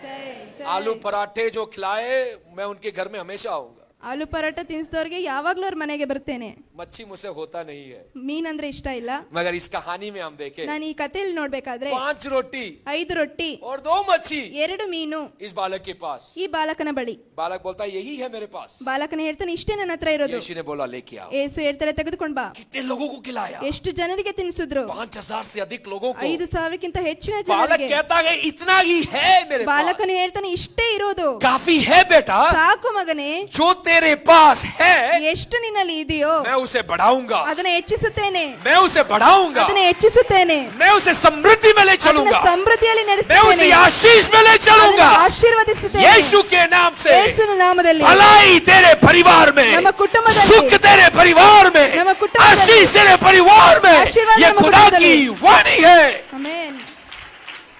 ಜೈ, ಜೈ. आलू पराठे जो खिलाए मैं उनके घर में हमेशा आऊंगा। ಆಲೂ ಪರೋಟ ತಿನ್ಸಿದವ್ರಿಗೆ ಯಾವಾಗ್ಲೂ ಅವ್ರ ಮನೆಗೆ ಬರ್ತೇನೆ. मच्छी मुझसे होता नहीं है, ಮೀನ್ ಅಂದ್ರೆ ಇಷ್ಟ ಇಲ್ಲ. मगर इस कहानी में हम देखें ನಾನು ಈ ಕಥೆಯಲ್ಲಿ ನೋಡ್ಬೇಕಾದ್ರೆ 5 रोटी 5 ರೊಟ್ಟಿ और 2 मच्छी 2 ಮೀನು इस बालक के पास. ಈ ಬಾಲಕನ ಬಳಿ. बालक बोलता है यही है मेरे पास. ಬಾಲಕನ ಹೇಳ್ತಾನೆ ಇಷ್ಟೇ ನನ್ನ ಹತ್ರ ಇರೋದು. यीशु ने बोला लेके आओ. ಯೇಸು ಹೇಳ್ತಾರೆ ತೆಗೆದುಕೊಂಡು ಬಾ. कितने लोगों को खिलाया? ಎಷ್ಟು ಜನರಿಗೆ ತಿನ್ಸಿದ್ರು? 5000 से अधिक लोगों को. 5000ಕ್ಕಿಂತ ಹೆಚ್ಚಿನ बालक ಜನರಿಗೆ. कहता है इतना ही है मेरे पास. ಬಾಲಕನ ಹೇಳ್ತಾನೆ ಇಷ್ಟೇ ಇರೋದು. काफी है बेटा. ಸಾಕು ಮಗನೇ, जो तेरे पास है ಎಷ್ಟು ನಿನ್ನಲ್ಲಿ ಇದೆಯೋ मैं उसे बढ़ाऊंगा. ಅದನ್ನ ಹೆಚ್ಚಿಸುತ್ತೇನೆ. मैं उसे बढ़ाऊंगा. ಅದನ್ನ ಹೆಚ್ಚಿಸುತ್ತೇನೆ. मैं उसे समृद्धि में ले ಅದನ್ನ चलूंगा. ಸಮೃದ್ಧಿಯಲ್ಲಿ मैं उसे ನಡೆಸುತ್ತೇನೆ. आशीष में ले चलूंगा. ಅದನ್ನ ಆಶೀರ್ವದಿಸುತ್ತೇನೆ. यीशु के नाम से ಯೇಸುವಿನ ನಾಮದಲ್ಲಿ भलाई तेरे परिवार में, ನಮ್ಮ ಕುಟುಂಬದಲ್ಲಿ, सुख तेरे परिवार में, ನಮ್ಮ ಕುಟುಂಬದಲ್ಲಿ, आशीष तेरे परिवार में. आशीर्वाद ये ನಮ್ಮ खुदा ಕುಟುಂಬದಲ್ಲಿ. की वाणी है. ಆಮೆನ್.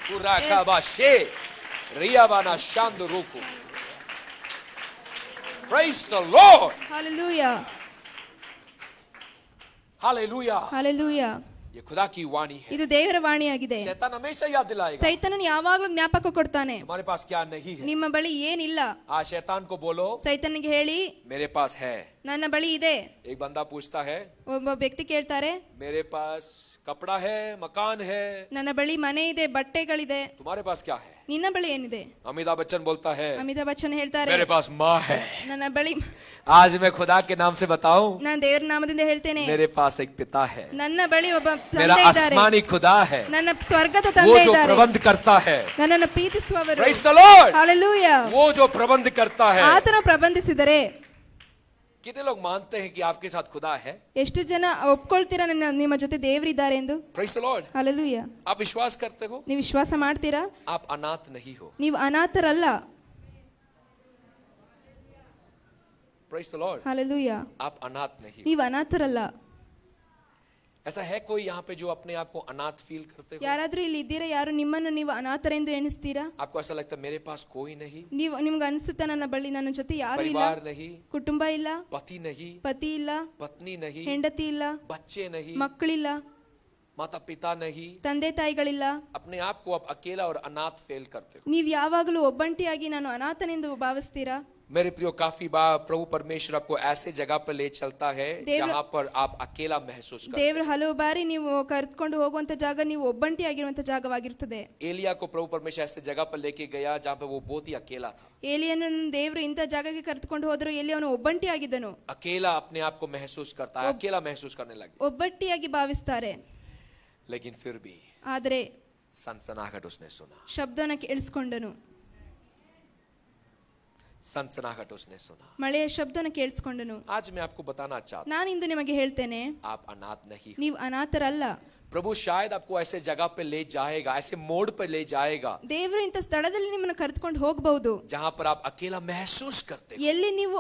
पूरा काबा शे रियाबाना शांद रूकु. Praise the Lord. Hallelujah. Hallelujah. Hallelujah. ये खुदा की वाणी है. ಇದು ದೇವರ ವಾಣಿಯಾಗಿದೆ. शैतान हमेशा याद दिलाएगा ಸೈತಾನನು ಯಾವಾಗಲೂ ಜ್ಞಾಪಕ ಕೊಡ್ತಾನೆ, तुम्हारे पास क्या नहीं है. ನಿಮ್ಮ ಬಳಿ ಏನಿಲ್ಲ. आज शैतान को बोलो ಸೈತಾನನಿಗೆ ಹೇಳಿ मेरे पास है. ನನ್ನ ಬಳಿ ಇದೆ. एक बंदा पूछता है ಒಬ್ಬ ವ್ಯಕ್ತಿ ಕೇಳ್ತಾರೆ, मेरे पास कपड़ा है, मकान है, ನನ್ನ ಬಳಿ ಮನೆ ಇದೆ, ಬಟ್ಟೆಗಳಿದೆ, तुम्हारे पास क्या है? ನಿನ್ನ ಬಳಿ ಏನಿದೆ? अमिताभ बच्चन बोलता है ಅಮಿತಾಬ್ ಬಚ್ಚನ್ ಹೇಳ್ತಾರೆ, मेरे पास माँ है. ನನ್ನ ಬಳಿ. आज मैं खुदा के नाम से बताऊं, ನಾನು ದೇವರ ನಾಮದಿಂದ ಹೇಳ್ತೇನೆ, मेरे पास एक पिता है. ನನ್ನ ಬಳಿ ಒಬ್ಬ मेरा ತಂದೆ ಇದ್ದಾರೆ. आसमानी खुदा है, ನನ್ನ ಸ್ವರ್ಗದ वो ತಂದೆ जो ಇದ್ದಾರೆ, प्रबंध करता है. ನನ್ನನ್ನು ಪ್ರೀತಿಸುವವರು. Praise the Lord. Hallelujah. वो जो प्रबंध करता है. ಆತನ ಪ್ರಬಂಧಿಸಿದರೆ. कितने लोग मानते हैं कि आपके साथ खुदा है? ಎಷ್ಟು ಜನ ಒಪ್ಕೊಳ್ತೀರಾ ನಿಮ್ಮ ಜೊತೆ ದೇವರಿದ್ದಾರೆ ಎಂದು? Praise the Lord. Hallelujah. आप विश्वास करते हो? ನೀವು ವಿಶ್ವಾಸ ಮಾಡ್ತೀರಾ? आप अनाथ नहीं हो. ನೀವು ಅನಾಥರಲ್ಲ. Praise the Lord. Hallelujah. आप अनाथ नहीं हो. ನೀವು ಅನಾಥರಲ್ಲ. ऐसा है कोई यहाँ पे जो अपने आप को अनाथ फील करते हो? ಯಾರಾದ್ರೂ ಇಲ್ಲಿ ಇದ್ದೀರಾ, ಯಾರು ನಿಮ್ಮನ್ನು ನೀವು ಅನಾಥರೆಂದು ಎಣಿಸ್ತೀರಾ? आपको ऐसा लगता है मेरे पास कोई नहीं, ನಿಮ್ಗೆ ಅನಿಸುತ್ತಾ ನನ್ನ ಬಳಿ ನನ್ನ ಜೊತೆ ಯಾರು ಇಲ್ಲ, परिवार नहीं, ಕುಟುಂಬ ಇಲ್ಲ, पति नहीं, ಪತಿ ಇಲ್ಲ, पत्नी नहीं, ಹೆಂಡತಿ ಇಲ್ಲ, बच्चे नहीं, ಮಕ್ಕಳಿಲ್ಲ, माता पिता नहीं. ತಂದೆ ತಾಯಿಗಳಿಲ್ಲ. अपने आप को आप अकेला और अनाथ फील करते हो. ನೀವು ಯಾವಾಗಲೂ ಒಬ್ಬಂಟಿಯಾಗಿ ನಾನು ಅನಾಥನೆಂದು ಭಾವಿಸ್ತೀರಾ? मेरे प्रियो, काफी बार प्रभु परमेश्वर आपको ऐसे जगह पर ले चलता है देव- जहाँ पर आप अकेला महसूस करते ದೇವರು ಹಲವು ಬಾರಿ ನೀವು ಕರೆದುಕೊಂಡು ಹೋಗುವಂತ ಜಾಗ ನೀವು ಒಬ್ಬಂಟಿಯಾಗಿರುವಂತ ಜಾಗವಾಗಿರುತ್ತದೆ. हो. एलिया को प्रभु परमेश्वर ऐसे जगह पर लेके गया जहाँ पर वो बहुत ही अकेला था. ಏಲಿಯನನ್ನು ದೇವರು ಇಂಥ ಜಾಗಕ್ಕೆ ಕರೆದುಕೊಂಡು ಹೋದ್ರು, ಎಲ್ಲಿ ಅವನು ಒಬ್ಬಂಟಿಯಾಗಿದ್ದನು. अकेला अपने आप को महसूस करता है, अकेला महसूस करने लगे. ಒಬ್ಬಟ್ಟಿಯಾಗಿ ಭಾವಿಸ್ತಾರೆ. लेकिन फिर भी ಆದರೆ सनसनाहट उसने सुना. ಶಬ್ದನ ಕೇಳಿಸ್ಕೊಂಡನು, सनसनाहट उसने सुना. ಮಳೆಯ ಶಬ್ದನ ಕೇಳಿಸ್ಕೊಂಡನು. आज मैं आपको बताना चाहता हूँ, ನಾನಿಂದು ನಿಮಗೆ ಹೇಳ್ತೇನೆ, आप अनाथ नहीं हो. ನೀವು ಅನಾಥರಲ್ಲ. प्रभु शायद आपको ऐसे जगह पे ले जाएगा, ऐसे मोड़ पे ले जाएगा ದೇವರು ಇಂಥ ಸ್ಥಳದಲ್ಲಿ ನಿಮ್ಮನ್ನು ಕರೆದುಕೊಂಡು ಹೋಗಬಹುದು, जहाँ पर आप अकेला महसूस करते हो. ಎಲ್ಲಿ ನೀವು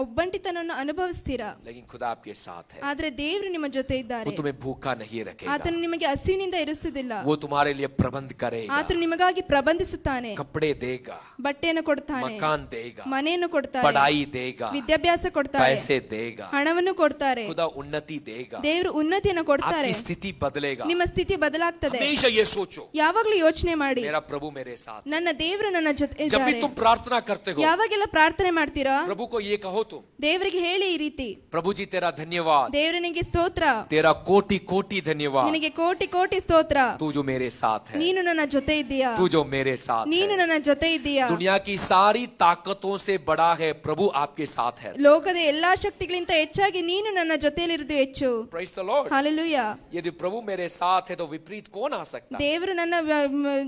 ಒಬ್ಬಂಟಿತನವನ್ನು ಅನುಭವಿಸ್ತೀರಾ. लेकिन खुदा आपके साथ है. ಆದ್ರೆ ದೇವರು ನಿಮ್ಮ ಜೊತೆ वो ಇದ್ದಾರೆ. तुम्हें भूखा नहीं रखेगा. ಆತನು ನಿಮಗೆ ಹಸಿವಿನಿಂದ ಇರಿಸುವುದಿಲ್ಲ. वो तुम्हारे लिए प्रबंध करेगा. ಆತನು ನಿಮಗಾಗಿ ಪ್ರಬಂಧಿಸುತ್ತಾನೆ, कपड़े देगा, ಬಟ್ಟೆಯನ್ನು ಕೊಡ್ತಾನೆ, मकान देगा, ಮನೆಯನ್ನು ಕೊಡ್ತಾರೆ, पढ़ाई देगा, ವಿದ್ಯಾಭ್ಯಾಸ ಕೊಡ್ತಾರೆ, पैसे देगा, ಹಣವನ್ನು ಕೊಡ್ತಾರೆ. खुदा उन्नति देगा, ದೇವರು ಉನ್ನತಿಯನ್ನು ಕೊಡ್ತಾರೆ, आपकी स्थिति बदलेगा. ನಿಮ್ಮ ಸ್ಥಿತಿ ಬದಲಾಗ್ತದೆ. हमेशा ये सोचो, ಯಾವಾಗಲೂ ಯೋಚನೆ ಮಾಡಿ, मेरा प्रभु मेरे साथ. ನನ್ನ ದೇವರು ನನ್ನ ಜೊತೆ जब भी ಇದ್ದಾರೆ. तुम प्रार्थना करते हो, ಯಾವಾಗೆಲ್ಲ ಪ್ರಾರ್ಥನೆ ಮಾಡ್ತೀರಾ, प्रभु को ये कहो तुम, ದೇವರಿಗೆ ಹೇಳಿ ಈ ರೀತಿ, प्रभु जी तेरा धन्यवाद, ದೇವರನಿಗೆ ಸ್ತೋತ್ರ, तेरा कोटि कोटि धन्यवाद, ನಿನಗೆ ಕೋಟಿ ಕೋಟಿ ಸ್ತೋತ್ರ, तू जो मेरे साथ है, ನೀನು ನನ್ನ ಜೊತೆ ಇದ್ದೀಯಾ, तू जो मेरे साथ ನೀನು है. ನನ್ನ ಜೊತೆ ಇದ್ದೀಯಾ. दुनिया की सारी ताकतों से बड़ा है प्रभु आपके साथ है. ಲೋಕದ ಎಲ್ಲಾ ಶಕ್ತಿಗಳಿಂದ ಹೆಚ್ಚಾಗಿ ನೀನು ನನ್ನ ಜೊತೆಯಲ್ಲಿರುವುದು ಹೆಚ್ಚು. Praise the Lord. ಹಾಲೆಲೂಯಾ. यदि प्रभु मेरे साथ है तो विपरीत कौन आ सकता है? ದೇವರು ನನ್ನ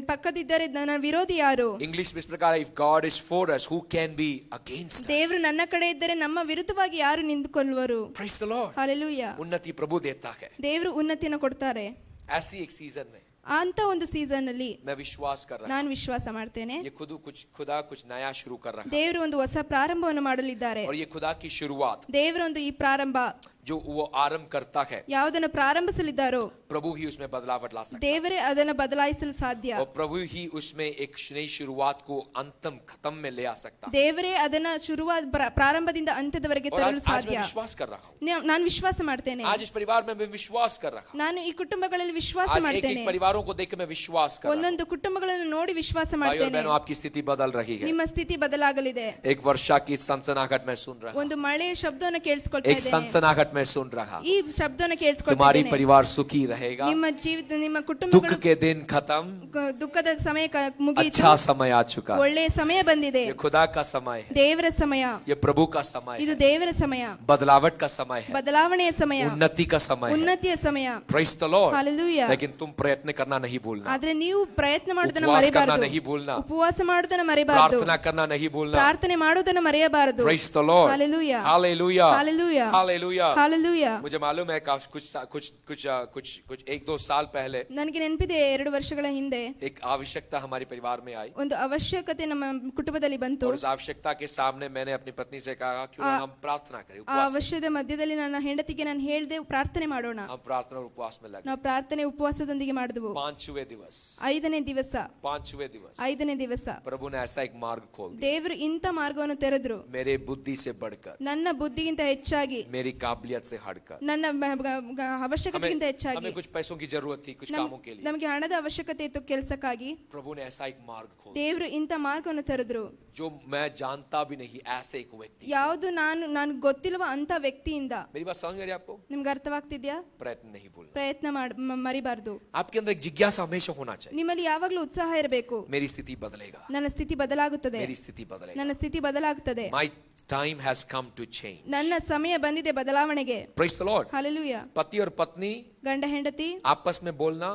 ಪಕ್ಕದಿದ್ದರೆ ನನ್ನ ವಿರೋಧಿ ಯಾರು? इंग्लिश में इस प्रकार, if God is for us, who can be against us? ದೇವರು ನನ್ನ ಕಡೆ ಇದ್ದರೆ ನಮ್ಮ ವಿರುದ್ಧವಾಗಿ ಯಾರು ನಿಂತುಕೊಳ್ಳುವರು? Praise the Lord. ಹಾಲೆಲೂಯಾ. उन्नति प्रभु देता है. ದೇವರು ಉನ್ನತಿಯನ್ನು ಕೊಡ್ತಾರೆ. ऐसी एक सीजन में ಅಂತ ಒಂದು ಸೀಸನ್ ಅಲ್ಲಿ मैं विश्वास कर रहा ನಾನು ವಿಶ್ವಾಸ ಮಾಡ್ತೇನೆ, हूं, ये खुदा कुछ नया शुरू कर रहा है. ದೇವರು ಒಂದು ಹೊಸ ಪ್ರಾರಂಭವನ್ನು ಮಾಡಲಿದ್ದಾರೆ. और ये खुदा की शुरुआत ದೇವರ ಒಂದು ಈ ಪ್ರಾರಂಭ जो वो आरंभ करता है, ಯಾವುದನ್ನು ಪ್ರಾರಂಭಿಸಲಿದ್ದಾರೋ प्रभु ही उसमें बदलावट ला सकता है। ದೇವರೇ ಅದನ್ನು ಬದಲಾಯಿಸಲು ಸಾಧ್ಯ. और प्रभु ही उसमें एक नई शुरुआत को अंतम खत्म में ले आ सकता है। ದೇವರೇ ಅದನ್ನ ಶುರುವಾದ ಪ್ರಾರಂಭದಿಂದ ಅಂತ್ಯದವರೆಗೆ और ತರಲು आज मैं ಸಾಧ್ಯ. विश्वास कर रहा हूँ, ನಾನು ವಿಶ್ವಾಸ ಮಾಡ್ತೇನೆ. आज इस परिवार में मैं विश्वास कर रहा हूँ, ನಾನು ಈ ಕುಟುಂಬಗಳಲ್ಲಿ ವಿಶ್ವಾಸ आज एक ಮಾಡ್ತೇನೆ. एक परिवारों को देख के मैं विश्वास कर रहा हूँ। ಒಂದೊಂದು ಕುಟುಂಬಗಳನ್ನು ನೋಡಿ ವಿಶ್ವಾಸ भाई और ಮಾಡ್ತೇನೆ. बहनों, आपकी स्थिति बदल रही है। ನಿಮ್ಮ ಸ್ಥಿತಿ ಬದಲಾಗಲಿದೆ. एक वर्षा की सनसनाहट में सुन रहा हूँ, ಒಂದು ಮಳೆಯ ಶಬ್ದವನ್ನು ಕೇಳಿಸ್ಕೊಳ್ತಾ एक ಇದ್ದೇನೆ. सनसनाहट में सुन रहा हूँ। ಈ ಶಬ್ದವನ್ನು ಕೇಳಿಸ್ಕೊಳ್ತಾ तुम्हारी ಇದ್ದೇನೆ. परिवार सुखी रहेगा, ನಿಮ್ಮ ಜೀವಿತ ನಿಮ್ಮ दुख ಕುಟುಂಬಗಳು के दिन खत्म, ದುಃಖದ ಸಮಯ ಮುಗಿಯಿತು. अच्छा समय आ चुका है, ಒಳ್ಳೆಯ ಸಮಯ ಬಂದಿದೆ. ये खुदा का समय है, ದೇವರ ಸಮಯ, ये प्रभु का समय ಇದು है, ದೇವರ ಸಮಯ, बदलावट का समय है, ಬದಲಾವಣೆಯ ಸಮಯ, उन्नति का समय है। ಉನ್ನತಿಯ ಸಮಯ. Praise the Lord। Hallelujah. लेकिन तुम प्रयत्न करना नहीं भूलना, ಆದ್ರೆ ನೀವು ಪ್ರಯತ್ನ ಮಾಡೋದನ್ನ उपवास करना ಮರೆಯಬಾರದು. नहीं भूलना, ಉಪವಾಸ ಮಾಡೋದನ್ನ ಮರೆಯಬಾರದು. प्रार्थना करना नहीं भूलना। ಪ್ರಾರ್ಥನೆ ಮಾಡೋದನ್ನ ಮರೆಯಬಾರದು. Praise the Lord। Hallelujah. Hallelujah। Hallelujah. Hallelujah। Hallelujah. मुझे मालूम है कुछ एक दो साल पहले ನನಗೆ ನೆನಪಿದೆ 2 ವರ್ಷಗಳ ಹಿಂದೆ एक आवश्यकता हमारे परिवार में आई, ಒಂದು ಅವಶ್ಯಕತೆ ನಮ್ಮ ಕುಟುಂಬದಲ್ಲಿ ಬಂತು. और उस आवश्यकता के सामने मैंने अपनी पत्नी से कहा क्यों ना हम प्रार्थना करें, ಆ उपवास ಅವಶ್ಯದ ಮಧ್ಯದಲ್ಲಿ ನನ್ನ ಹೆಂಡತಿಗೆ ನಾನು ಹೇಳಿದೆ ಪ್ರಾರ್ಥನೆ ಮಾಡೋಣ. हम प्रार्थना और उपवास में लगे। ನಾವು ಪ್ರಾರ್ಥನೆ ಉಪವಾಸದೊಂದಿಗೆ ಮಾಡಿದೆವು. 5वें दिवस 5ನೇ ದಿವಸ 5वें दिवस 5ನೇ ದಿವಸ प्रभु ने ऐसा एक मार्ग खोल दिया, ದೇವರು ಇಂಥ ಮಾರ್ಗವನ್ನು ತೆರೆದ್ರು. मेरे बुद्धि से बढ़कर, ನನ್ನ ಬುದ್ಧಿಗಿಂತ ಹೆಚ್ಚಾಗಿ, मेरी काबिलियत से हटकर। ನನ್ನ ಅವಶ್ಯಕತೆಗಿಂತ ಹೆಚ್ಚಾಗಿ, हमें कुछ पैसों की जरूरत थी कुछ कामों के लिए, ನಮಗೆ ಹಣದ ಅವಶ್ಯಕತೆ ಇತ್ತು ಕೆಲಸಕ್ಕಾಗಿ. प्रभु ने ऐसा एक मार्ग खोल दिया, ದೇವರು ಇಂಥ ಮಾರ್ಗವನ್ನು ತೆರೆದ್ರು. जो मैं जानता भी नहीं ऐसे एक व्यक्ति से। ಯಾವುದು ನಾನು ಗೊತ್ತಿಲ್ವ ಅಂತ ವ್ಯಕ್ತಿಯಿಂದ. मेरी बात समझ में आ रही है आपको? ನಿಮ್ಗೆ ಅರ್ಥವಾಗ್ತಿದ್ಯಾ? प्रयत्न नहीं भूलना, ಪ್ರಯತ್ನ ಮರಿಬಾರ್ದು. आपके अंदर एक जिज्ञासा हमेशा होना चाहिए, ನಿಮ್ಮಲ್ಲಿ ಯಾವಾಗಲೂ ಉತ್ಸಾಹ ಇರಬೇಕು. मेरी स्थिति बदलेगा, ನನ್ನ ಸ್ಥಿತಿ ಬದಲಾಗುತ್ತದೆ, मेरी स्थिति बदलेगा, ನನ್ನ ಸ್ಥಿತಿ ಬದಲಾಗುತ್ತದೆ, my time has come to change। ನನ್ನ ಸಮಯ ಬಂದಿದೆ ಬದಲಾವಣೆಗೆ. Praise the Lord। ಹಲ್ಲೆಲೂಯಾ. पति और पत्नी ಗಂಡ ಹೆಂಡತಿ आपस में बोलना,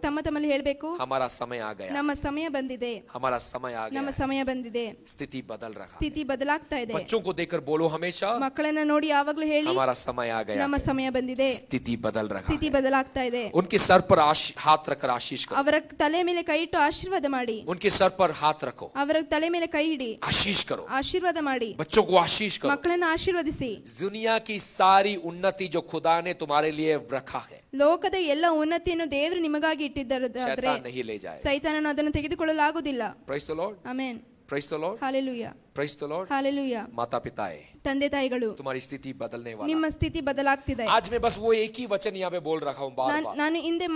ತಮ್ಮ ತಮ್ಮಲ್ಲಿ ಹೇಳ್ಬೇಕು, हमारा समय आ गया, ನಮ್ಮ ಸಮಯ ಬಂದಿದೆ, हमारा समय आ ನಮ್ಮ गया, ಸಮಯ ಬಂದಿದೆ. स्थिति बदल रहा है। ಸ್ಥಿತಿ ಬದಲಾಗ್ತಾ ಇದೆ. बच्चों को देखकर बोलो हमेशा, ಮಕ್ಕಳನ್ನ ನೋಡಿ ಯಾವಾಗ್ಲೂ ಹೇಳಿ, हमारा समय आ गया ನಮ್ಮ है, ಸಮಯ ಬಂದಿದೆ, स्थिति बदल रहा ಸ್ಥಿತಿ है। ಬದಲಾಗ್ತಾ ಇದೆ. उनके सर पर हाथ रखकर आशीष करो, ಅವರ ತಲೆ ಮೇಲೆ ಕೈ ಇಟ್ಟು ಆಶೀರ್ವಾದ ಮಾಡಿ. उनके सर पर हाथ रखो, ಅವರ ತಲೆ ಮೇಲೆ ಕೈ ಇಡಿ, आशीष करो, ಆಶೀರ್ವಾದ ಮಾಡಿ, बच्चों को आशीष करो। ಮಕ್ಕಳನ್ನ ಆಶೀರ್ವದಿಸಿ. दुनिया की सारी उन्नति जो खुदा ने तुम्हारे लिए रखा है, ಲೋಕದ ಎಲ್ಲ ಉನ್ನತಿಯನ್ನು ದೇವರು ನಿಮಗಾಗಿ ಇಟ್ಟಿದ್ದಾದ್ರೆ शैतान नहीं ले जाए। ಸೈತಾನನು ಅದನ್ನು ತೆಗೆದುಕೊಳ್ಳಲಾಗುವುದಿಲ್ಲ. Praise the Lord। Amen. Praise the Lord। Hallelujah. Praise the Lord। Hallelujah. माता पिताएं, ತಂದೆ ತಾಯಿಗಳು, तुम्हारी स्थिति बदलने वाला। ನಿಮ್ಮ ಸ್ಥಿತಿ ಬದಲಾಗ್ತಿದೆ. आज मैं बस वो एक ही वचन यहाँ पे बोल रहा हूँ बार बार, ನಾನು ಹಿಂದೆ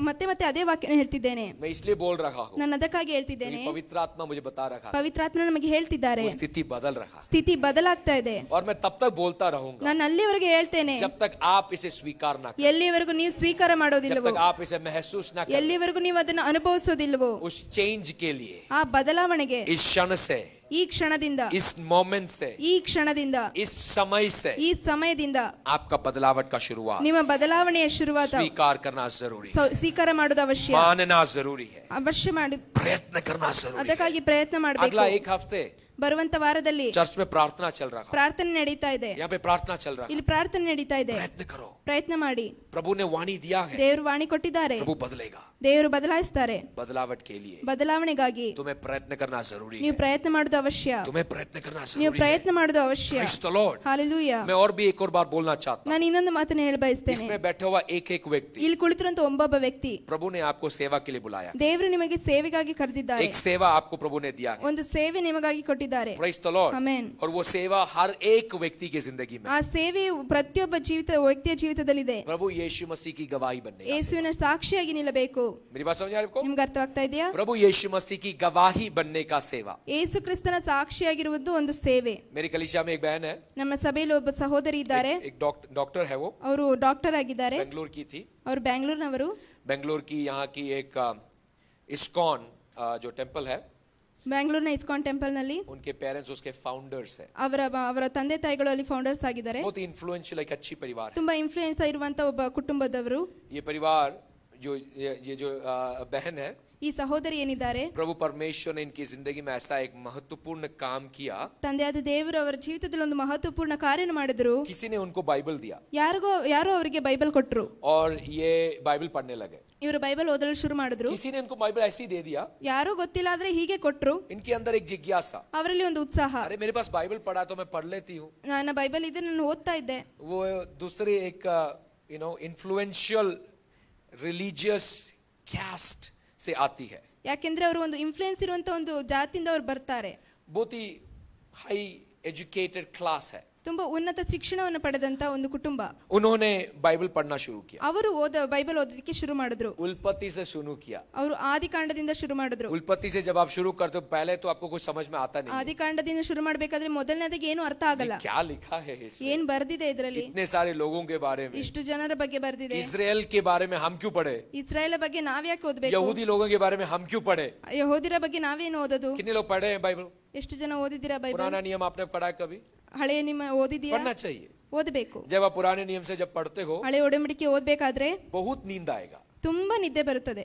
ಮತ್ತೆ ಅದೇ ವಾಕ್ಯನ ಹೇಳ್ತಿದ್ದೇನೆ. मैं इसलिए बोल रहा हूँ, ನಾನು ಅದಕ್ಕಾಗಿ ಹೇಳ್ತಿದ್ದೇನೆ, क्योंकि पवित्र आत्मा मुझे बता रहा है ಪವಿತ್ರಾತ್ಮ ನಮಗೆ ಹೇಳ್ತಿದ್ದಾರೆ, वो स्थिति बदल रहा है, ಸ್ಥಿತಿ ಬದಲಾಗ್ತಾ ಇದೆ. और मैं तब तक बोलता रहूंगा ನಾನು ಅಲ್ಲಿವರೆಗೆ ಹೇಳ್ತೇನೆ जब तक आप इसे स्वीकार ना करें, ಎಲ್ಲಿವರೆಗೂ ನೀವು ಸ್ವೀಕಾರ जब ಮಾಡೋದಿಲ್ಲವೋ, तक आप इसे महसूस ना करें। ಎಲ್ಲಿವರೆಗೂ ನೀವು ಅದನ್ನು ಅನುಭವಿಸೋದಿಲ್ವೋ, उस चेंज के लिए, ಆ ಬದಲಾವಣೆಗೆ इस क्षण से, ಈ ಕ್ಷಣದಿಂದ, इस मोमेंट से, ಈ ಕ್ಷಣದಿಂದ, इस समय से ಈ ಸಮಯದಿಂದ आपका बदलावट का शुरुआत ನಿಮ್ಮ ಬದಲಾವಣೆಯ ಶುರುವಾತ स्वीकार करना जरूरी है, ಸ್ವೀಕಾರ ಮಾಡೋದು ಅವಶ್ಯ, मानना जरूरी है, ಅವಶ್ಯ ಮಾಡಿ प्रयत्न करना जरूरी है। ಅದಕ್ಕಾಗಿ ಪ್ರಯತ್ನ ಮಾಡಬೇಕು. अगला एक हफ्ते ಬರುವಂತ ವಾರದಲ್ಲಿ चर्च में प्रार्थना चल रहा है, ಪ್ರಾರ್ಥನೆ ನಡೀತಾ ಇದೆ, यहाँ पे प्रार्थना चल रहा है, ಇಲ್ಲಿ ಪ್ರಾರ್ಥನೆ ನಡೀತಾ ಇದೆ. प्रयत्न करो, ಪ್ರಯತ್ನ ಮಾಡಿ. प्रभु ने वाणी दिया है, ದೇವರು ವಾಣಿ ಕೊಟ್ಟಿದ್ದಾರೆ, प्रभु बदलेगा। ದೇವರು ಬದಲಾಯಿಸ್ತಾರೆ. बदलावट के लिए ಬದಲಾವಣೆಗಾಗಿ तुम्हें प्रयत्न करना जरूरी ನೀವು है, ಪ್ರಯತ್ನ ಮಾಡೋದು ಅವಶ್ಯ, तुम्हें प्रयत्न करना ನೀವು जरूरी है। ಪ್ರಯತ್ನ ಮಾಡೋದು ಅವಶ್ಯ. Praise the Lord। ಹಾಲೆಲೂಯಾ. मैं और भी एक और बात बोलना चाहता हूँ, ನಾನು ಇನ್ನೊಂದು ಮಾತನ್ನ ಹೇಳ ಬಯಸ್ತೇನೆ. इसमें बैठा हुआ एक एक व्यक्ति, ಇಲ್ಲಿ ಕುಳಿತಿರುವಂತ ಒಬ್ಬೊಬ್ಬ ವ್ಯಕ್ತಿ प्रभु ने आपको सेवा के लिए बुलाया, ದೇವರು ನಿಮಗೆ ಸೇವೆಗಾಗಿ ಕರೆದಿದ್ದಾರೆ. एक सेवा आपको प्रभु ने दिया है। ಒಂದು ಸೇವೆ ನಿಮಗಾಗಿ ಕೊಟ್ಟಿದ್ದಾರೆ. Praise the Lord। ಆಮೆನ್. और वो सेवा हर एक व्यक्ति की जिंदगी में, ಆ ಸೇವೆಯು ಪ್ರತಿಯೊಬ್ಬ ವ್ಯಕ್ತಿಯ ಜೀವಿತದಲ್ಲಿದೆ. प्रभु यीशु मसीह की गवाही बनने का सेवा। ಯೇಸುವಿನ ಸಾಕ್ಷಿಯಾಗಿ ನಿಲ್ಲಬೇಕು. मेरी बात समझ आ रही है आपको? ನಿಮ್ಗೆ ಅರ್ಥವಾಗ್ತಾ ಇದೆಯಾ? प्रभु यीशु मसीह की गवाही बनने का सेवा। ಯೇಸು ಕ್ರಿಸ್ತನ ಸಾಕ್ಷಿಯಾಗಿರುವುದು ಒಂದು ಸೇವೆ. मेरी कलीसिया में एक बहन है, ನಮ್ಮ ಸಭೆಯಲ್ಲಿ ಒಬ್ಬ ಸಹೋದರಿ ಇದ್ದಾರೆ. एक डॉक्टर है, वो ಅವರು ಡಾಕ್ಟರ್ ಆಗಿದ್ದಾರೆ. बेंगलोर की थी, ಅವರು ಬೆಂಗಳೂರಿನವರು. बेंगलोर की यहाँ की एक इस्कॉन जो टेम्पल है, ಬೆಂಗಳೂರಿನ ಇಸ್ಕಾನ್ ಟೆಂಪಲ್ ನಲ್ಲಿ उनके पेरेंट्स उसके फाउंडर्स है, ಅವರ ತಂದೆ ತಾಯಿಗಳು ಅಲ್ಲಿ ಫೌಂಡರ್ಸ್ ಆಗಿದ್ದಾರೆ. बहुत इन्फ्लुएंशियल एक अच्छी परिवार है। ತುಂಬಾ ಇನ್ಫ್ಲೂಯೆನ್ಸ್ ಇರುವಂತ ಒಬ್ಬ ಕುಟುಂಬದವರು. ये परिवार जो ये जो बहन है, ಈ ಸಹೋದರಿ ಏನಿದ್ದಾರೆ, प्रभु परमेश्वर ने इनकी जिंदगी में ऐसा एक महत्वपूर्ण काम किया, ತಂದೆಯಾದ ದೇವರು ಅವರ ಜೀವಿತದಲ್ಲಿ ಒಂದು ಮಹತ್ವಪೂರ್ಣ ಕಾರ್ಯ ಮಾಡಿದ್ರು. किसी ने उनको बाइबल दिया ಯಾರೋ ಅವರಿಗೆ ಬೈಬಲ್ ಕೊಟ್ರು. और ये बाइबल पढ़ने लगे. ಇವರು ಬೈಬಲ್ ಓದಲು ಶುರು ಮಾಡಿದ್ರು. किसी ने इनको बाइबल ऐसी दे दिया, ಯಾರೋ ಗೊತ್ತಿಲ್ಲ ಆದ್ರೆ ಹೀಗೆ ಕೊಟ್ರು. इनके अंदर एक जिज्ञासा, ಅವರಲ್ಲಿ ಒಂದು ಉತ್ಸಾಹ, अरे मेरे पास बाइबल पढ़ा तो मैं पढ़ लेती हूँ. ನನ್ನ ಬೈಬಲ್ ಇದೆ, ನಾನು ಓದ್ತಾ ಇದ್ದೆ. वो दूसरी एक इन्फ्लुएंशियल रिलीजियस कैस्ट से आती है, ಯಾಕೆಂದ್ರೆ ಅವರು ಒಂದು ಇನ್ಫ್ಲುಯೆನ್ಸ್ ಇರುವಂತ ಒಂದು ಜಾತಿಯಿಂದ ಅವ್ರು ಬರ್ತಾರೆ. बहुत ही हाई एजुकेटेड क्लास है. ತುಂಬಾ ಉನ್ನತ ಶಿಕ್ಷಣವನ್ನು ಪಡೆದಂತ ಒಂದು ಕುಟುಂಬ. उन्होंने बाइबल पढ़ना शुरू किया. ಅವರು ಬೈಬಲ್ ಓದೋದಕ್ಕೆ ಶುರು ಮಾಡಿದ್ರು. उल्पत्ति से शुरू किया. ಅವರು ಆದಿಕಾಂಡದಿಂದ ಶುರು ಮಾಡಿದ್ರು. उल्पत्ति से जब आप शुरू करते हो पहले तो आपको कुछ समझ में आता नहीं, ಆದಿಕಾಂಡದಿಂದ ಶುರು ಮಾಡಬೇಕಾದ್ರೆ ಮೊದಲನೇದಾಗಿ ಏನು ಅರ್ಥ ಆಗಲ್ಲ. क्या लिखा है इसमें, ಏನ್ ಬರ್ದಿದೆ ಇದರಲ್ಲಿ, इतने सारे लोगों के बारे में, ಇಷ್ಟು ಜನರ ಬಗ್ಗೆ ಬರ್ದಿದೆ. इजराइल के बारे में हम क्यों पढ़े, ಇಸ್ರಾಯೇಲ್ ಬಗ್ಗೆ ನಾವ್ಯಾಕೆ ಓದ್ಬೇಕು, यहूदी लोगों के बारे में हम क्यों पढ़े. ಯಹೂದಿರ ಬಗ್ಗೆ ನಾವೇನು ಓದೋದು. कितने लोग पढ़े हैं बाइबल, ಎಷ್ಟು ಜನ ಓದಿದ್ದೀರಾ ಬೈಬಲ್, पुराना नियम आपने पढ़ा है कभी, ಹಳೆಯ ನಿಮ್ಮ ಓದಿದ್ದೀರಾ, पढ़ना चाहिए. ಓದಬೇಕು. जब आप पुराने नियम से जब पढ़ते हो ಹಳೆ ಒಡಂಬಡಿಕೆ ಓದ್ಬೇಕಾದ್ರೆ बहुत नींद आएगा, ತುಂಬಾ ನಿದ್ದೆ ಬರುತ್ತದೆ,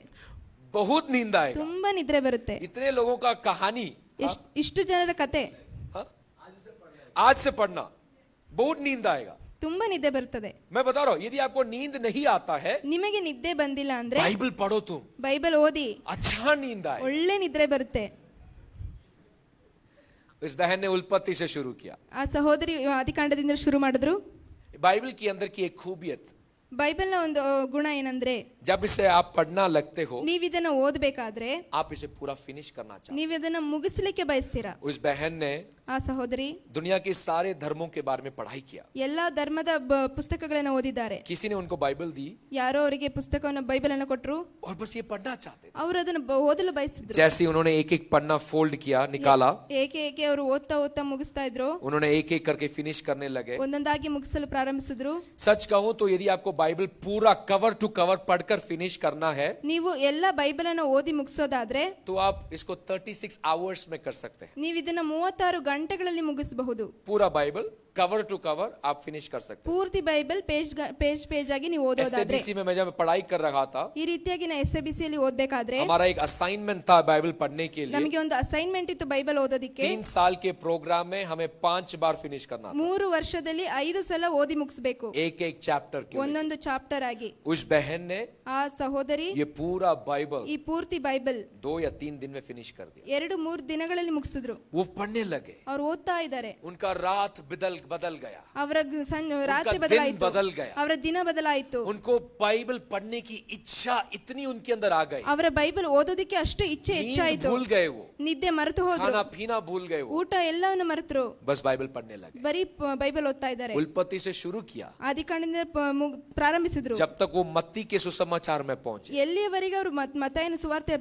बहुत नींद आएगा. ತುಂಬಾ ನಿದ್ರೆ ಬರುತ್ತೆ. इतने लोगों का कहानी, ಇಷ್ಟು ಜನರ ಕತೆ हाँ? आज से पढ़ना बहुत नींद आएगा. ತುಂಬಾ ನಿದ್ದೆ ಬರ್ತದೆ. मैं बता रहा हूं, यदि आपको नींद नहीं आता है, ನಿಮಗೆ ನಿದ್ದೆ ಬಂದಿಲ್ಲ ಅಂದ್ರೆ बाइबल पढ़ो, तुम ಬೈಬಲ್ ಓದಿ, अच्छा नींद आए. ಒಳ್ಳೆ ನಿದ್ರೆ ಬರುತ್ತೆ. इस बहन ने उल्पत्ति से शुरू किया. ಆ ಸಹೋದರಿ ಆದಿಕಾಂಡದಿಂದ ಶುರು ಮಾಡಿದ್ರು. बाइबल के अंदर की एक खूबियत, ಬೈಬಲ್ನ ಒಂದು ಗುಣ ಏನಂದ್ರೆ, जब इसे आप पढ़ना लगते हो, ನೀವ್ ಇದನ್ನ ಓದ್ಬೇಕಾದ್ರೆ आप इसे पूरा फिनिश करना चाहते ನೀವ್ ಇದನ್ನ ಮುಗಿಸ್ಲಿಕ್ಕೆ ಬಯಸ್ತೀರಾ. हो. उस बहन ने ಆ ಸಹೋದರಿ दुनिया के सारे धर्मों के बारे में पढ़ाई किया. ಎಲ್ಲಾ ಧರ್ಮದ ಪುಸ್ತಕಗಳನ್ನ ಓದಿದ್ದಾರೆ. किसी ने उनको बाइबल दी ಯಾರೋ ಅವರಿಗೆ ಪುಸ್ತಕವನ್ನು ಬೈಬಲ್ ಅನ್ನು ಕೊಟ್ರು. और बस ये पढ़ना चाहते थे. ಅವರು ಅದನ್ನ ಓದಲು ಬಯಸಿದ್ರು. जैसे उन्होंने एक एक पन्ना फोल्ड किया, निकाला, ಏಕೆ ಏಕೆ ಅವರು ಓದ್ತಾ ಓದ್ತಾ ಮುಗಿಸ್ತಾ ಇದ್ರು. उन्होंने एक एक करके फिनिश करने लगे. ಒಂದೊಂದಾಗಿ ಮುಗಿಸಲು ಪ್ರಾರಂಭಿಸಿದ್ರು. सच कहूं तो यदि आपको बाइबल पूरा कवर टू कवर पढ़कर फिनिश करना है, ನೀವು ಎಲ್ಲ ಬೈಬಲ್ ಅನ್ನು ಓದಿ ಮುಗಿಸೋದಾದ್ರೆ तो आप इसको 36 आवर्स में कर सकते हैं. ನೀವು ಇದನ್ನ 36 ಗಂಟೆಗಳಲ್ಲಿ ಮುಗಿಸಬಹುದು. पूरा बाइबल कवर टू कवर आप फिनिश कर सकते हैं. ಪೂರ್ತಿ ಬೈಬಲ್ ಪೇಜ್ ಆಗಿ ನೀವು ಓದೋದಾದ್ರೆ. SABC में मैं जब पढ़ाई कर रहा था, ಈ ರೀತಿಯಾಗಿ ನಾ SABC ಅಲ್ಲಿ ಓದಬೇಕಾದ್ರೆ हमारा एक असाइनमेंट था बाइबल पढ़ने के लिए. ನಮಗೆ ಒಂದು ಅಸೈನ್ಮೆಂಟ್ ಇತ್ತು ಬೈಬಲ್ ಓದೋದಿಕ್ಕೆ. 3 साल के प्रोग्राम में हमें 5 बार फिनिश करना था, 3 ವರ್ಷದಲ್ಲಿ 5 ಸಲ ಓದಿ ಮುಗಿಸಬೇಕು, एक एक चैप्टर के लिए. ಒಂದೊಂದು ಚಾಪ್ಟರ್ ಆಗಿ. उस बहन ने ಆ ಸಹೋದರಿ ये पूरा बाइबल ಈ ಪೂರ್ತಿ ಬೈಬಲ್ 2 या 3 दिन में फिनिश कर दिया. 2-3 ದಿನಗಳಲ್ಲಿ ಮುಗಿಸಿದ್ರು. वो पढ़ने लगे, ಅವ್ರು ಓದ್ತಾ ಇದ್ದಾರೆ. उनका रात बदल गया, ಅವರ ರಾತ್ರಿ दिन ಬದಲಾಯಿತು, बदल गया. ಅವರ ದಿನ ಬದಲಾಯಿತು. उनको बाइबल पढ़ने की इच्छा इतनी उनके अंदर आ गई, ಅವರ ಬೈಬಲ್ ಓದೋದಕ್ಕೆ ಅಷ್ಟು ಇಚ್ಛೆ नींद ಹೆಚ್ಚಾಯಿತು. भूल गए, वो ನಿದ್ದೆ ಮರೆತು ಹೋದ್ರು, खाना पीना भूल गए, वो ಊಟ ಎಲ್ಲವನ್ನು ಮರೆತರು, बस बाइबल पढ़ने लगे. ಬರೀ ಬೈಬಲ್ ಓದ್ತಾ ಇದ್ದಾರೆ. उल्पत्ति से शुरू किया, ಆದಿಕಾಂಡದಿಂದ ಪ್ರಾರಂಭಿಸಿದ್ರು. जब तक वो मत्ती के सुसमाचार में पहुंचे. ಎಲ್ಲಿಯವರೆಗೆ ಅವರು ಮತ್ತಾಯನ ಸುವಾರ್ತೆ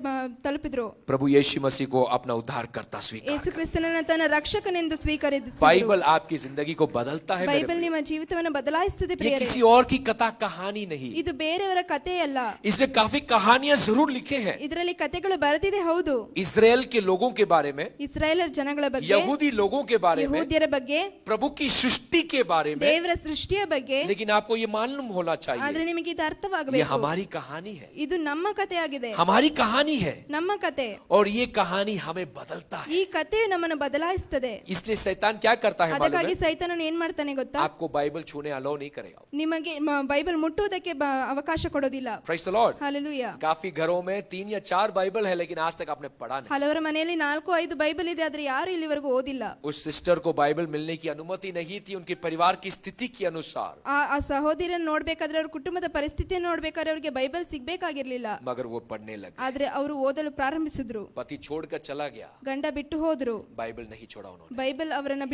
ತಲುಪಿದ್ರು. प्रभु यीशु मसीह को अपना उद्धारकर्ता स्वीकार ಯೇಸು ಕ್ರಿಸ್ತನನ್ನ ತನ್ನ ರಕ್ಷಕನೆಂದು ಸ್ವೀಕರಿಸಿದ್ರು. बाइबल आपकी जिंदगी को बदलता है. ಬೈಬಲ್ ನಿಮ್ಮ ಜೀವಿತವನ್ನು ಬದಲಾಯಿಸುತ್ತದೆ ये ಪ್ರಿಯರೇ. किसी और की कथा कहानी नहीं, ಇದು ಬೇರೆಯವರ ಕಥೆ ಅಲ್ಲ. इसमें काफी कहानियां जरूर लिखे हैं. ಇದರಲ್ಲಿ ಕಥೆಗಳು ಬರೆದಿದೆ, ಹೌದು. इजराइल के लोगों के बारे में, ಇಸ್ರಾಯೇಲರ ಜನಗಳ ಬಗ್ಗೆ, यहूदी लोगों के बारे में, ಯಹೂದ್ಯರ ಬಗ್ಗೆ, प्रभु की सृष्टि के बारे में. ದೇವರ ಸೃಷ್ಟಿಯ ಬಗ್ಗೆ. लेकिन आपको ये मालूम होना चाहिए, ಆದ್ರೆ ನಿಮಗೆ ಇದು ये ಅರ್ಥವಾಗಬೇಕು. हमारी कहानी है, ಇದು ನಮ್ಮ ಕಥೆ ಆಗಿದೆ, हमारी कहानी है. ನಮ್ಮ ಕಥೆ. और ये कहानी हमें बदलता है. ಈ ಕಥೆ ನಮ್ಮನ್ನು ಬದಲಾಯಿಸುತ್ತದೆ. इसलिए शैतान क्या करता है मालूम ಅದಕ್ಕಾಗಿ है? ಸೈತಾನನು ಏನ್ ಮಾಡ್ತಾನೆ ಗೊತ್ತಾ? आपको बाइबल छूने अलाउ नहीं करेगा. ನಿಮಗೆ ಬೈಬಲ್ ಮುಟ್ಟುವುದಕ್ಕೆ ಅವಕಾಶ ಕೊಡೋದಿಲ್ಲ. Praise the Lord. ಹಾಲೆಲೂಯಾ. काफी घरों में 3 या 4 बाइबल है, लेकिन आज तक आपने पढ़ा नहीं. ಹಲವರ ಮನೆಯಲ್ಲಿ 4-5 ಬೈಬಲ್ ಇದೆ, ಆದ್ರೆ ಯಾರು ಇಲ್ಲಿವರೆಗೂ ಓದಿಲ್ಲ. उस सिस्टर को बाइबल मिलने की अनुमति नहीं थी, उनके परिवार की स्थिति के अनुसार, ಆ ಸಹೋದರನ ನೋಡ್ಬೇಕಾದ್ರೆ, ಅವ್ರ ಕುಟುಂಬದ ಪರಿಸ್ಥಿತಿಯನ್ನು ನೋಡ್ಬೇಕಾದ್ರೆ ಅವ್ರಿಗೆ ಬೈಬಲ್ ಸಿಗ್ಬೇಕಾಗಿರ್ಲಿಲ್ಲ. मगर वो पढ़ने लगे. ಆದ್ರೆ ಅವರು ಓದಲು ಪ್ರಾರಂಭಿಸಿದ್ರು. पति छोड़कर चला गया, ಗಂಡ ಬಿಟ್ಟು ಹೋದ್ರು, बाइबल नहीं छोड़ा उन्होंने. ಬೈಬಲ್ ಅವರನ್ನ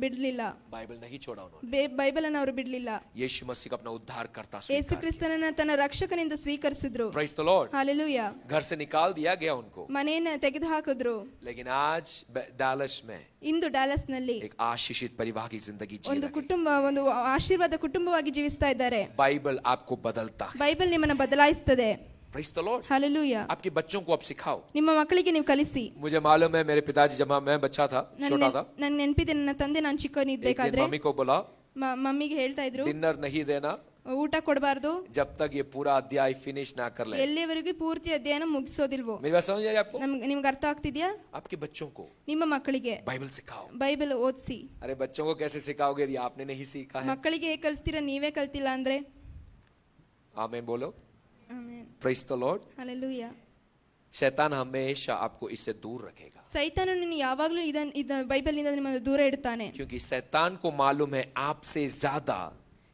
ಬಿಡ್ಲಿಲ್ಲ. बाइबल नहीं छोड़ा उन्होंने. ಬೈಬಲ್ ಅನ್ನು ಅವರು ಬಿಡ್ಲಿಲ್ಲ. यीशु मसीह का अपना उद्धार करता ಯೇಸು स्वीकार ಕ್ರಿಸ್ತನನ್ನ ತನ್ನ ರಕ್ಷಕನೆಂದು ಸ್ವೀಕರಿಸಿದ್ರು. किया. Praise the Lord. ಹಾಲೆಲೂಯಾ. घर से निकाल दिया गया उनको, ಮನೆಯನ್ನ ತೆಗೆದು ಹಾಕಿದ್ರು. लेकिन आज डालस में ಇಂದು ಡ್ಯಾಲಸ್ ನಲ್ಲಿ एक आशीषित परिवार की जिंदगी जी ಒಂದು रहे. ಕುಟುಂಬ, ಒಂದು ಆಶೀರ್ವಾದ ಕುಟುಂಬವಾಗಿ ಜೀವಿಸ್ತಾ ಇದ್ದಾರೆ. बाइबल आपको बदलता है. ಬೈಬಲ್ ನಿಮ್ಮನ್ನ ಬದಲಾಯಿಸುತ್ತದೆ. Praise the Lord. ಹಾಲೆಲೂಯಾ. आपके बच्चों को आप सिखाओ. ನಿಮ್ಮ ಮಕ್ಕಳಿಗೆ ನೀವು ಕಲಿಸಿ. मुझे मालूम है, मेरे पिताजी जब मैं बच्चा था, छोटा था, ನನ್ನ ನೆನಪಿದೆ, ನನ್ನ ತಂದೆ ನಾನು एक दिन ಚಿಕ್ಕವನಿರ್ಬೇಕಾದ್ರೆ मम्मी को बोला, ಮಮ್ಮಿಗೆ ಹೇಳ್ತಾ ಇದ್ರು, डिनर नहीं देना, ಊಟ ಕೊಡಬಾರ್ದು जब तक ये पूरा अध्याय फिनिश ना कर ले। ಎಲ್ಲಿವರೆಗೂ ಪೂರ್ತಿ ಅಧ್ಯಯನ ಮುಗಿಸೋದಿಲ್ವೋ. मेरी बात समझ आई आपको? ನಿಮ್ಗೆ ಅರ್ಥ ಆಗ್ತಿದ್ಯಾ? आपके बच्चों को ನಿಮ್ಮ ಮಕ್ಕಳಿಗೆ बाइबल सिखाओ। ಬೈಬಲ್ ಓದಿಸಿ. अरे बच्चों को कैसे सिखाओगे यदि आपने नहीं सीखा है? ಮಕ್ಕಳಿಗೆ ಹೇಗೆ ಕಲಿಸ್ತೀರಾ ನೀವೇ ಕಲ್ತಿಲ್ಲ ಅಂದ್ರೆ? आमीन बोलो। Amen. Praise the Lord. Hallelujah. शैतान हमेशा आपको इससे दूर रखेगा, ಸೈತಾನನು ಯಾವಾಗಲೂ ಬೈಬಲ್ ನಿಂದ ನಿಮ್ಮನ್ನು ದೂರ ಇಡುತ್ತಾನೆ. क्योंकि शैतान को मालूम है आपसे ज्यादा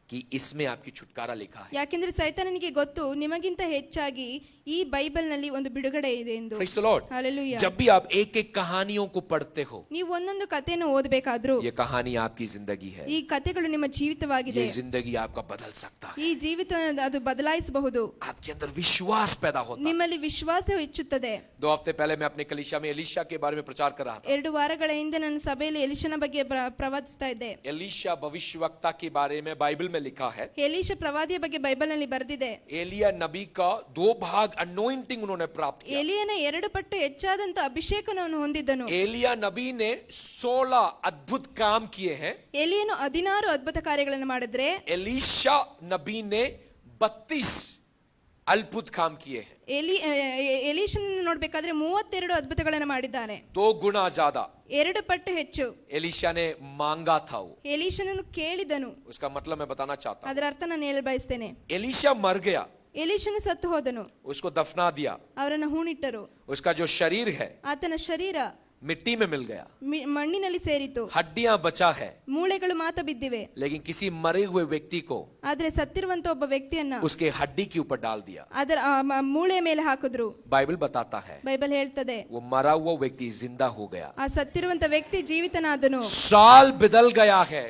कि इसमें आपकी छुटकारा लिखा है। ಯಾಕೆಂದ್ರೆ ಸೈತಾನನಿಗೆ ಗೊತ್ತು ನಿಮಗಿಂತ ಹೆಚ್ಚಾಗಿ ಈ ಬೈಬಲ್ ನಲ್ಲಿ ಒಂದು ಬಿಡುಗಡೆ ಇದೆ ಎಂದು. Praise the Lord। ಹಲ್ಲೆಲೂಯಾ. जब भी आप एक एक कहानियों को पढ़ते हो, ನೀವು ಒಂದೊಂದು ಕಥೆಯನ್ನು ಓದಬೇಕಾದ್ರೂ ये कहानी आपकी जिंदगी है। ಈ ಕಥೆಗಳು ನಿಮ್ಮ ಜೀವಿತವಾಗಿದೆ. ये जिंदगी आपका बदल सकता है। ಈ ಜೀವಿತ ಅದು ಬದಲಾಯಿಸಬಹುದು. आपके अंदर विश्वास पैदा होता है। ನಿಮ್ಮಲ್ಲಿ ವಿಶ್ವಾಸ ಹೆಚ್ಚುತ್ತದೆ. 2 हफ्ते पहले मैं अपने कलीसिया में एलीशा के बारे में प्रचार कर रहा था। 2 ವಾರಗಳ ಹಿಂದೆ ನನ್ನ ಸಭೆಯಲ್ಲಿ ಎಲಿಷನ ಬಗ್ಗೆ ಪ್ರವಚಿಸ್ತಾ ಇದ್ದೆ. एलीशा भविष्यवक्ता के बारे में बाइबल में लिखा है। ಎಲೀಷ ಪ್ರವಾದಿಯ ಬಗ್ಗೆ ಬೈಬಲ್ ನಲ್ಲಿ ಬರೆದಿದೆ. एलिया नबी का 2 भाग अनोइंटिंग उन्होंने प्राप्त किया। ಎಲಿಯನ 2 ಪಟ್ಟು ಹೆಚ್ಚಾದಂತ ಅಭಿಷೇಕವನ್ನು ಹೊಂದಿದ್ದನು. एलिया नबी ने 16 अद्भुत काम किए हैं। ಎಲಿಯನು 16 ಅದ್ಭುತ ಕಾರ್ಯಗಳನ್ನು ಮಾಡಿದ್ರೆ एलीशा नबी ने 32 अद्भुत काम किए हैं। ಎಲೀಷನ ನೋಡ್ಬೇಕಾದ್ರೆ 32 ಅದ್ಭುತಗಳನ್ನು ಮಾಡಿದ್ದಾನೆ. 2 गुना ज्यादा 2 ಪಟ್ಟು ಹೆಚ್ಚು. एलीशा ने मांगा था वो। ಎಲೀಷನನ್ನು ಕೇಳಿದನು. उसका मतलब मैं बताना चाहता हूं। ಅದರ ಅರ್ಥ ನಾನು ಹೇಳ ಬಯಸ್ತೇನೆ. एलीशा मर गया, ಎಲೀಷನು ಸತ್ತು ಹೋದನು. उसको दफना दिया। ಅವರನ್ನು ಹೂಣಿಟ್ಟರು. उसका जो शरीर है ಆತನ ಶರೀರ मिट्टी में मिल गया, ಮಣ್ಣಿನಲ್ಲಿ ಸೇರಿತು. हड्डियां बचा है, ಮೂಳೆಗಳು ಮಾತ್ರ ಬಿದ್ದಿವೆ. लेकिन किसी मरे हुए व्यक्ति को ಆದ್ರೆ ಸತ್ತಿರುವಂತ ಒಬ್ಬ ವ್ಯಕ್ತಿಯನ್ನ उसके हड्डी के ऊपर डाल दिया। ಅದರ ಮೂಳೆಯ ಮೇಲೆ ಹಾಕಿದ್ರು. बाइबल बताता है ಬೈಬಲ್ ಹೇಳ್ತದೆ वो मरा हुआ व्यक्ति जिंदा हो गया। ಆ ಸತ್ತಿರುವಂತ ವ್ಯಕ್ತಿ ಜೀವಿತನಾದನು. साल बदल गया है,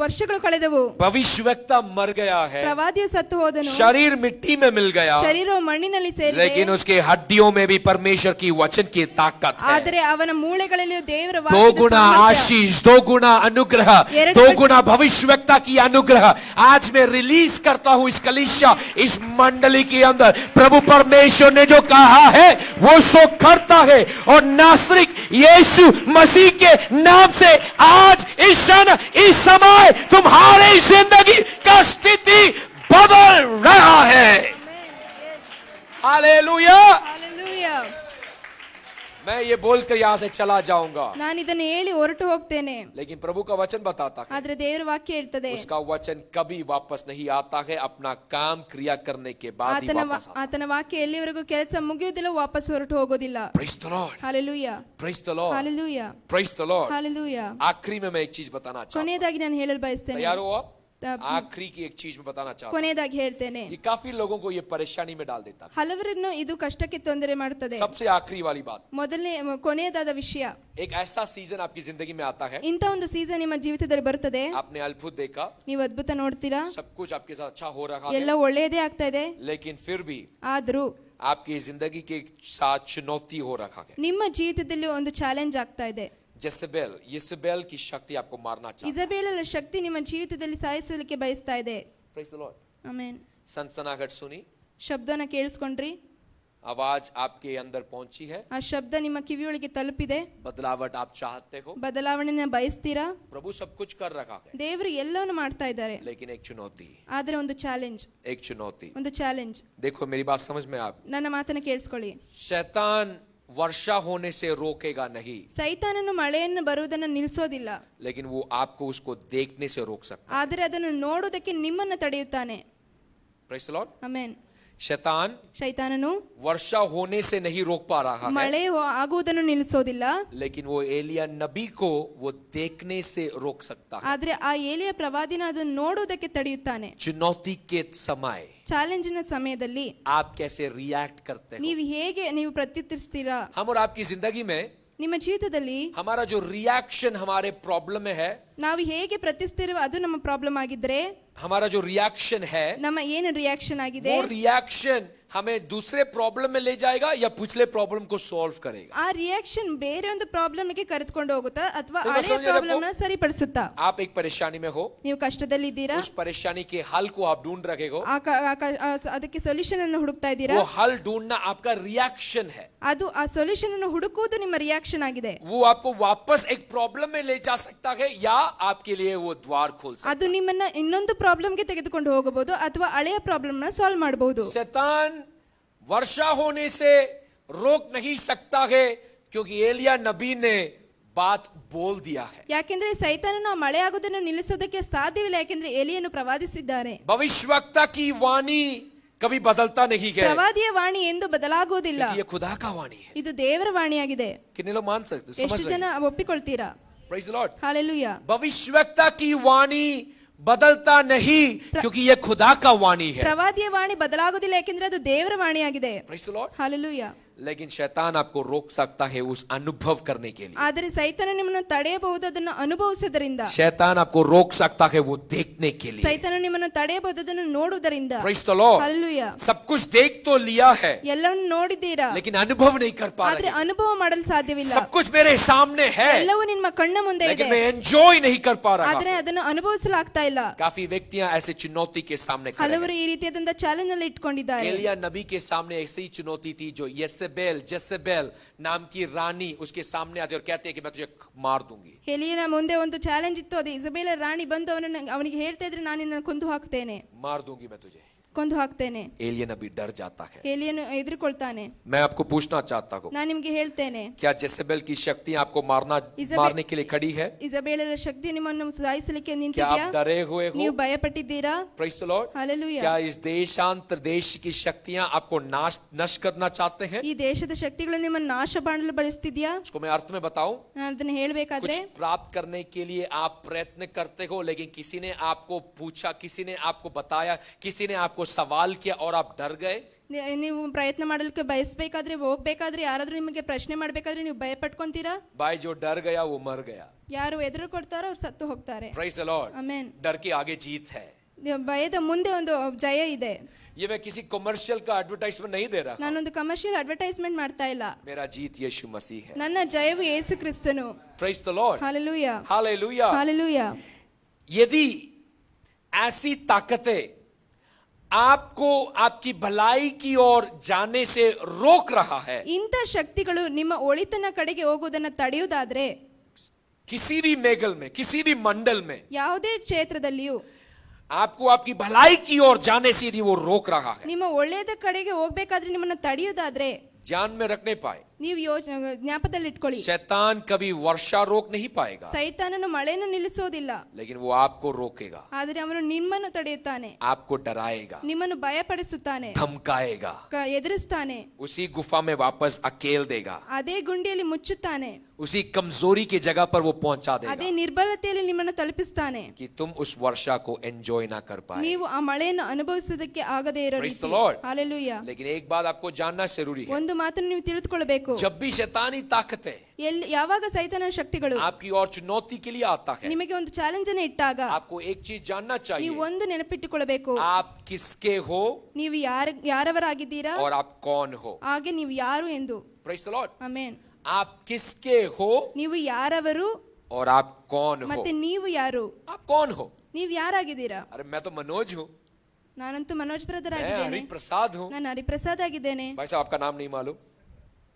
ವರ್ಷಗಳು ಕಳೆದವು. भविष्यवक्ता मर गया है, ಪ್ರವಾದಿಯು ಸತ್ತು ಹೋದನು. शरीर मिट्टी में मिल गया, ಶರೀರವು ಮಣ್ಣಿನಲ್ಲಿ ಸೇರಿದೆ. लेकिन उसके हड्डियों में भी परमेश्वर की वचन की ताकत है। ಆದರೆ ಅವನ ಮೂಳೆಗಳಲ್ಲಿಯೂ ದೇವರ 2 गुना आशीष, 2 गुना अनुग्रह, 2 गुना भविष्यवक्ता की अनुग्रह आज मैं रिलीज करता हूं इस कलीसिया, इस मंडली के अंदर। प्रभु परमेश्वर ने जो कहा है वो सो करता है, और नासरिक यीशु मसीह के नाम से आज इस क्षण इस समय तुम्हारी जिंदगी का स्थिति बदल रहा है। हालेलुया। ಹಾಲೆಲೂಯಾ. मैं ये बोलकर यहाँ से चला जाऊंगा, ನಾನು ಇದನ್ನು ಹೇಳಿ ಹೊರಟು ಹೋಗ್ತೇನೆ. लेकिन प्रभु का वचन बताता है ಆದ್ರೆ ದೇವರ ವಾಕ್ಯ ಹೇಳ್ತದೆ उसका वचन कभी वापस नहीं आता है, अपना काम क्रिया करने के बाद ही वापस आता है। ಆತನ ವಾಕ್ಯ ಎಲ್ಲಿವರೆಗೂ ಕೆಲಸ ಮುಗಿಯುವುದಿಲ್ಲ, ವಾಪಸ್ ಹೊರಟು ಹೋಗೋದಿಲ್ಲ. Praise the Lord, hallelujah. praise the Lord, hallelujah. praise the Lord। Hallelujah. आखिरी में मैं एक चीज बताना चाहता हूँ। ಕೊನೆಯದಾಗಿ ನಾನು ಹೇಳಲು ಬಯಸ್ತೇನೆ. तैयार हो आप? आखिरी की एक चीज में बताना चाहता हूँ। ಕೊನೆಯದಾಗಿ ಹೇಳ್ತೇನೆ. ये काफी लोगों को ये परेशानी में डाल देता है। ಹಲವರನ್ನು ಇದು ಕಷ್ಟಕ್ಕೆ ತೊಂದರೆ ಮಾಡುತ್ತದೆ. सबसे आखिरी वाली बात, ಮೊದಲನೇ ಕೊನೆಯದಾದ ವಿಷಯ, एक ऐसा सीजन आपकी जिंदगी में आता है, ಇಂಥ ಒಂದು ಸೀಸನ್ ನಿಮ್ಮ ಜೀವಿತದಲ್ಲಿ ಬರುತ್ತದೆ. आपने अद्भुत देखा, ನೀವು ಅದ್ಭುತ ನೋಡ್ತೀರಾ, सब कुछ आपके साथ अच्छा हो रहा ಎಲ್ಲ है, ಒಳ್ಳೆಯದೇ ಆಗ್ತಾ ಇದೆ. लेकिन फिर भी ಆದ್ರೂ आपकी जिंदगी के साथ चुनौती हो रखा है। ನಿಮ್ಮ ಜೀವಿತದಲ್ಲಿ ಒಂದು ಚಾಲೆಂಜ್ ಆಗ್ತಾ ಇದೆ. यिसबेल की शक्ति आपको मारना चाहती है। ಇಜಬೇಲಳ ಶಕ್ತಿ ನಿಮ್ಮ ಜೀವಿತದಲ್ಲಿ ಸಾಯಿಸಲಿಕ್ಕೆ ಬಯಸ್ತಾ ಇದೆ. Praise the Lord। ಆಮೆನ್. सनसनाहट सुनी, ಶಬ್ದನ ಕೇಳಿಸ್ಕೊಂಡ್ರಿ, आवाज आपके अंदर पहुंची है, ಆ ಶಬ್ದ ನಿಮ್ಮ ಕಿವಿಯೊಳಗೆ ತಲುಪಿದೆ. बदलावट आप चाहते हो, ಬದಲಾವಣೆನ ಬಯಸ್ತೀರಾ. प्रभु सब कुछ कर रखा है, ದೇವರು ಎಲ್ಲವನ್ನು ಮಾಡ್ತಾ ಇದ್ದಾರೆ. लेकिन एक चुनौती, ಆದ್ರೆ ಒಂದು ಚಾಲೆಂಜ್, एक चुनौती। ಒಂದು ಚಾಲೆಂಜ್. देखो मेरी बात समझ में आप, ನನ್ನ ಮಾತನ್ನ ಕೇಳಿಸ್ಕೊಳ್ಳಿ. शैतान वर्षा होने से रोकेगा नहीं, ಸೈತಾನನು ಮಳೆಯನ್ನು ಬರುವುದನ್ನು ನಿಲ್ಲಿಸೋದಿಲ್ಲ, लेकिन वो आपको उसको देखने से रोक सकता है। ಆದರೆ ಅದನ್ನು ನೋಡುವುದಕ್ಕೆ ನಿಮ್ಮನ್ನು ತಡೆಯುತ್ತಾನೆ. Praise the Lord। ಆಮೆನ್. शैताननु वर्षा होने से नहीं रोक पा रहा है, ಮಳೆ ಆಗುವುದನ್ನು ನಿಲ್ಲಿಸೋದಿಲ್ಲ, लेकिन वो एलिया नबी को वो देखने से रोक सकता है। ಆದ್ರೆ ಆ ಏಲಿಯ ಪ್ರವಾದಿನ ಅದನ್ನು ನೋಡುವುದಕ್ಕೆ ತಡೆಯುತ್ತಾನೆ. चुनौती के समय, ಚಾಲೆಂಜಿನ ಸಮಯದಲ್ಲಿ आप कैसे रिएक्ट करते हो? ನೀವು ಹೇಗೆ ನೀವು ಪ್ರತ್ಯುತ್ತರಿಸ್ತೀರಾ? हम और आपकी जिंदगी में ನಿಮ್ಮ ಜೀವಿತದಲ್ಲಿ हमारा जो रिएक्शन हमारे प्रॉब्लम में है, ನಾವು ಹೇಗೆ ಪ್ರತಿಸ್ತಿರುವ ಅದು ನಮ್ಮ ಪ್ರಾಬ್ಲಮ್ ಆಗಿದ್ರೆ, हमारा जो रिएक्शन है ನಮ್ಮ ಏನು ರಿಯಾಕ್ಷನ್ ಆಗಿದೆ, वो रिएक्शन हमें दूसरे प्रॉब्लम में ले जाएगा या पिछले प्रॉब्लम को सॉल्व करेगा? ಆ ರಿಯಾಕ್ಷನ್ ಬೇರೆ ಒಂದು ಪ್ರಾಬ್ಲಮ್ ಗೆ ಕರೆದುಕೊಂಡು ಹೋಗುತ್ತಾ ಅಥವಾ ನೀವು ಹಳೆಯ ಸಮझ ಪ್ರಾಬ್ಲಮ್ ನ ಸರಿಪಡಿಸುತ್ತಾ? आप एक परेशानी में हो, ನೀವು ಕಷ್ಟದಲ್ಲಿ ಇದ್ದೀರಾ, उस परेशानी के हल को आप ढूंढ रहे हो, ಅದಕ್ಕೆ ಸೊಲ್ಯೂಷನ್ ಅನ್ನು ಹುಡುಕ್ತಾ ಇದ್ದೀರಾ. वो हल ढूंढना आपका रिएक्शन है, ಅದು ಆ ಸೊಲ್ಯೂಷನ್ ಅನ್ನು ಹುಡುಕುವುದು ನಿಮ್ಮ ರಿಯಾಕ್ಷನ್ ಆಗಿದೆ. वो आपको वापस एक प्रॉब्लम में ले जा सकता है या आपके लिए वो द्वार खोल सकता ಅದು ನಿಮ್ಮನ್ನ ಇನ್ನೊಂದು ಪ್ರಾಬ್ಲಮ್ಗೆ ತೆಗೆದುಕೊಂಡು ಹೋಗಬಹುದು ಅಥವಾ ಹಳೆಯ ಪ್ರಾಬ್ಲಮ್ನ ಸಾಲ್ವ್ ಮಾಡಬಹುದು. है। शैतान वर्षा होने से रोक नहीं सकता है क्योंकि एलिया नबी ने बात बोल दिया है। ಯಾಕೆಂದ್ರೆ ಸೈತಾನನು ಮಳೆ ಆಗೋದನ್ನು ನಿಲ್ಲಿಸೋದಕ್ಕೆ ಸಾಧ್ಯವಿಲ್ಲ, ಯಾಕೆಂದ್ರೆ ಎಲಿಯನ್ನು ಪ್ರವಾದಿಸಿದ್ದಾರೆ. भविष्यवक्ता की वाणी कभी बदलता नहीं है, ಪ್ರವಾದಿಯ ವಾಣಿ ಎಂದು ಬದಲಾಗುವುದಿಲ್ಲ, क्योंकि ये खुदा का वाणी है। ಇದು ದೇವರ ವಾಣಿಯಾಗಿದೆ. कितने लोग मान सकते, समझ ಎಷ್ಟು रहे ಜನ ಒಪ್ಪಿಕೊಳ್ತೀರಾ? Praise the Lord. हालेलुया. भविष्यवक्ता की वाणी बदलता नहीं क्योंकि ये खुदा का वाणी है। ಪ್ರವಾದಿಯ ವಾಣಿ ಬದಲಾಗುವುದಿಲ್ಲ, ಯಾಕೆಂದ್ರೆ ಅದು ದೇವರ ವಾಣಿಯಾಗಿದೆ. Praise the Lord. ಹಾಲೆಲುಯಾ. लेकिन शैतान आपको रोक सकता है उस अनुभव करने के लिए। ಆದರೆ ಸೈತಾನ ನಿಮ್ಮನ್ನು ತಡೆಯಬಹುದು ಅದನ್ನು ಅನುಭವಿಸುವುದರಿಂದ. शैतान आपको रोक सकता है वो देखने के लिए। ಸೈತಾನ ನಿಮ್ಮನ್ನು ತಡೆಯಬಹುದು ಅದನ್ನು ನೋಡುವುದರಿಂದ. Praise the Lord. हालेलुया. सब कुछ देख तो लिया है ಎಲ್ಲವನ್ನು ನೋಡಿದ್ದೀರಾ, लेकिन अनुभव नहीं कर पा ಆದ್ರೆ रहे। ಅನುಭವ ಮಾಡಲು ಸಾಧ್ಯವಿಲ್ಲ. सब कुछ मेरे सामने है ಎಲ್ಲವೂ ನಿಮ್ಮ ಕಣ್ಣ ಮುಂದೆ ಇದೆ, लेकिन मैं एंजॉय नहीं कर पा रहा ಆದ್ರೆ हूं। ಅದನ್ನು ಅನುಭವಿಸಲಾಗ್ತಾ ಇಲ್ಲ. काफी व्यक्तियां ऐसे चुनौती के सामने खड़े ಹಲವರು हैं। ಈ ರೀತಿಯಾದಂತ ಚಾಲೆಂಜ್ ನಲ್ಲಿ ಇಟ್ಕೊಂಡಿದ್ದಾರೆ. एलिया नबी के सामने ऐसी ही चुनौती थी जो जेसेबेल नाम की रानी उसके सामने आती और कहते हैं कि मैं तुझे मार दूंगी। ಎಲಿಯನ ಮುಂದೆ ಒಂದು ಚಾಲೆಂಜ್ ಇತ್ತು, ಅದು ಇಸಬೇಲ ರಾಣಿ ಬಂದು ಅವನಿಗೆ ಹೇಳ್ತಾ ಇದ್ರೆ ನಾನು ನಿನ್ನನ್ನು ಕೊಂದು ಹಾಕ್ತೇನೆ, मार दूंगी मैं तुझे। ಕೊಂದು ಹಾಕ್ತೇನೆ. एलिया नबी डर जाता है। ಎಲಿಯನು ಹೆದರಿಕೊಳ್ತಾನೆ. मैं आपको पूछना चाहता हूँ, ನಾನು ನಿಮ್ಗೆ ಹೇಳ್ತೇನೆ, क्या जेसेबेल की शक्ति आपको इज़ाबेल- मारने के लिए खड़ी है? ಇಸಬೇಲರ ಶಕ್ತಿ ನಿಮ್ಮನ್ನು ಸಾಯಿಸಲಿಕ್ಕೆ क्या ನಿಂತಿದೆಯಾ? आप डरे हुए हो? ನೀವು ಭಯಪಟ್ಟಿದ್ದೀರಾ? Praise the Lord. हालेलुया. क्या इस देशांतर देश की शक्तियां आपको नष्ट करना चाहते हैं? ಈ ದೇಶದ ಶಕ್ತಿಗಳು ನಿಮ್ಮನ್ನು ನಾಶ ಮಾಡಲು ಬಯಸ್ತಿದ್ಯಾ? उसको मैं अर्थ में बताऊं, ನಾನು ಅದನ್ನ ಹೇಳ್ಬೇಕಾದ್ರೆ, कुछ प्राप्त करने के लिए आप प्रयत्न करते हो, लेकिन किसी ने आपको पूछा, किसी ने आपको बताया, किसी ने आपको सवाल किया और आप डर गए। ನೀವು ಪ್ರಯತ್ನ ಮಾಡಲಿಕ್ಕೆ ಬಯಸ್ಬೇಕಾದ್ರೆ, ಹೋಗ್ಬೇಕಾದ್ರೆ, ಯಾರಾದ್ರೂ ನಿಮಗೆ ಪ್ರಶ್ನೆ ಮಾಡ್ಬೇಕಾದ್ರೆ ನೀವು ಭಯ ಪಟ್ಕೊಂತೀರಾ? भाई जो डर गया वो मर गया। ಯಾರು ಎದುರು ಕೊಡ್ತಾರೋ ಅವ್ರು ಸತ್ತು ಹೋಗ್ತಾರೆ. Praise the lord. ಆಮೆನ್. डर के आगे जीत है। ಭಯದ ಮುಂದೆ ಒಂದು ಜಯ ಇದೆ. ये मैं किसी कमर्शियल का एडवर्टाइजमेंट नहीं दे रहा, ನಾನೊಂದು ಕಮರ್ಷಿಯಲ್ ಅಡ್ವರ್ಟೈಸ್ಮೆಂಟ್ ಮಾಡ್ತಾ ಇಲ್ಲ. मेरा जीत यीशु मसीह है। ನನ್ನ ಜಯವು ಯೇಸು ಕ್ರಿಸ್ತನು. Praise the Lord. Hallelujah. Hallelujah. Hallelujah. यदि ऐसी ताकतें आपको आपकी भलाई की ओर जाने से रोक रहा है, ಇಂಥ ಶಕ್ತಿಗಳು ನಿಮ್ಮ ಒಳಿತನ ಕಡೆಗೆ ಹೋಗುವುದನ್ನ ತಡೆಯುವುದಾದ್ರೆ, किसी भी मेगल में, किसी भी मंडल में ಯಾವುದೇ ಕ್ಷೇತ್ರದಲ್ಲಿಯೂ आपको आपकी भलाई की ओर जाने से यदि वो रोक रहा है, ನಿಮ್ಮ ಒಳ್ಳೆಯದ ಕಡೆಗೆ ಹೋಗ್ಬೇಕಾದ್ರೆ ನಿಮ್ಮನ್ನ ತಡೆಯುವುದಾದ್ರೆ, ध्यान में रखने पाए, ನೀವು ಜ್ಞಾಪಕದಲ್ಲಿ ಇಟ್ಕೊಳ್ಳಿ, शैतान कभी वर्षा रोक नहीं पाएगा, ಸೈತಾನನು ಮಳೆಯನ್ನು ನಿಲ್ಲಿಸೋದಿಲ್ಲ, लेकिन वो आपको रोकेगा, ಆದರೆ ಅವನು ನಿಮ್ಮನ್ನು ತಡೆಯುತ್ತಾನೆ, आपको डराएगा, ನಿಮ್ಮನ್ನು ಭಯಪಡಿಸುತ್ತಾನೆ, धमकाएगा, ಎದುರಿಸ್ತಾನೆ, उसी गुफा में वापस अकेल देगा, ಅದೇ ಗುಂಡಿಯಲ್ಲಿ ಮುಚ್ಚುತ್ತಾನೆ, उसी कमजोरी की जगह पर वो पहुंचा ಅದೇ देगा ನಿರ್ಬಲತೆಯಲ್ಲಿ ನಿಮ್ಮನ್ನು ತಲುಪಿಸ್ತಾನೆ, कि तुम उस वर्षा को एंजॉय ना कर पाए। ನೀವು ಆ ಮಳೆಯನ್ನು ಅನುಭವಿಸೋದಕ್ಕೆ ಆಗದೇ ಇರೋ Praise ರೀತಿ. the Lord. ಹಾಲೆಲೂಯಾ. लेकिन एक बात आपको जानना जरूरी है, ಒಂದು ಮಾತನ್ನು ನೀವು ತಿಳಿದುಕೊಳ್ಳಬೇಕು, जब भी शैतानी ताकतें ಯಾವಾಗ ಸೈತಾನ ಶಕ್ತಿಗಳು आपकी और चुनौती के लिए आता है, ನಿಮಗೆ ಒಂದು ಚಾಲೆಂಜ್ ಅನ್ನು ಇಟ್ಟಾಗ आपको एक चीज जानना चाहिए, ನೀವು ಒಂದು ನೆನಪಿಟ್ಟುಕೊಳ್ಳಬೇಕು, आप किसके हो ನೀವು ಯಾರವರಾಗಿದ್ದೀರಾ, और आप कौन हो। ಹಾಗೆ ನೀವು ಯಾರು ಎಂದು. Praise the lord. ಆಮೆನ್. आप किसके हो ನೀವು ಯಾರವರು और आप कौन हो। ಮತ್ತೆ ನೀವು ಯಾರು, आप कौन हो? ನೀವು ಯಾರಾಗಿದ್ದೀರಾ? अरे मैं तो मनोज हूँ, ನಾನಂತೂ ಮನೋಜ್ ಬ್ರದರ್ मैं ಆಗಿದ್ದೇನೆ, हरिप्रसाद हूँ। ನಾನು ಹರಿಪ್ರಸಾದ್ ಆಗಿದ್ದೇನೆ, भाई साहब आपका नाम नहीं मालूम?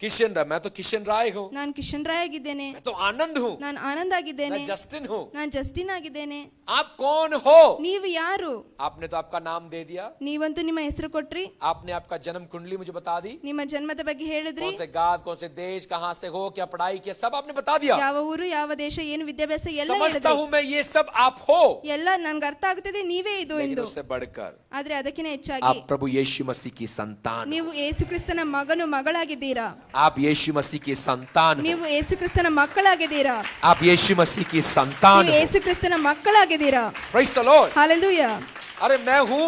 किशन राय, मैं तो किशन राय हूँ। ನಾನು ಕಿಶನ್ ರಾಯ್ ಆಗಿದ್ದೇನೆ, मैं तो आनंद हूँ, ನಾನು ಆನಂದ್ ಆಗಿದ್ದೇನೆ, मैं जस्टिन हूँ। ನಾನು ಜಸ್ಟಿನ್ ಆಗಿದ್ದೇನೆ. आप कौन हो? ನೀವು ಯಾರು? आपने तो आपका नाम दे दिया, ನೀವಂತೂ ನಿಮ್ಮ ಹೆಸರು ಕೊಟ್ರಿ, आपने आपका जन्म कुंडली मुझे बता दी, ನಿಮ್ಮ ಜನ್ಮದ ಬಗ್ಗೆ ಹೇಳಿದ್ರಿ, कौन से गाद, कौन से देश, कहाँ से हो, क्या पढ़ाई किया, सब आपने बता दिया। ಯಾವ ಊರು, ಯಾವ ದೇಶ, ಏನು ವಿದ್ಯಾಭ್ಯಾಸ ಎಲ್ಲ समझता ಹೇಳಿದ್ರಿ. हूँ मैं ये सब आप हो, ಎಲ್ಲ ನನ್ಗೆ ಅರ್ಥ ಆಗ್ತದೆ ನೀವೇ ಇದು लेकिन ಎಂದು. उससे बढ़कर ಆದ್ರೆ ಅದಕ್ಕಿಂತ ಹೆಚ್ಚಾಗಿ आप प्रभु यीशु मसीह की संतान ನೀವು ಯೇಸು ಕ್ರಿಸ್ತನ ಮಗನು ಮಗಳಾಗಿದ್ದೀರಾ, आप यीशु मसीह की संतान हो, ನೀವು ಯೇಸು ಕ್ರಿಸ್ತನ ಮಕ್ಕಳಾಗಿದ್ದೀರಾ, आप यीशु मसीह की संतान ನೀವು हो। ಯೇಸು ಕ್ರಿಸ್ತನ ಮಕ್ಕಳಾಗಿದ್ದೀರಾ. Praise the Lord. ಹಾಲೆಲೂಯಾ. अरे मैं हूँ,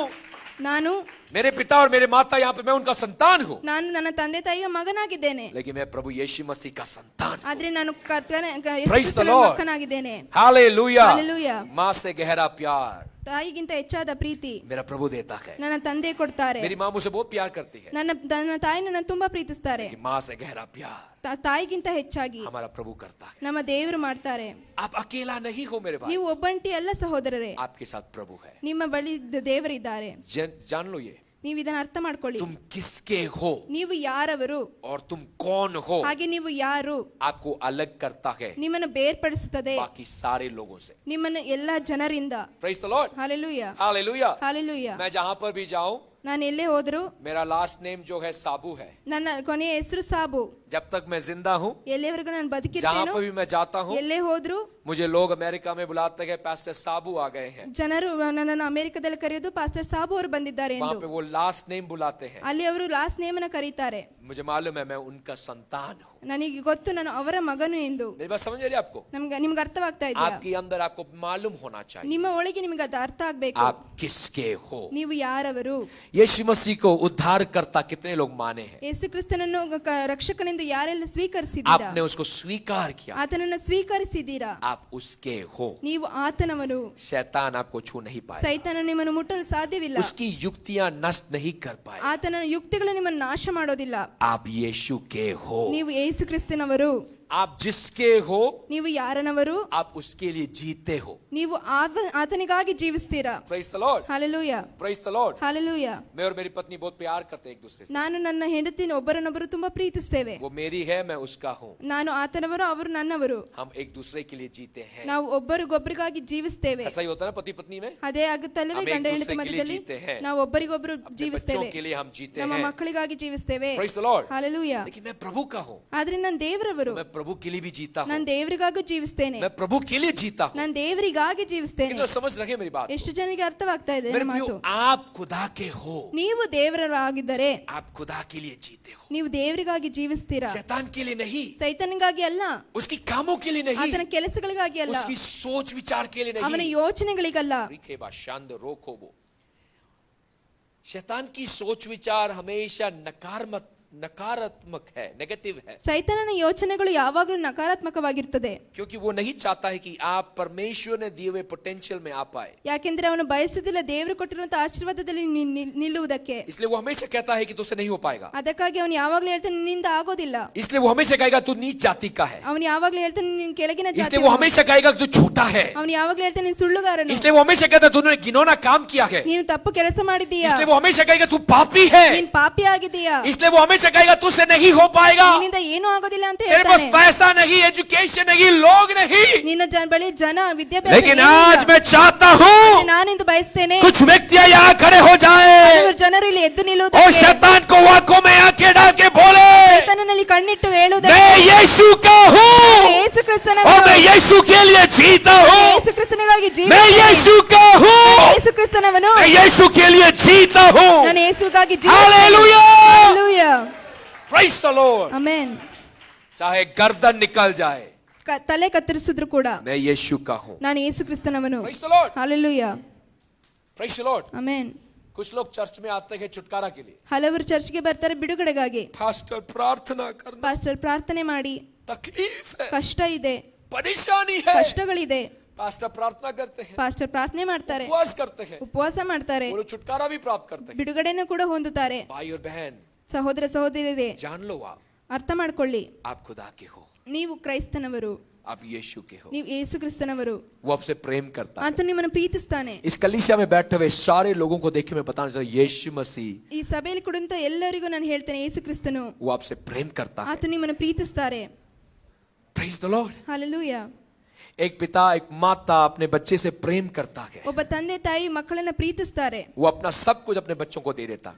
ನಾನು मेरे पिता और मेरे माता यहाँ पे, मैं उनका संतान हूँ, ನಾನು ನನ್ನ ತಂದೆ ತಾಯಿಯ ಮಗನಾಗಿದ್ದೇನೆ, लेकिन मैं प्रभु यीशु मसीह का संतान हूँ। ಆದ್ರೆ ನಾನು ಯೇಸು Praise the ಕ್ರಿಸ್ತನ Lord. ಮಕ್ಕನಾಗಿದ್ದೇನೆ. हालेलुया। हालेलुया। माँ से गहरा प्यार ತಾಯಿಗಿಂತ ಹೆಚ್ಚಾದ ಪ್ರೀತಿ मेरा प्रभु देता है। ನನ್ನ ತಂದೆ ಕೊಡ್ತಾರೆ. मेरी माँ मुझे बहुत प्यार करती है, ನನ್ನ ತಾಯಿ ನನ್ನ ತುಂಬಾ ಪ್ರೀತಿಸ್ತಾರೆ. लेकिन माँ से गहरा प्यार ತಾಯಿಗಿಂತ ಹೆಚ್ಚಾಗಿ हमारा प्रभु करता है। ನಮ್ಮ ದೇವರು ಮಾಡ್ತಾರೆ. आप अकेला नहीं हो मेरे भाई, ನೀವು ಒಬ್ಬಂಟಿ ಅಲ್ಲ ಸಹೋದರರೇ, आपके साथ प्रभु है। ನಿಮ್ಮ ಬಳಿ ದೇವರಿದ್ದಾರೆ. जान लो ये, ನೀವು ಇದನ್ನ ಅರ್ಥ ಮಾಡ್ಕೊಳ್ಳಿ. तुम किसके हो ನೀವು ಯಾರವರು, और तुम कौन हो ಹಾಗೆ ನೀವು ಯಾರು आपको अलग करता है ನಿಮ್ಮನ್ನು ಬೇರ್ಪಡಿಸುತ್ತದೆ बाकी सारे लोगों से. ನಿಮ್ಮನ್ನು ಎಲ್ಲಾ ಜನರಿಂದ. Praise the Lord. Hallelujah, hallelujah. Hallelujah. मैं जहां पर भी जाऊं ನಾನು ಎಲ್ಲೇ ಹೋದ್ರು मेरा लास्ट नेम जो है साबू है. ನನ್ನ ಕೊನೆಯ ಹೆಸರು ಸಾಬು. जब तक मैं जिंदा हूं ಎಲ್ಲಿವರೆಗೂ ನಾನು जहां ಬದುಕಿರ್ತೇನೋ, पर भी मैं जाता हूं ಎಲ್ಲೇ ಹೋದ್ರು मुझे लोग अमेरिका में बुलाते हैं पास्टर साबू आ गए हैं. ಜನರು ನನ್ನನ್ನು ಅಮೆರಿಕದಲ್ಲಿ ಕರೆಯೋದು ಪಾಸ್ಟರ್ ಸಾಬು ಅವರು ಬಂದಿದ್ದಾರೆ वहां ಎಂದು. पे वो लास्ट नेम बुलाते हैं. ಅಲ್ಲಿ ಅವರು ಲಾಸ್ಟ್ ನೇಮ್ ಅನ್ನ ಕರೀತಾರೆ. मुझे मालूम है मैं उनका संतान हूं. ನನಗೆ ಗೊತ್ತು ನಾನು ಅವರ ಮಗನು ಎಂದು. मेरी बात समझ रही है आपको? ನಿಮ್ಗೆ ಅರ್ಥವಾಗ್ತಾ ಇದೆಯಾ? आपके अंदर आपको मालूम होना चाहिए ನಿಮ್ಮ ಒಳಗೆ ನಿಮ್ಗೆ ಅದು ಅರ್ಥ ಆಗ್ಬೇಕು. आप किसके हो. ನೀವು ಯಾರವರು. यीशु मसीह को उद्धारकर्ता कितने लोग माने हैं? ಯೇಸು ಕ್ರಿಸ್ತನನ್ನು ರಕ್ಷಕನೆಂದು ಯಾರೆಲ್ಲ ಸ್ವೀಕರಿಸಿದ್ದೀರಾ? आपने उसको स्वीकार किया. ಆತನನ್ನು ಸ್ವೀಕರಿಸಿದ್ದೀರಾ? आप उसके हो. ನೀವು ಆತನವನು. शैतान आपको छू नहीं पाएगा. ಸೈತಾನ ನಿಮ್ಮನ್ನು ಮುಟ್ಟಲು ಸಾಧ್ಯವಿಲ್ಲ. उसकी युक्तियां नष्ट नहीं कर पाए. ಆತನ ಯುಕ್ತಿಗಳು ನಿಮ್ಮನ್ನು ನಾಶ ಮಾಡೋದಿಲ್ಲ. आप यीशु के हो. ನೀವು ಯೇಸು ಕ್ರಿಸ್ತನವರು. आप जिसके हो ನೀವು ಯಾರನವರು, आप उसके लिए जीते हो. ನೀವು ಆತನಿಗಾಗಿ ಜೀವಿಸ್ತೀರಾ. Praise the Lord. Hallelujah, Praise the Lord. Hallelujah. मैं और मेरी पत्नी बहुत प्यार करते हैं एक दूसरे से. ನಾನು ನನ್ನ ಹೆಂಡತಿನ ಒಬ್ಬರನ್ನೊಬ್ಬರು ತುಂಬಾ ಪ್ರೀತಿಸ್ತೇವೆ. वो मेरी है मैं उसका हूँ. ನಾನು ಆತನವರು, ಅವರು ನನ್ನವರು. हम एक दूसरे के लिए जीते हैं. ನಾವು ಒಬ್ಬರಿಗೊಬ್ಬರಿಗಾಗಿ ಜೀವಿಸ್ತೇವೆ. ऐसा ही होता है ना पति पत्नी में. ಅದೇ ಆಗುತ್ತಲ್ಲವೇ हम एक ಗಂಡ ಹೆಂಡತಿ दूसरे के लिए ಮಧ್ಯದಲ್ಲಿ जीते हैं. ನಾವು ಒಬ್ಬರಿಗೊಬ್ಬರು अपने ಜೀವಿಸ್ತೇವೆ. बच्चों के लिए हम जीते ನಮ್ಮ हैं. ಮಕ್ಕಳಿಗಾಗಿ ಜೀವಿಸ್ತೇವೆ. Praise the Lord. ಹಾಲೆಲೂಯ. लेकिन मैं प्रभु का हूँ. ಆದ್ರೆ ನಾನು ದೇವರವರು. मैं प्रभु के लिए भी जीता हूँ. ನಾನು ದೇವರಿಗಾಗಿ ಜೀವಿಸ್ತೇನೆ. मैं प्रभु के लिए जीता हूँ. ನಾನು ದೇವರಿಗಾಗಿ ಜೀವಿಸ್ತೇನೆ. कितने समझ रहे मेरी बात? ಎಷ್ಟು ಜನರಿಗೆ ಅರ್ಥವಾಗ್ತಾ ಇದೆ मेरे ನನ್ನ प्रियो ಮಾತು? आप खुदा के हो. ನೀವು ದೇವರಾಗಿದ್ದರೆ आप खुदा के लिए जीते हो. ನೀವು ದೇವರಿಗಾಗಿ ಜೀವಿಸ್ತೀರಾ. शैतान के लिए नहीं. ಸೈತಾನಿಗಾಗಿ ಅಲ್ಲ, उसकी कामों के लिए नहीं. ಆತನ ಕೆಲಸಗಳಿಗಾಗಿ ಅಲ್ಲ, उसकी सोच विचार के लिए ಅವನ नहीं. ಯೋಚನೆಗಳಿಗಲ್ಲ. रिखेबा शांद रोकोबो. शैतान की सोच विचार हमेशा नकारात्मक है, नेगेटिव है. ಸೈತಾನನ ಯೋಚನೆಗಳು ಯಾವಾಗಲೂ ನಕಾರಾತ್ಮಕವಾಗಿರುತ್ತದೆ. क्योंकि वो नहीं चाहता है कि आप परमेश्वर ने दिए हुए पोटेंशियल में आ पाए. ಯಾಕೆಂದ್ರೆ ಅವನು ಬಯಸುವುದಿಲ್ಲ ದೇವರು ಕೊಟ್ಟಿರುವಂತಹ ಆಶೀರ್ವಾದದಲ್ಲಿ ನಿಲ್ಲುವುದಕ್ಕೆ. इसलिए वो हमेशा कहता है कि तुझसे नहीं हो पाएगा. ಅದಕ್ಕಾಗಿ ಅವನು ಯಾವಾಗಲೂ ಹೇಳ್ತಾನೆ ನಿನ್ನಿಂದ ಆಗೋದಿಲ್ಲ. इसलिए वो हमेशा कहेगा तू नीच जाति का है. ಅವನು ಯಾವಾಗಲೂ ಹೇಳ್ತಾನೆ ನೀನು ಕೆಳಗಿನ ಜಾತಿ. इसलिए वो हमेशा कहेगा कि तू झूठा है. ಅವನು यावागलೂ ಹೇಳ್ತಾನೆ ನೀನು ಸುಳ್ಳುಗಾರನು. इसलिए वो हमेशा कहता है तूने घिनौना काम किया है. ನೀನು ತಪ್ಪು ಕೆಲಸ ಮಾಡಿದ್ದೀಯಾ. इसलिए वो हमेशा कहेगा तू पापी है. ನೀನು ಪಾಪಿ ಆಗಿದ್ದೀಯಾ. इसलिए वो हमेशा कहेगा तुझसे नहीं हो पाएगा. ನಿನ್ನಿಂದ ಏನೂ ಆಗೋದಿಲ್ಲ ಅಂತ तेरे पास ಹೇಳ್ತಾನೆ. पैसा नहीं, एजुकेशन नहीं, लोग नहीं. ನಿನ್ನ ಬಳಿ ಜನ ವಿದ್ಯಾಭ್ಯಾಸ लेकिन ಏನೂ आज ಇಲ್ಲ. मैं चाहता हूँ ನಾನು ಇಂದು ಬಯಸ್ತೇನೆ कुछ व्यक्तियां यहाँ खड़े हो जाए ಹಲವಾರು ಜನರು ಇಲ್ಲಿ ಎದ್ದು और ನಿಲ್ಲುವುದಕ್ಕೆ, शैतान को आंखों में आंखें डाल के बोले ಸೈತಾನನಲ್ಲಿ ಕಣ್ಣಿಟ್ಟು ಹೇಳುವುದಕ್ಕೆ, मैं यीशु का हूँ ಯೇಸು ಕ್ರಿಸ್ತನ और मैं यीशु के लिए जीता हूँ. ಯೇಸು ಕ್ರಿಸ್ತನಿಗಾಗಿ मैं यीशु का हूँ. ಯೇಸು ಕ್ರಿಸ್ತನವನು. मैं यीशु के लिए जीता हूँ. ನಾನು ಯೇಸುಗಾಗಿ hallelujah. Hallelujah. Praise the Lord. Amen. चाहे गर्दन निकल जाए ತಲೆ ಕತ್ತರಿಸಿದ್ರು ಕೂಡ मैं यीशु का हूँ. ನಾನು ಯೇಸು ಕ್ರಿಸ್ತನವನು. Praise the Lord. Hallelujah. Praise the Lord. Amen. कुछ लोग चर्च में आते हैं छुटकारा के लिए. ಹಲವರು ಚರ್ಚ್ಗೆ ಬರ್ತಾರೆ ಬಿಡುಗಡೆಗಾಗಿ. पास्टर प्रार्थना करना. ಪಾಸ್ಟರ್ ಪ್ರಾರ್ಥನೆ ಮಾಡಿ. तकलीफ है, ಕಷ್ಟ ಇದೆ, परेशानी है. ಕಷ್ಟಗಳಿದೆ. पास्टर प्रार्थना करते हैं, ಪಾಸ್ಟರ್ ಪ್ರಾರ್ಥನೆ ಮಾಡ್ತಾರೆ, उपवास करते हैं, ಉಪವಾಸ ಮಾಡ್ತಾರೆ, वो लोग छुटकारा भी प्राप्त करते हैं. ಬಿಡುಗಡೆನ ಕೂಡ ಹೊಂದುತ್ತಾರೆ. भाई और बहन ಸಹೋದರ ಸಹೋದರಿಯರೇ, जान लो ಅರ್ಥ ಮಾಡ್ಕೊಳ್ಳಿ, आप खुदा के हो. ನೀವು ಕ್ರೈಸ್ತನವರು, आप यीशु के हो. ನೀವು ಯೇಸು ಕ್ರಿಸ್ತನವರು. वो आपसे प्रेम करता है. ಆತ ನಿಮ್ಮನ್ನು ಪ್ರೀತಿಸ್ತಾನೆ. इस कलीसिया में बैठे हुए सारे लोगों को देखे मैं बताना चाहता हूं यीशु मसीह ಈ ಸಭೆಯಲ್ಲಿ ಕುಳಿತ ಎಲ್ಲರಿಗೂ ನಾನು ಹೇಳ್ತೇನೆ, ಯೇಸು ಕ್ರಿಸ್ತನು वो आपसे प्रेम करता है. ಆತ ನಿಮ್ಮನ್ನು ಪ್ರೀತಿಸ್ತಾರೆ. Praise the Lord. ಹಾಲೆಲೂಯಾ. एक पिता एक माता अपने बच्चे से प्रेम करता है. ಒಬ್ಬ ತಂದೆ ತಾಯಿ ಮಕ್ಕಳನ್ನ ಪ್ರೀತಿಸ್ತಾರೆ. वो अपना सब कुछ अपने बच्चों को दे देता है.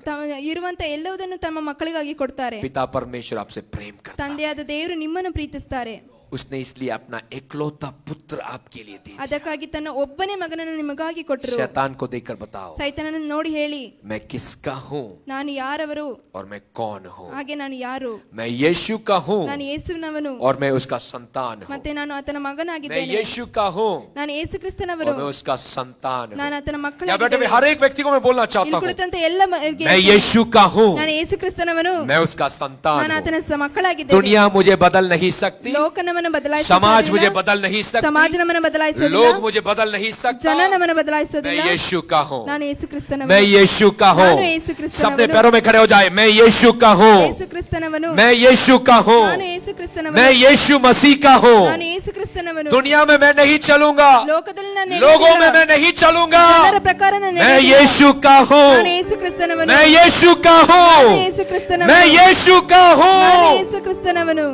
ಇರುವಂತ ಎಲ್ಲವುದನ್ನು ತಮ್ಮ ಮಕ್ಕಳಿಗಾಗಿ ಕೊಡ್ತಾರೆ. पिता परमेश्वर आपसे प्रेम करता है. ತಂದೆಯಾದ ದೇವರು ನಿಮ್ಮನ್ನು ಪ್ರೀತಿಸ್ತಾರೆ. उसने इसलिए अपना एकलौता पुत्र आपके लिए दे दिया. ಅದಕ್ಕಾಗಿ ತನ್ನ ಒಬ್ಬನೇ ಮಗನನ್ನು ನಿಮಗಾಗಿ ಕೊಟ್ಟರು. शैतान को देखकर बताओ ಸೈತಾನನನ್ನು ನೋಡಿ ಹೇಳಿ, मैं किसका हूँ ನಾನು ಯಾರವರು, और मैं कौन हूँ. ಹಾಗೆ ನಾನು ಯಾರು. मैं यीशु का हूँ ನಾನು ಯೇಸುವಿನವನು और मैं उसका संतान हूँ. ಮತ್ತೆ ನಾನು ಆತನ मैं ಮಗನಾಗಿದ್ದೇನೆ. यीशु का हूँ ನಾನು ಯೇಸು और ಕ್ರಿಸ್ತನವರು, मैं उसका संतान हूँ. ನಾನು ಆತನ यहाँ बैठे हुए ಮಕ್ಕಳಾಗಿದ್ದೇನೆ. हर एक व्यक्ति को मैं बोलना चाहता ಇಲ್ಲಿ हूँ ಕುಳಿತಂತ ಎಲ್ಲ मैं यीशु का हूँ, ನಾನು ಯೇಸು ಕ್ರಿಸ್ತನವನು, मैं उसका संतान ನಾನು हूँ. ಆತನ ಮಕ್ಕಳಾಗಿದ್ದೇನೆ. दुनिया मुझे बदल नहीं सकती, ಲೋಕ ನಮ್ಮನ್ನು ಬದಲಾಯಿಸಲು समाज ಸಾಧ್ಯವಿಲ್ಲ. मुझे बदल नहीं ಸಮಾಜ सकती, ನಮ್ಮನ್ನು ಬದಲಾಯಿಸೋದಿಲ್ಲ. लोग मुझे बदल नहीं सकता. ಜನ ನಮ್ಮನ್ನು मैं ಬದಲಾಯಿಸೋದಿಲ್ಲ. यीशु का हूँ, ನಾನು ಯೇಸು ಕ್ರಿಸ್ತನವನು. मैं यीशु का हूँ. ನಾನು ಯೇಸು ಕ್ರಿಸ್ತನವನು. सबने पैरों में खड़े हो जाए. मैं यीशु का हूँ, ಯೇಸು ಕ್ರಿಸ್ತನವನು. मैं यीशु का हूँ, ನಾನು ಯೇಸು ಕ್ರಿಸ್ತನವನು. मैं यीशು मसीह का हूँ. ನಾನು ಯೇಸು ಕ್ರಿಸ್ತನವನು. दुनिया में मैं नहीं चलूंगा, ಲೋಕದಲ್ಲಿ ನಾನು लोगों में ನಡೆಯುವುದಿಲ್ಲ. मैं नहीं चलूंगा. ಜನರ ಪ್ರಕಾರ ನಾನು मैं ನಡೆಯುವುದಿಲ್ಲ. यीशु का हूँ, ನಾನು ಯೇಸು ಕ್ರಿಸ್ತನವನು. मैं यीशु का हूँ, ನಾನು ಯೇಸು ಕ್ರಿಸ್ತನವನು. मैं यीशु का ನಾನು हूँ. ಯೇಸು ಕ್ರಿಸ್ತನವನು.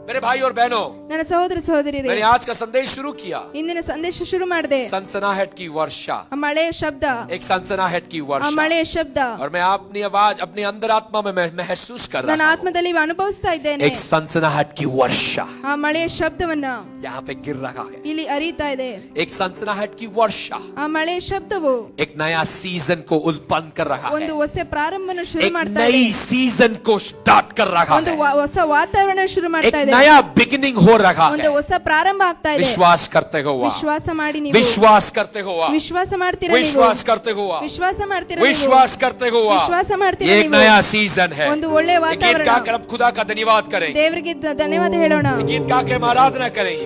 मेरे भाई और बहनों, ನನ್ನ ಸಹೋದರ ಸಹೋದರಿಯರೇ, मैंने आज का संदेश शुरू किया. ಇಂದಿನ ಸಂದೇಶ ಶುರು ಮಾಡಿದೆ. सनसनाहट की वर्षा, ಆ ಮಳೆಯ ಶಬ್ದ, एक सनसनाहट की ಆ वर्षा, ಮಳೆಯ ಶಬ್ದ और मैं अपनी आवाज अपनी अंदर आत्मा में मैं महसूस कर ನನ್ನ रहा हूँ. ಆತ್ಮದಲ್ಲಿ ಅನುಭವಿಸ್ತಾ ಇದ್ದೇನೆ. एक सनसनाहट की वर्षा ಆ ಮಳೆಯ ಶಬ್ದವನ್ನ यहाँ पे गिर रहा है. ಇಲ್ಲಿ ಅರಿತಾ ಇದೆ. एक सनसनाहट की वर्षा ಆ ಮಳೆಯ ಶಬ್ದವು एक नया सीजन को उत्पन्न कर रहा ಒಂದು है. ಹೊಸ ಪ್ರಾರಂಭವನ್ನು ಶುರು एक ಮಾಡ್ತಾ ಇದೆ. नई सीजन को स्टार्ट कर रहा ಒಂದು है. ಹೊಸ ವಾತಾವರಣ ಶುರು एक ಮಾಡ್ತಾ ಇದೆ. नया बिगिनिंग हो रहा ಒಂದು है. ಹೊಸ ಪ್ರಾರಂಭ ಆಗ್ತಾ ಇದೆ. विश्वास करते हो आप, ವಿಶ್ವಾಸ ಮಾಡಿ ನೀವು. विश्वास करते हो आप, ವಿಶ್ವಾಸ ಮಾಡ್ತೀರಾ ನೀವು. विश्वास करते हो आप, ವಿಶ್ವಾಸ ಮಾಡ್ತೀರಾ ನೀವು. विश्वास करते हो आप. ವಿಶ್ವಾಸ ಮಾಡ್ತೀರಾ ये एक ನೀವು. नया सीजन है. ಒಂದು ಒಳ್ಳೆಯ ये गीत ವಾತಾವರಣ. गाकर हम खुदा का धन्यवाद करेंगे. ದೇವರಿಗೆ ಧನ್ಯವಾದ ಹೇಳೋಣ. ये गीत गा के हम आराधना करेंगे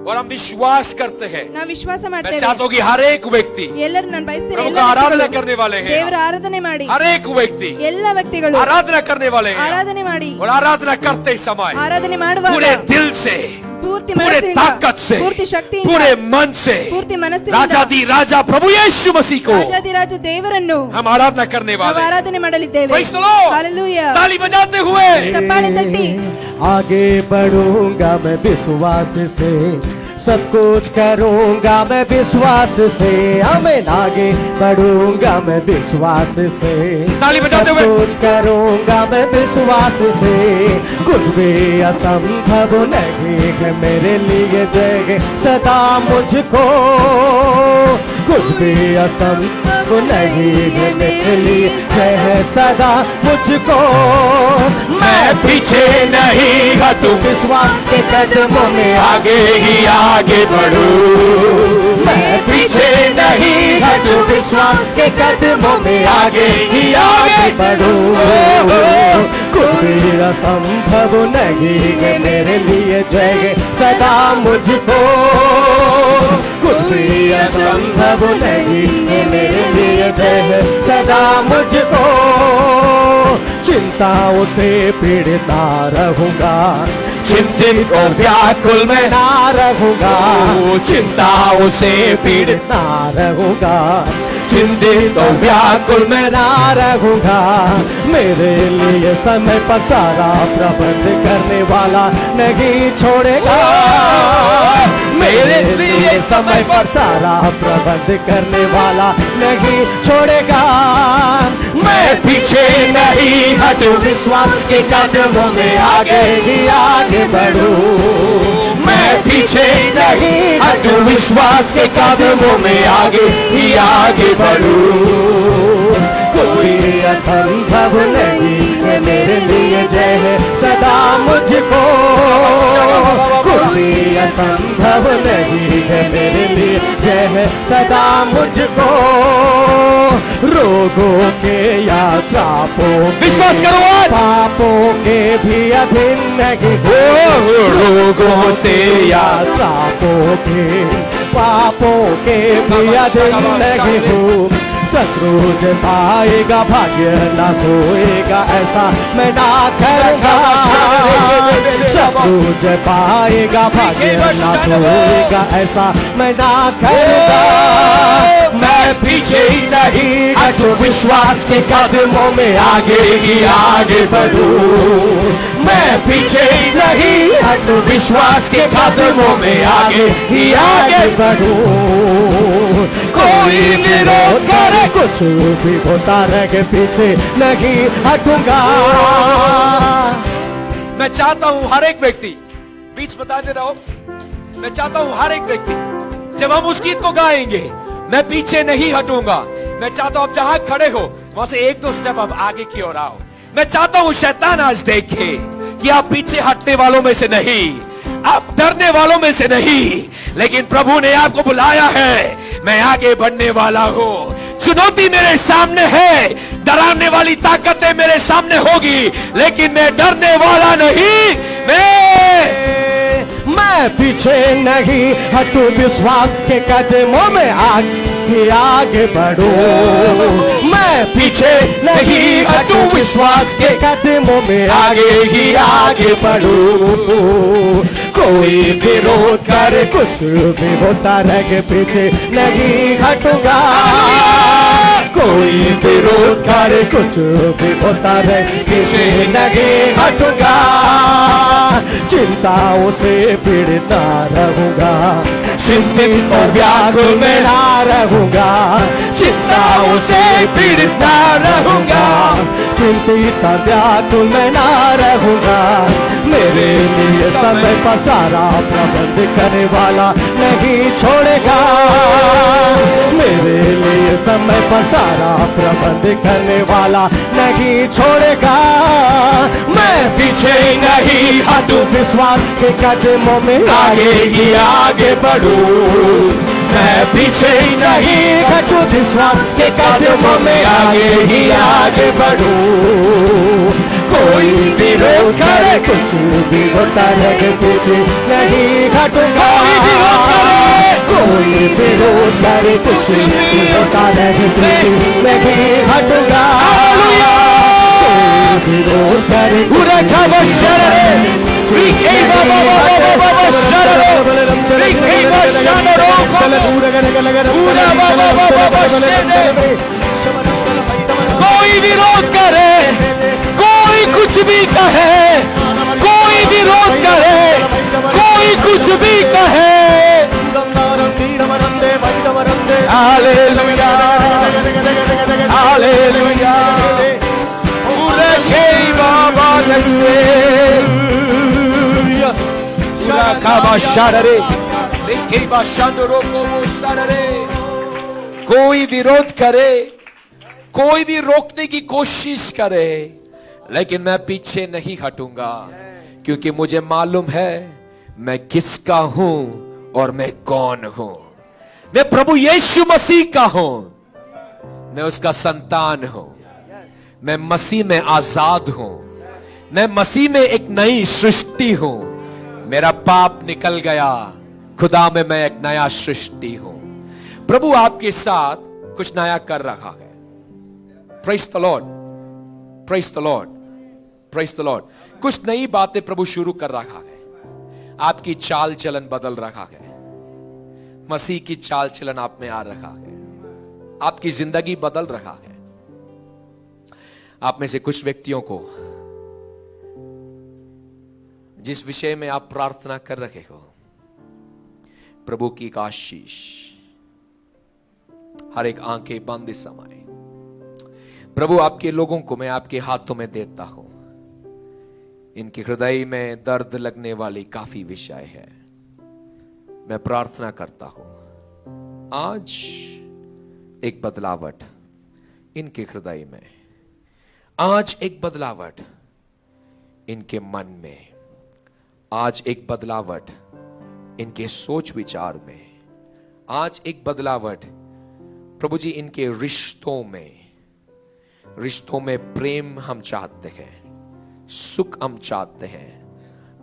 और हम विश्वास करते हैं. ನಾವು ವಿಶ್ವಾಸ मैं ಮಾಡ್ತೇವೆ. चाहता हूँ कि हर एक व्यक्ति ಎಲ್ಲರೂ ನಾನು ಬಯಸ್ತೇನೆ प्रभु ಎಲ್ಲ का आराधना ವ್ಯಕ್ತಿಗಳು करने वाले हैं. ದೇವರ ಆರಾಧನೆ ಮಾಡಿ. हर एक व्यक्ति ಎಲ್ಲ ವ್ಯಕ್ತಿಗಳು आराधना करने वाले हैं. ಆರಾಧನೆ ಮಾಡಿ. और आराधना करते समय ಆರಾಧನೆ ಮಾಡುವಾಗ पूरे दिल से, ಪೂರ್ತಿ पूरे ಮನಸ್ಸಿನಿಂದ, ताकत से, ಪೂರ್ತಿ ಶಕ್ತಿಯಿಂದ, पूरे मन से ಪೂರ್ತಿ ಮನಸ್ಸಿನಿಂದ राजा दी राजा प्रभु यीशु मसीह को ರಾಜಾಧಿರಾಜ ದೇವರನ್ನು हम आराधना करने ನಾವು वाले हैं. ಆರಾಧನೆ ಮಾಡಲಿದ್ದೇವೆ. Praise the Lord. ಹಾಲೆಲೂಯಾ. ताली बजाते हुए ಚಪ್ಪಾಳೆ ತಟ್ಟಿ आगे बढ़ूंगा मैं विश्वास से, सब कुछ करूंगा मैं विश्वास से. मैं आगे बढ़ूंगा मैं विश्वास से, ताली बजाते सब हुए कुछ करूंगा मैं विश्वास से. कुछ भी असंभव नहीं है मेरे लिए जय सदा मुझको. कुछ भी असंभव नहीं है मेरे लिए जय सदा मुझको. मैं पीछे नहीं हटूं, विश्वास के कदमों में आगे ही आगे बढ़ूं. मैं पीछे नहीं हटूं, विश्वास के कदमों में आगे ही आगे बढ़ूं. कुछ भी असंभव नहीं है मेरे लिए जय सदा मुझको. कुछ भी असंभव नहीं है मेरे लिए जय सदा मुझको. चिंताओं से पीड़िता रहूंगा, चिंतित और व्याकुल में ना रहूंगा. चिंताओं से पीड़ित, ना रहूंगा, चिंतित और व्याकुल में मैं ना रहूंगा. मेरे लिए समय पर सारा प्रबंध करने वाला नहीं छोड़ेगा. मेरे लिए समय पर सारा प्रबंध करने वाला नहीं छोड़ेगा. मैं पीछे नहीं हटूं, विश्वास के कदमों में आगे ही आगे बढ़ूं. मैं पीछे नहीं हटूं, विश्वास के कदमों में आगे ही आगे बढ़ूं. कोई असंभव नहीं है मेरे लिए जय है सदा मुझको. कोई असंभव नहीं है मेरे लिए जय है सदा मुझको. रोगों के या श्रापों के, विश्वास करो आज, पापों के भी अधीन नहीं हो. रोगों से या श्रापों के, पापों के भी अधीन नहीं हो. शत्रु जय पाएगा भाग्य ना सोएगा ऐसा मैं ना करूँगा. शत्रु जय पाएगा भाग्य ना सोएगा ऐसा मैं ना करूँगा. मैं पीछे ही नहीं हटूं, विश्वास के कदमों में आगे ही आगे बढ़ूं. मैं पीछे ही नहीं हटूं, विश्वास के कदमों में आगे ही आगे बढ़ूं. कोई विरोध करे, कुछ भी होता रहे पीछे नहीं हटूंगा. मैं चाहता हूं हर एक व्यक्ति बीच बताते रहो. मैं चाहता हूं हर एक व्यक्ति जब हम उस गीत को गाएंगे, मैं पीछे नहीं हटूंगा. मैं चाहता हूं आप जहां खड़े हो वहां से एक दो स्टेप आप आगे की ओर आओ. मैं चाहता हूं शैतान आज देखे कि आप पीछे हटने वालों में से नहीं, आप डरने वालों में से नहीं, लेकिन प्रभु ने आपको बुलाया है. मैं आगे बढ़ने वाला हूं. चुनौती मेरे सामने है, डराने वाली ताकतें मेरे सामने होगी, लेकिन मैं डरने वाला नहीं. मैं पीछे नहीं हटूं, विश्वास के कदमों में आगे बढ़ूं। मैं पीछे नहीं हटूं, विश्वास के कदमों में आगे बढ़ूं। कोई विरोध करे, कुछ भी होता रहे, पीछे नहीं हटूंगा। कोई विरोध करे, कुछ भी होता रहे, पीछे नहीं हटूंगा। चिंताओं से पीड़ित ना रहूंगा, चिंतित और व्याकुल में ना रहूंगा। चिंताओं से पीड़ित ना रहूंगा, चिंतित और व्याकुल में ना रहूंगा। मेरे लिए समय पर सारा प्रबंध करने वाला नहीं छोड़ेगा। मेरे लिए समय पर सारा प्रबंध करने वाला नहीं छोड़ेगा। मैं पीछे नहीं हटूं, विश्वास के कदमों में आगे बढ़ूं। मैं पीछे नहीं हटूं, विश्वास के कदमों में आगे बढ़ूं। कोई विरोध करे, कुछ भी होता रहे, पीछे नहीं हटूंगा। कोई विरोध करे, कुछ भी होता रहे, पीछे नहीं हटूंगा। कोई विरोध करे, पूरा खबर कोई विरोध करे, कोई कुछ भी कहे, कोई विरोध करे, कोई कुछ भी कहे। Hallelujah, hallelujah. पूरे के बाबा से पूरा खाबा शारे, देखी बाशांडरो को वो सारे। कोई विरोध करे, कोई भी रोकने की कोशिश करे, लेकिन मैं पीछे नहीं हटूंगा, क्योंकि मुझे मालूम है मैं किसका हूं और मैं कौन हूं। मैं प्रभु यीशु मसीह का हूं, मैं उसका संतान हूं। मैं मसीह में आजाद हूं, मैं मसीह में एक नई सृष्टि हूं। मेरा पाप निकल गया, खुदा में मैं एक नया सृष्टि हूं। प्रभु आपके साथ कुछ नया कर रहा है। Praise the Lord, praise the Lord, praise the Lord. कुछ नई बातें प्रभु शुरू कर रहा है। आपकी चाल चलन बदल रहा है। मसीह की चाल चलन आप में आ रहा है। आपकी जिंदगी बदल रहा है। आप में से कुछ व्यक्तियों को जिस विषय में आप प्रार्थना कर रहे हो, प्रभु की एक आशीष, हर एक आंखें बंद इस समय प्रभु आपके लोगों को मैं आपके हाथों में देता हूं। इनके हृदय में दर्द लगने वाली काफी विषय है। मैं प्रार्थना करता हूं आज एक बदलावट इनके हृदय में, आज एक बदलावट इनके मन में, आज एक बदलावट इनके सोच विचार में, आज एक बदलावट प्रभु जी इनके रिश्तों में। रिश्तों में प्रेम हम चाहते हैं, सुख हम चाहते हैं,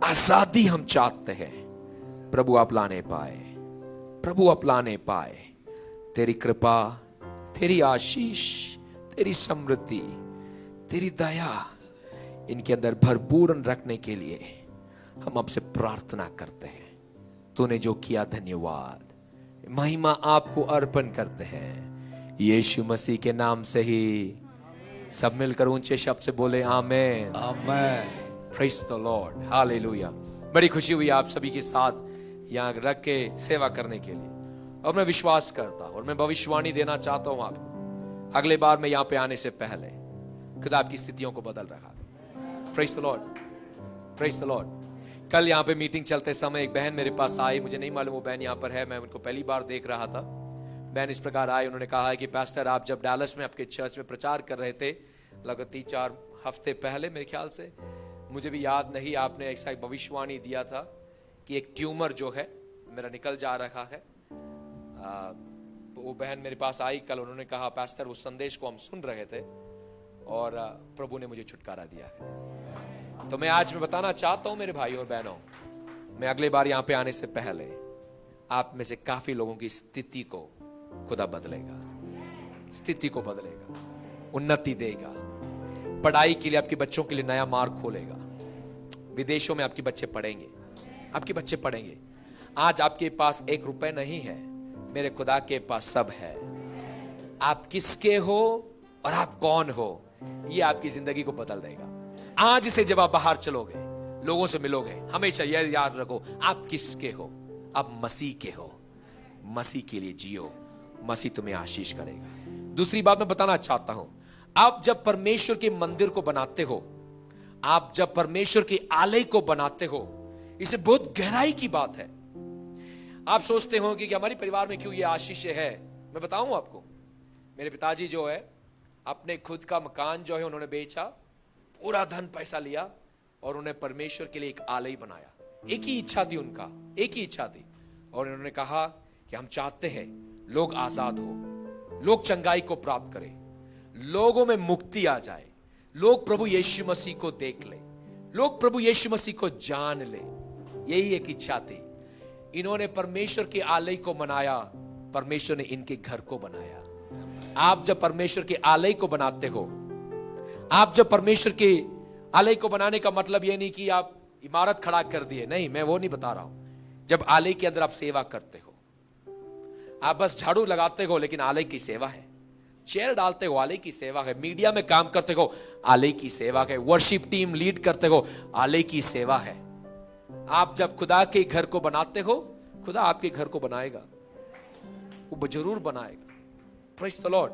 आजादी हम चाहते हैं। प्रभु आप लाने पाए, प्रभु आप लाने पाए। तेरी कृपा, तेरी आशीष, तेरी समृद्धि, तेरी दया इनके अंदर भरपूर रखने के लिए हम आपसे प्रार्थना करते हैं। तूने जो किया धन्यवाद, महिमा आपको अर्पण करते हैं। यीशु मसीह के नाम से ही सब मिलकर ऊंचे शब्द से बोले amen, amen. Praise the Lord, hallelujah. बड़ी खुशी हुई आप सभी के साथ यहाँ रख के सेवा करने के लिए, और मैं विश्वास करता हूं और मैं भविष्यवाणी देना चाहता हूं आपको, अगले बार मैं यहाँ पे आने से पहले खुदा आपकी स्थितियों को बदल रहा है। Praise the Lord, praise the Lord. कल यहाँ पे मीटिंग चलते समय एक बहन मेरे पास आई, मुझे नहीं मालूम वो बहन यहाँ पर है, मैं उनको पहली बार देख रहा था। बहन इस प्रकार आई, उन्होंने कहा है कि पास्टर आप जब डैलस में आपके चर्च में प्रचार कर रहे थे लगभग 3-4 हफ्ते पहले मेरे ख्याल से, मुझे भी याद नहीं, आपने ऐसा एक भविष्यवाणी दिया था कि एक ट्यूमर जो है मेरा निकल जा रहा है। वो बहन मेरे पास आई कल, उन्होंने कहा पास्टर उस संदेश को हम सुन रहे थे और प्रभु ने मुझे छुटकारा दिया है। तो मैं आज मैं बताना चाहता हूं मेरे भाई और बहनों, मैं अगले बार यहां पे आने से पहले आप में से काफी लोगों की स्थिति को खुदा बदलेगा, स्थिति को बदलेगा, उन्नति देगा। पढ़ाई के लिए आपके बच्चों के लिए नया मार्ग खोलेगा। विदेशों में आपके बच्चे पढ़ेंगे, आपके बच्चे पढ़ेंगे। आज आपके पास 1 रुपए नहीं है, मेरे खुदा के पास सब है। आप किसके हो और आप कौन हो, ये आपकी जिंदगी को बदल देगा। आज से जब आप बाहर चलोगे, लोगों से मिलोगे, हमेशा यह याद रखो, आप किसके हो? आप मसीह के हो। मसीह के लिए जियो, मसीह तुम्हें आशीष करेगा। दूसरी बात मैं बताना चाहता हूं, आप जब परमेश्वर के मंदिर को बनाते हो, आप जब परमेश्वर के आलय को बनाते हो, इसे बहुत गहराई की बात है। आप सोचते हो कि हमारे परिवार में क्यों ये आशीष है। मैं बताऊं आपको, मेरे पिताजी जो है अपने खुद का मकान जो है उन्होंने बेचा, पूरा धन पैसा लिया और उन्हें परमेश्वर के लिए एक आलय बनाया। एक ही इच्छा थी उनका, एक ही इच्छा थी, और उन्होंने कहा कि हम चाहते हैं लोग आजाद हो, लोग चंगाई को प्राप्त करें, लोगों में मुक्ति आ जाए, लोग प्रभु यीशु मसीह को देख ले, लोग प्रभु यीशु मसीह को जान ले। यही एक इच्छा थी। इन्होंने परमेश्वर के आलय को बनाया, परमेश्वर ने इनके घर को बनाया। आप जब परमेश्वर के आलय को बनाते हो, आप जब परमेश्वर के आलय को बनाने का मतलब यह नहीं कि आप इमारत खड़ा कर दिए, नहीं, मैं वो नहीं बता रहा हूं। जब आलय के अंदर आप सेवा करते हो, आप बस झाड़ू लगाते हो लेकिन आलय की सेवा है, चेयर डालते हो आलय की सेवा है, मीडिया में काम करते हो आलय की सेवा है, वर्शिप टीम लीड करते हो आलय की सेवा है। आप जब खुदा के घर को बनाते हो, खुदा आपके घर को बनाएगा, वो जरूर बनाएगा। Praise the Lord.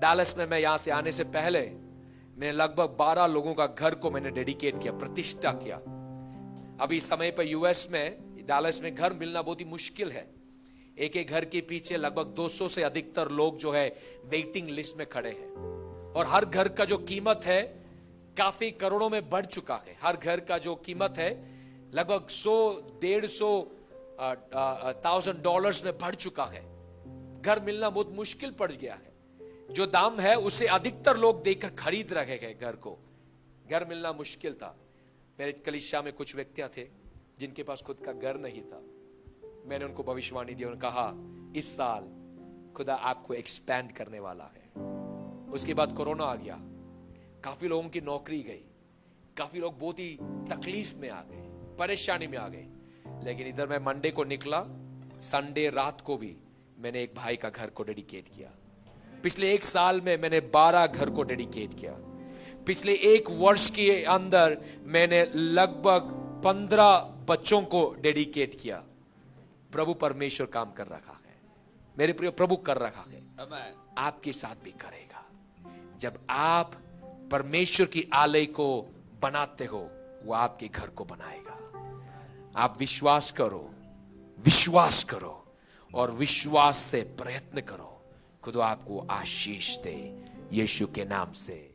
डालस में मैं यहां से आने से पहले मैंने लगभग 12 लोगों का घर को मैंने डेडिकेट किया, प्रतिष्ठा किया। अभी समय पर यूएस में डालस में घर मिलना बहुत ही मुश्किल है। एक एक घर के पीछे लगभग 200 से अधिकतर लोग जो है वेटिंग लिस्ट में खड़े हैं, और हर घर का जो कीमत है काफी करोड़ों में बढ़ चुका है। हर घर का जो कीमत है लगभग 100-150,000 डॉलर्स में बढ़ चुका है। घर मिलना बहुत मुश्किल पड़ गया है। जो दाम है उससे अधिकतर लोग देखकर खरीद रहे हैं घर को। घर मिलना मुश्किल था। मेरे कलीसिया में कुछ व्यक्तियां थे जिनके पास खुद का घर नहीं था। मैंने उनको भविष्यवाणी दी और कहा, इस साल खुदा आपको एक्सपैंड करने वाला है। उसके बाद कोरोना आ गया, काफी लोगों की नौकरी गई, काफी लोग बहुत ही तकलीफ में आ गए, परेशानी में आ गए। लेकिन इधर मैं मंडे को निकला, संडे रात को भी मैंने एक भाई का घर को डेडिकेट किया। पिछले 1 साल में मैंने 12 घर को डेडिकेट किया। पिछले 1 वर्ष के अंदर मैंने लगभग 15 बच्चों को डेडिकेट किया। प्रभु परमेश्वर काम कर रहा है, मेरे प्रिय, प्रभु कर रहा है, आपके साथ भी करेगा। जब आप परमेश्वर की आलय को बनाते हो, वो आपके घर को बनाएगा। आप विश्वास करो, विश्वास करो और विश्वास से प्रयत्न करो, खुदा आपको आशीष दे, यीशु के नाम से।